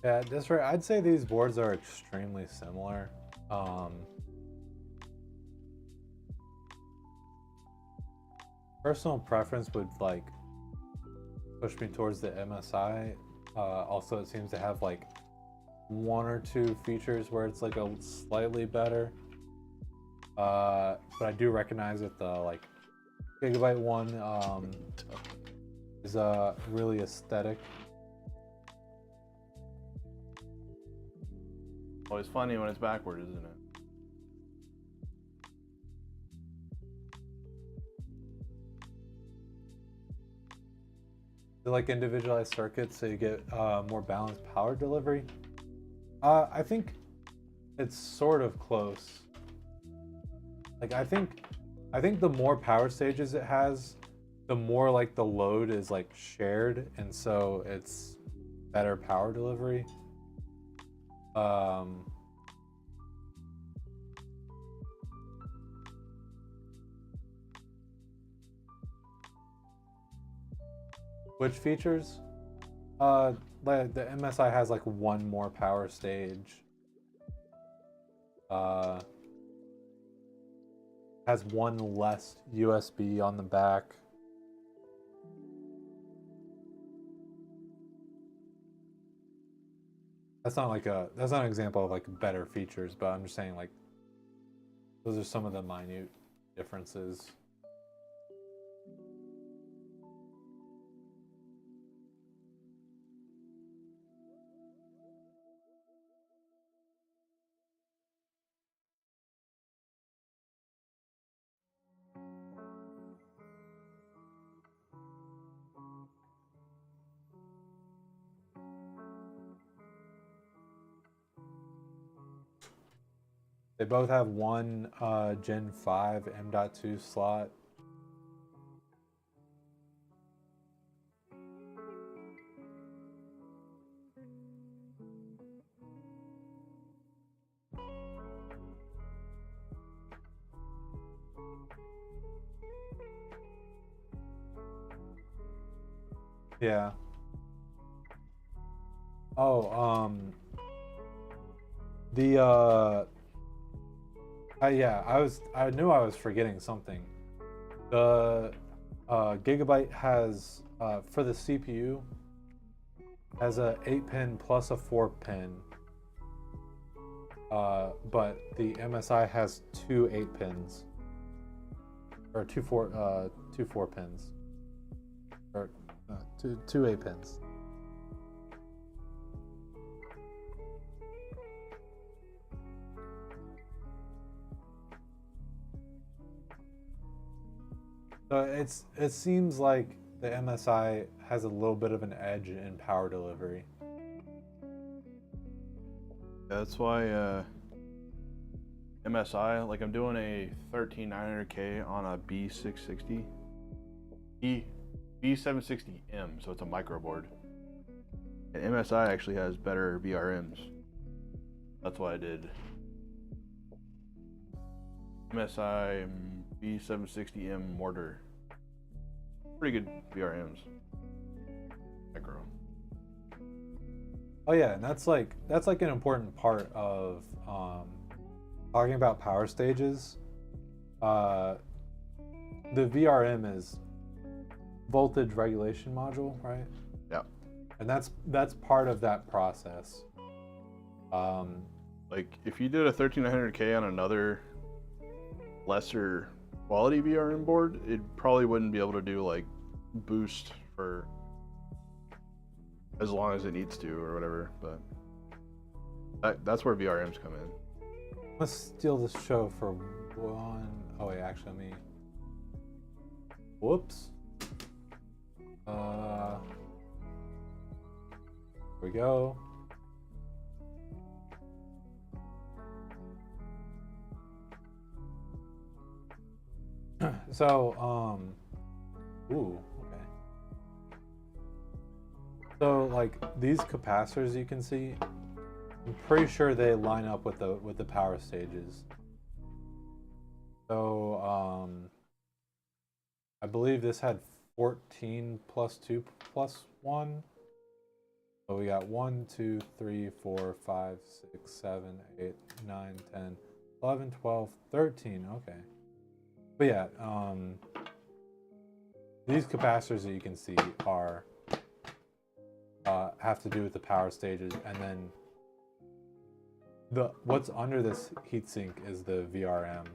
Speaker 2: Yeah, that's right. I'd say these boards are extremely similar. Personal preference would like push me towards the MSI. Also, it seems to have like one or two features where it's like a slightly better. But I do recognize that the like Gigabyte one is really aesthetic.
Speaker 3: Always funny when it's backward, isn't it?
Speaker 2: They're like individualized circuits, so you get more balanced power delivery. I think it's sort of close. Like I think the more power stages it has, the more like the load is like shared, and so it's better power delivery. Which features? The MSI has like one more power stage. Has one less USB on the back. That's not an example of like better features, but I'm just saying like those are some of the minute differences. They both have one Gen 5 M.2 slot. Yeah. Oh, yeah, I knew I was forgetting something. The Gigabyte has for the CPU has a 8-pin plus a 4-pin. But the MSI has two 8-pins. Or two 4-pins. Or two 8-pins. So it seems like the MSI has a little bit of an edge in power delivery.
Speaker 3: That's why MSI, like I'm doing a 13900K on a B660, B760M, so it's a micro board. And MSI actually has better VRMs. That's why I did MSI B760M mortar. Pretty good VRMs. Micro.
Speaker 2: Oh yeah, and that's like an important part of talking about power stages. The VRM is voltage regulation module, right?
Speaker 3: Yeah.
Speaker 2: And that's part of that process.
Speaker 3: Like if you did a 13900K on another lesser quality VRM board, it probably wouldn't be able to do like boost for as long as it needs to or whatever, but that's where VRMs come in.
Speaker 2: Let's steal this show for one. Oh wait, actually, let me. Whoops. Here we go. So, ooh, okay. So, like these capacitors, you can see, I'm pretty sure they line up with the power stages. So, I believe this had 14 plus 2 plus 1. So we got 1, 2, 3, 4, 5, 6, 7, 8, 9, 10, 11, 12, 13. Okay. But yeah, these capacitors that you can see are have to do with the power stages, and then what's under this heatsink is the VRM,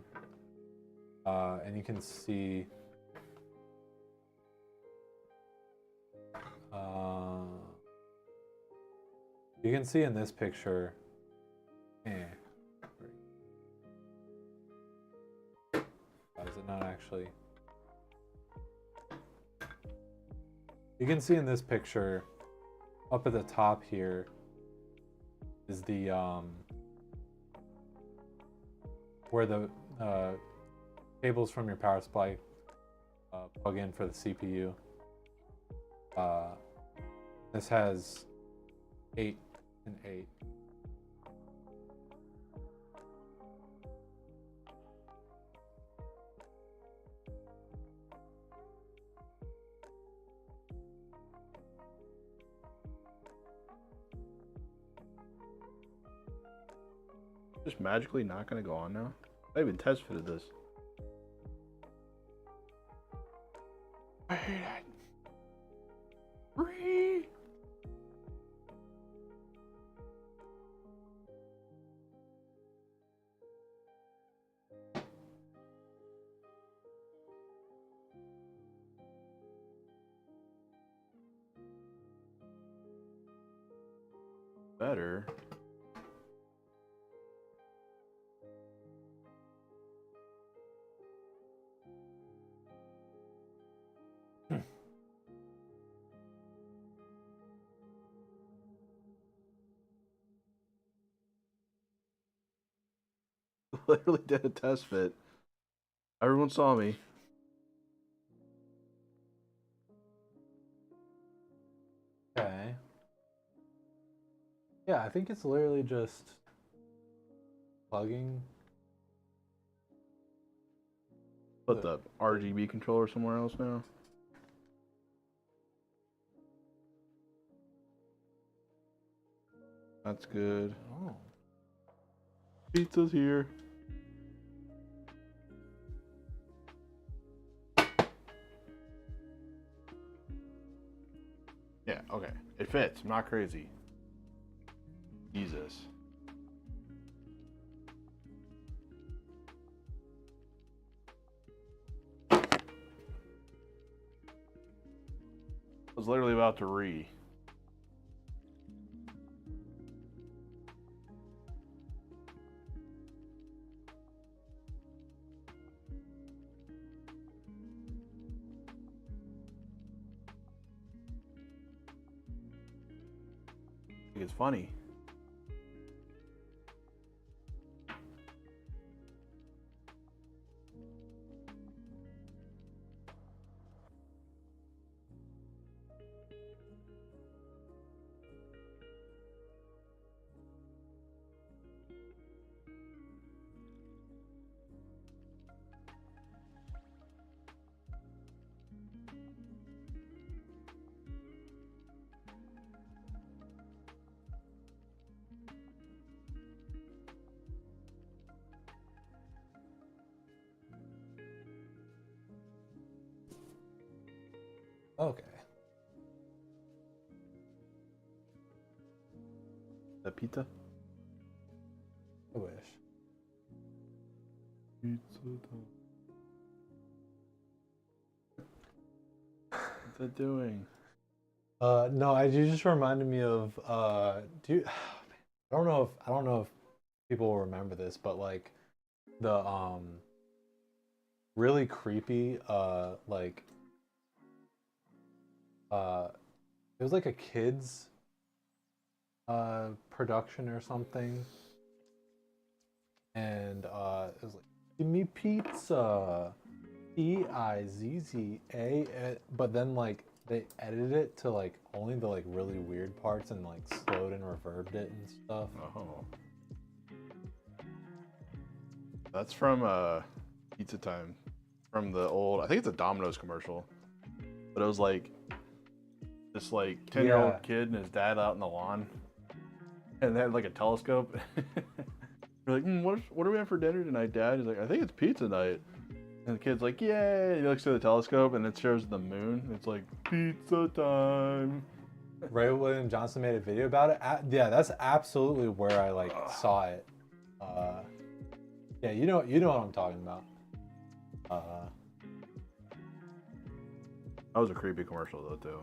Speaker 2: and you can see in this picture. Is it not actually? You can see in this picture, up at the top here, is the where the cables from your power supply plug in for the CPU. This has 8 and 8.
Speaker 3: Just magically not gonna go on now? I even test fitted this. I hate it. Free. Better. Literally did a test fit. Everyone saw me.
Speaker 2: Okay. Yeah, I think it's literally just plugging.
Speaker 3: Put the RGB controller somewhere else now. That's good.
Speaker 2: Oh.
Speaker 3: Pizza's here. Yeah, okay. It fits. I'm not crazy. Jesus. I was literally about to re. I think it's funny.
Speaker 2: Okay.
Speaker 3: The pizza?
Speaker 2: I wish.
Speaker 3: Pizza time. What's that doing?
Speaker 2: No, you just reminded me of I don't know if people will remember this, but like the really creepy it was like a kids production or something, and it was like, give me pizza, Pizza, but then like they edited it to like only the like really weird parts and like slowed and reverbed it and stuff.
Speaker 3: Oh. That's from Pizza Time. From the old, I think it's a Domino's commercial. But it was like this like 10-year-old
Speaker 2: Yeah.
Speaker 3: kid and his dad out in the lawn. And they had like a telescope. They're like, what do we have for dinner tonight, Dad? He's like, I think it's pizza night. And the kid's like, yay! He looks through the telescope and it shows the moon. It's like, pizza time.
Speaker 2: Ray William Johnson made a video about it. Yeah, that's absolutely where I like saw it. Yeah, you know what I'm talking about.
Speaker 3: That was a creepy commercial though too.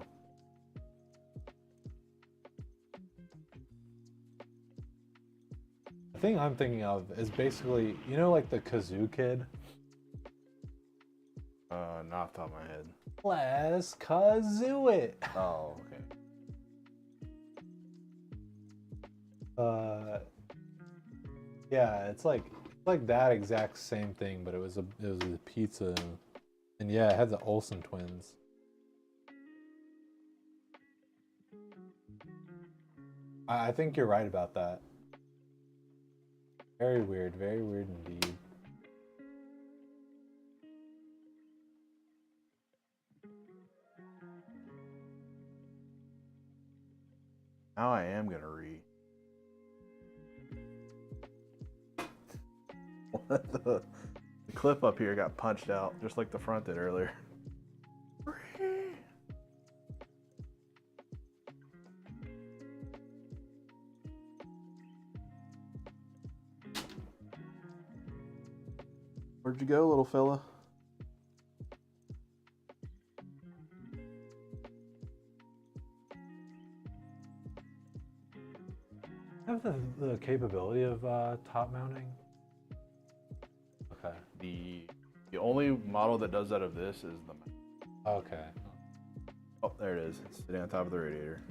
Speaker 2: The thing I'm thinking of is basically, like the Kazoo Kid.
Speaker 3: Not off the top of my head.
Speaker 2: Let's kazoo it.
Speaker 3: Oh, okay.
Speaker 2: Yeah, it's like that exact same thing, but it was a pizza, and yeah, it had the Olsen twins. I think you're right about that. Very weird indeed.
Speaker 3: Now I am gonna read. What the clip up here got punched out just like the front did earlier. Where'd you go, little fella?
Speaker 2: Have the capability of top mounting? Okay.
Speaker 3: The only model that does that of this is the Max.
Speaker 2: Okay.
Speaker 3: Oh, there it is. It's sitting on top of the radiator.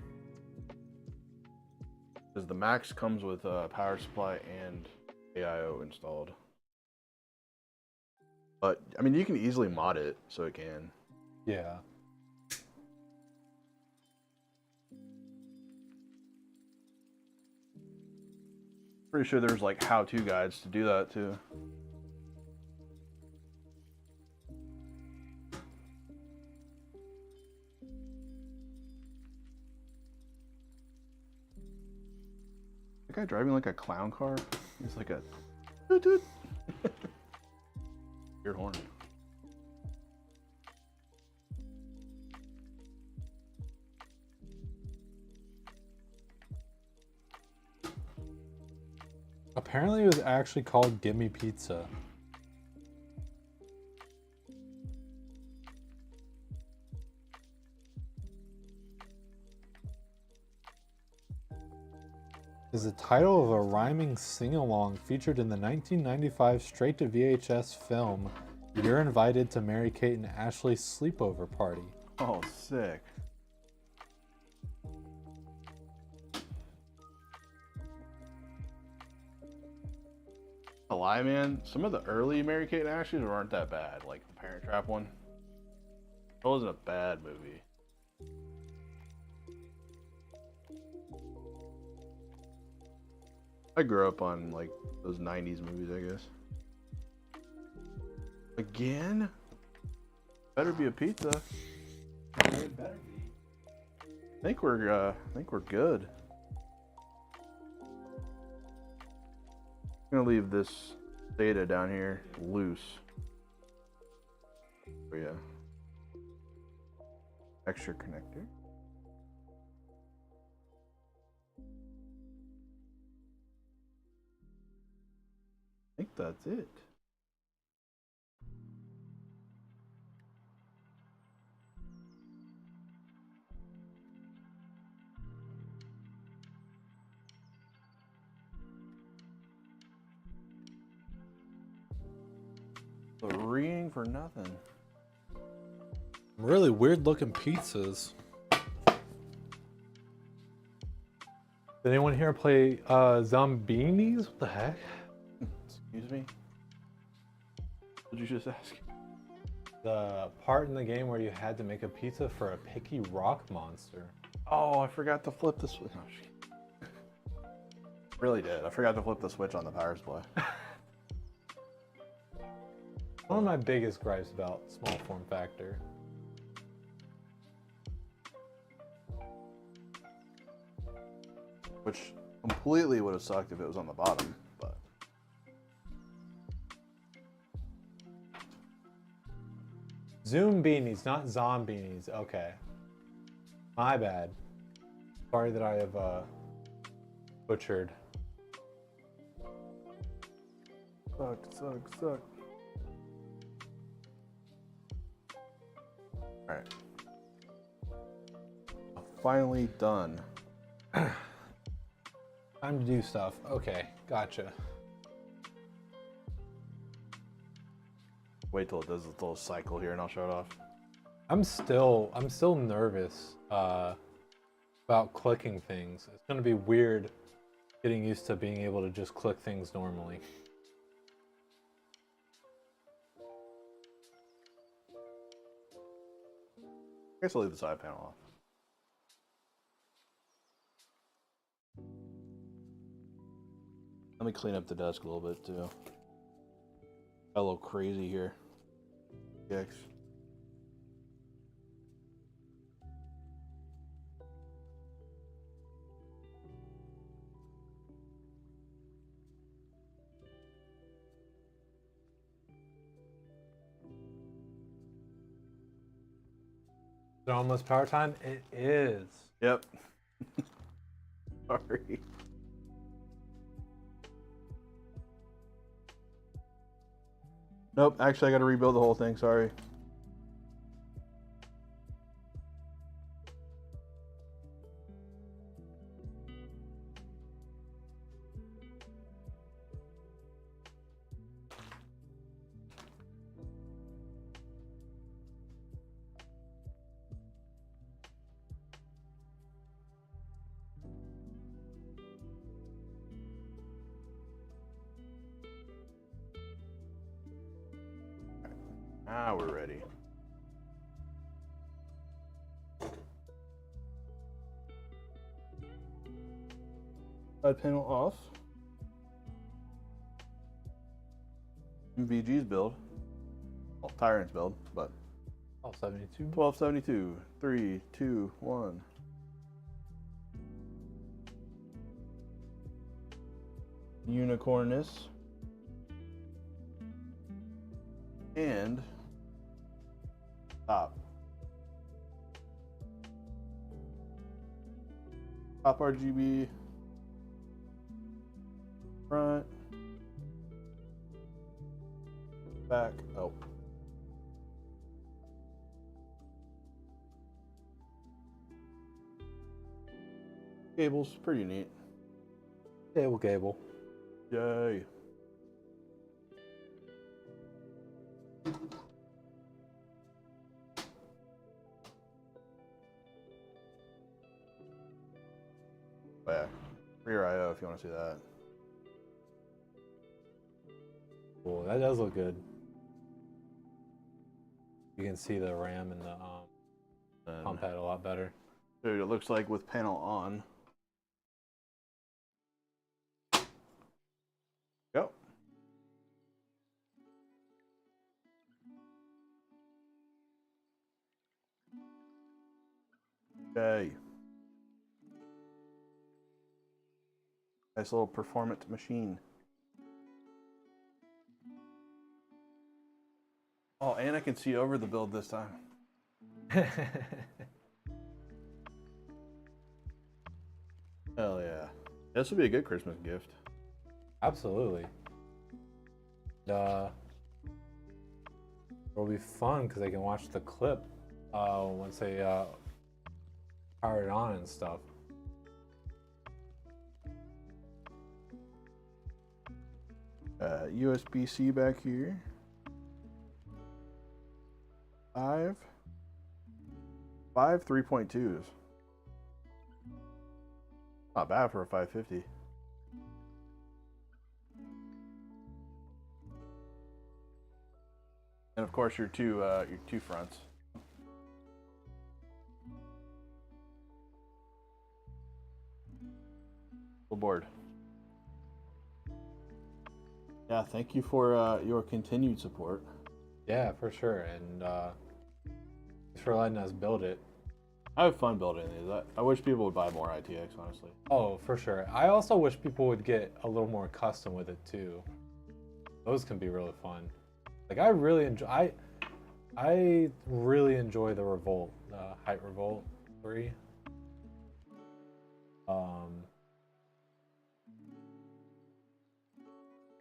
Speaker 3: Because the Max comes with a power supply and AIO installed. But I mean, you can easily mod it so it can.
Speaker 2: Yeah.
Speaker 3: Pretty sure there's like how-to guides to do that too. That guy driving like a clown car. He's like a toot toot. Your horn.
Speaker 2: Apparently it was actually called Gimme Pizza. Is the title of a rhyming sing-along featured in the 1995 straight-to-VHS film You're Invited to Mary Kate and Ashley's Sleepover Party.
Speaker 3: Oh, sick. A lie, man. Some of the early Mary Kate and Ashley's aren't that bad. Like the Parent Trap one. It wasn't a bad movie. I grew up on like those 90s movies, I guess. Again? Better be a pizza.
Speaker 2: It better be.
Speaker 3: I think we're good. I'm gonna leave this data down here loose. Oh yeah. extra connector. I think that's it. The reading for nothing.
Speaker 4: Really weird looking pizzas.
Speaker 2: Did anyone here play Zombinis? What the heck?
Speaker 3: Excuse me? What did you just ask?
Speaker 2: The part in the game where you had to make a pizza for a picky rock monster.
Speaker 3: Oh, I forgot to flip the switch. No, really did. I forgot to flip the switch on the power supply.
Speaker 2: One of my biggest gripes about small form factor.
Speaker 3: Which completely would have sucked if it was on the bottom, but.
Speaker 2: Zoom beanies, not zombies. Okay. My bad. Sorry that I have butchered.
Speaker 3: Suck. Alright. Finally done.
Speaker 2: Time to do stuff. Okay, gotcha.
Speaker 3: Wait till it does this little cycle here and I'll show it off.
Speaker 2: I'm still nervous about clicking things. It's gonna be weird getting used to being able to just click things normally.
Speaker 3: I guess I'll leave the side panel off. Let me clean up the desk a little bit too. Got a little crazy here. Yikes.
Speaker 2: Is it almost power time? It is.
Speaker 3: Yep. Sorry. Nope, actually I gotta rebuild the whole thing, sorry. Now we're ready. Side panel off. MVG's build. Well, Tyrant's build, but
Speaker 2: Oh, 72.
Speaker 3: 1272. 3, 2, 1. Unicornus. And top. Top RGB. Front. Back. Oh. Cable's pretty neat.
Speaker 2: Cable.
Speaker 3: Yay. Oh yeah, rear IO if you want to see that.
Speaker 2: Cool. That does look good. You can see the RAM and the pump pad a lot better.
Speaker 3: Dude, it looks like with panel on. Go. Okay. Nice little performance machine. Oh, and I can see over the build this time. Hell yeah. This would be a good Christmas gift.
Speaker 2: Absolutely. It'll be fun because they can watch the clip once they power it on and stuff.
Speaker 3: USB-C back here. 5 3.2s. Not bad for a 550. And of course your two fronts. Full board. Yeah, thank you for your continued support.
Speaker 2: Yeah, for sure. And thanks for letting us build it.
Speaker 3: I have fun building these. I wish people would buy more ITX, honestly.
Speaker 2: Oh, for sure. I also wish people would get a little more custom with it too. Those can be really fun. Like I really enjoy the Revolt, Height Revolt 3.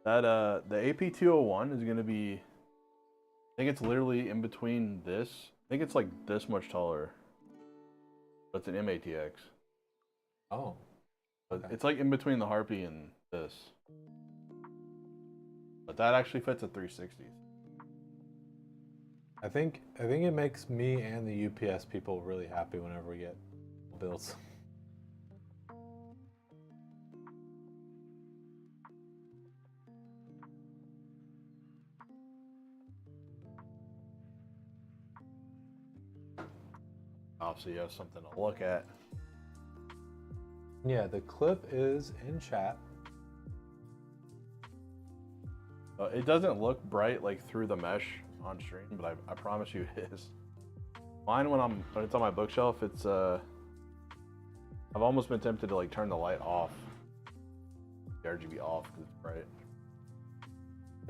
Speaker 3: That the AP201 is gonna be, I think it's literally in between this. I think it's like this much taller. But it's an MATX.
Speaker 2: Oh.
Speaker 3: But
Speaker 2: Okay.
Speaker 3: it's like in between the Harpy and this. But that actually fits a 360.
Speaker 2: I think it makes me and the UPS people really happy whenever we get builds.
Speaker 3: Obviously, you have something to look at.
Speaker 2: Yeah, the clip is in chat.
Speaker 3: It doesn't look bright like through the mesh on stream, but I promise you it is. Mine when it's on my bookshelf, it's I've almost been tempted to like turn the light off, the RGB off because it's bright.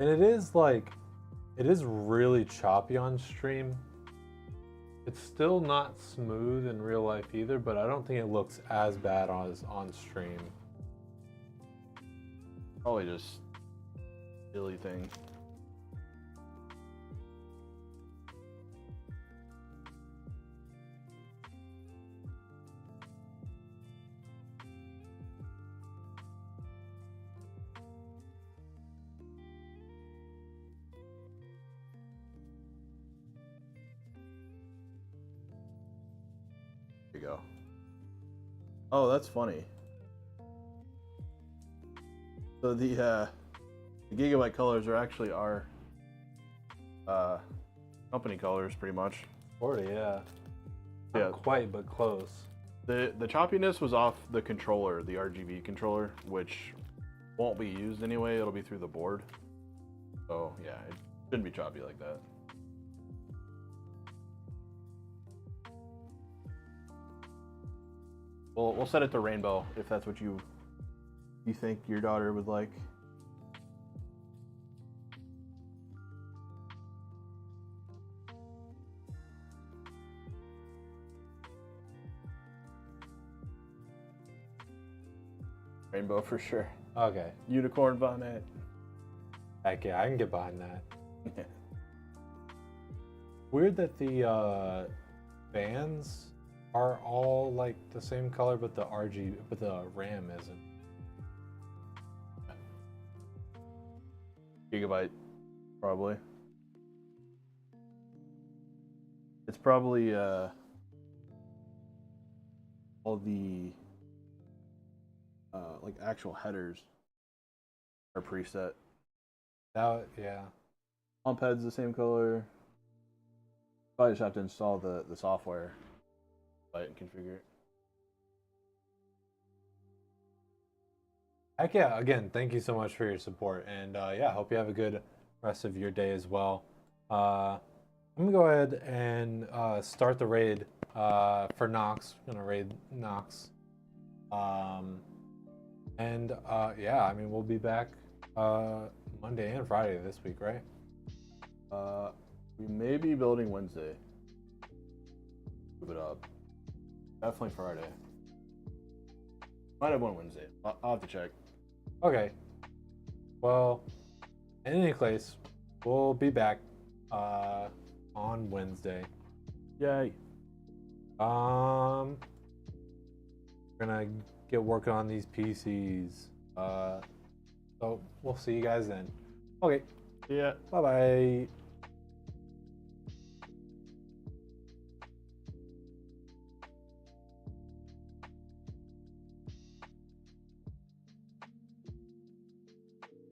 Speaker 2: And it is really choppy on stream. It's still not smooth in real life either, but I don't think it looks as bad as on stream.
Speaker 3: Probably just silly thing. There you go. Oh, that's funny. So the Gigabyte colors are actually our company colors, pretty much.
Speaker 2: 40, yeah.
Speaker 3: Yeah.
Speaker 2: Not quite, but close.
Speaker 3: The choppiness was off the controller, the RGB controller, which won't be used anyway. It'll be through the board. So yeah, it shouldn't be choppy like that. We'll set it to rainbow if that's what you think your daughter would like. Rainbow for sure.
Speaker 2: Okay.
Speaker 3: Unicorn bonnet.
Speaker 2: Heck yeah, I can get behind that. Weird that the bands are all like the same color, but the RAM isn't.
Speaker 3: Gigabyte, probably. It's probably all the like actual headers are preset.
Speaker 2: That, yeah.
Speaker 3: Pump head's the same color. Probably just have to install the software, and configure it.
Speaker 2: Heck yeah, again, thank you so much for your support. And yeah, hope you have a good rest of your day as well. I'm going to go ahead and start the raid for Nox. I'm going to raid Nox. And yeah, I mean, we'll be back Monday and Friday this week, right?
Speaker 3: We may be building Wednesday. Move it up. Definitely Friday. Might have one Wednesday. I'll have to check.
Speaker 2: Okay. Well, in any case, we'll be back on Wednesday.
Speaker 3: Yay.
Speaker 2: We're gonna get working on these PCs. So we'll see you guys then. Okay.
Speaker 3: Yeah.
Speaker 2: Bye bye.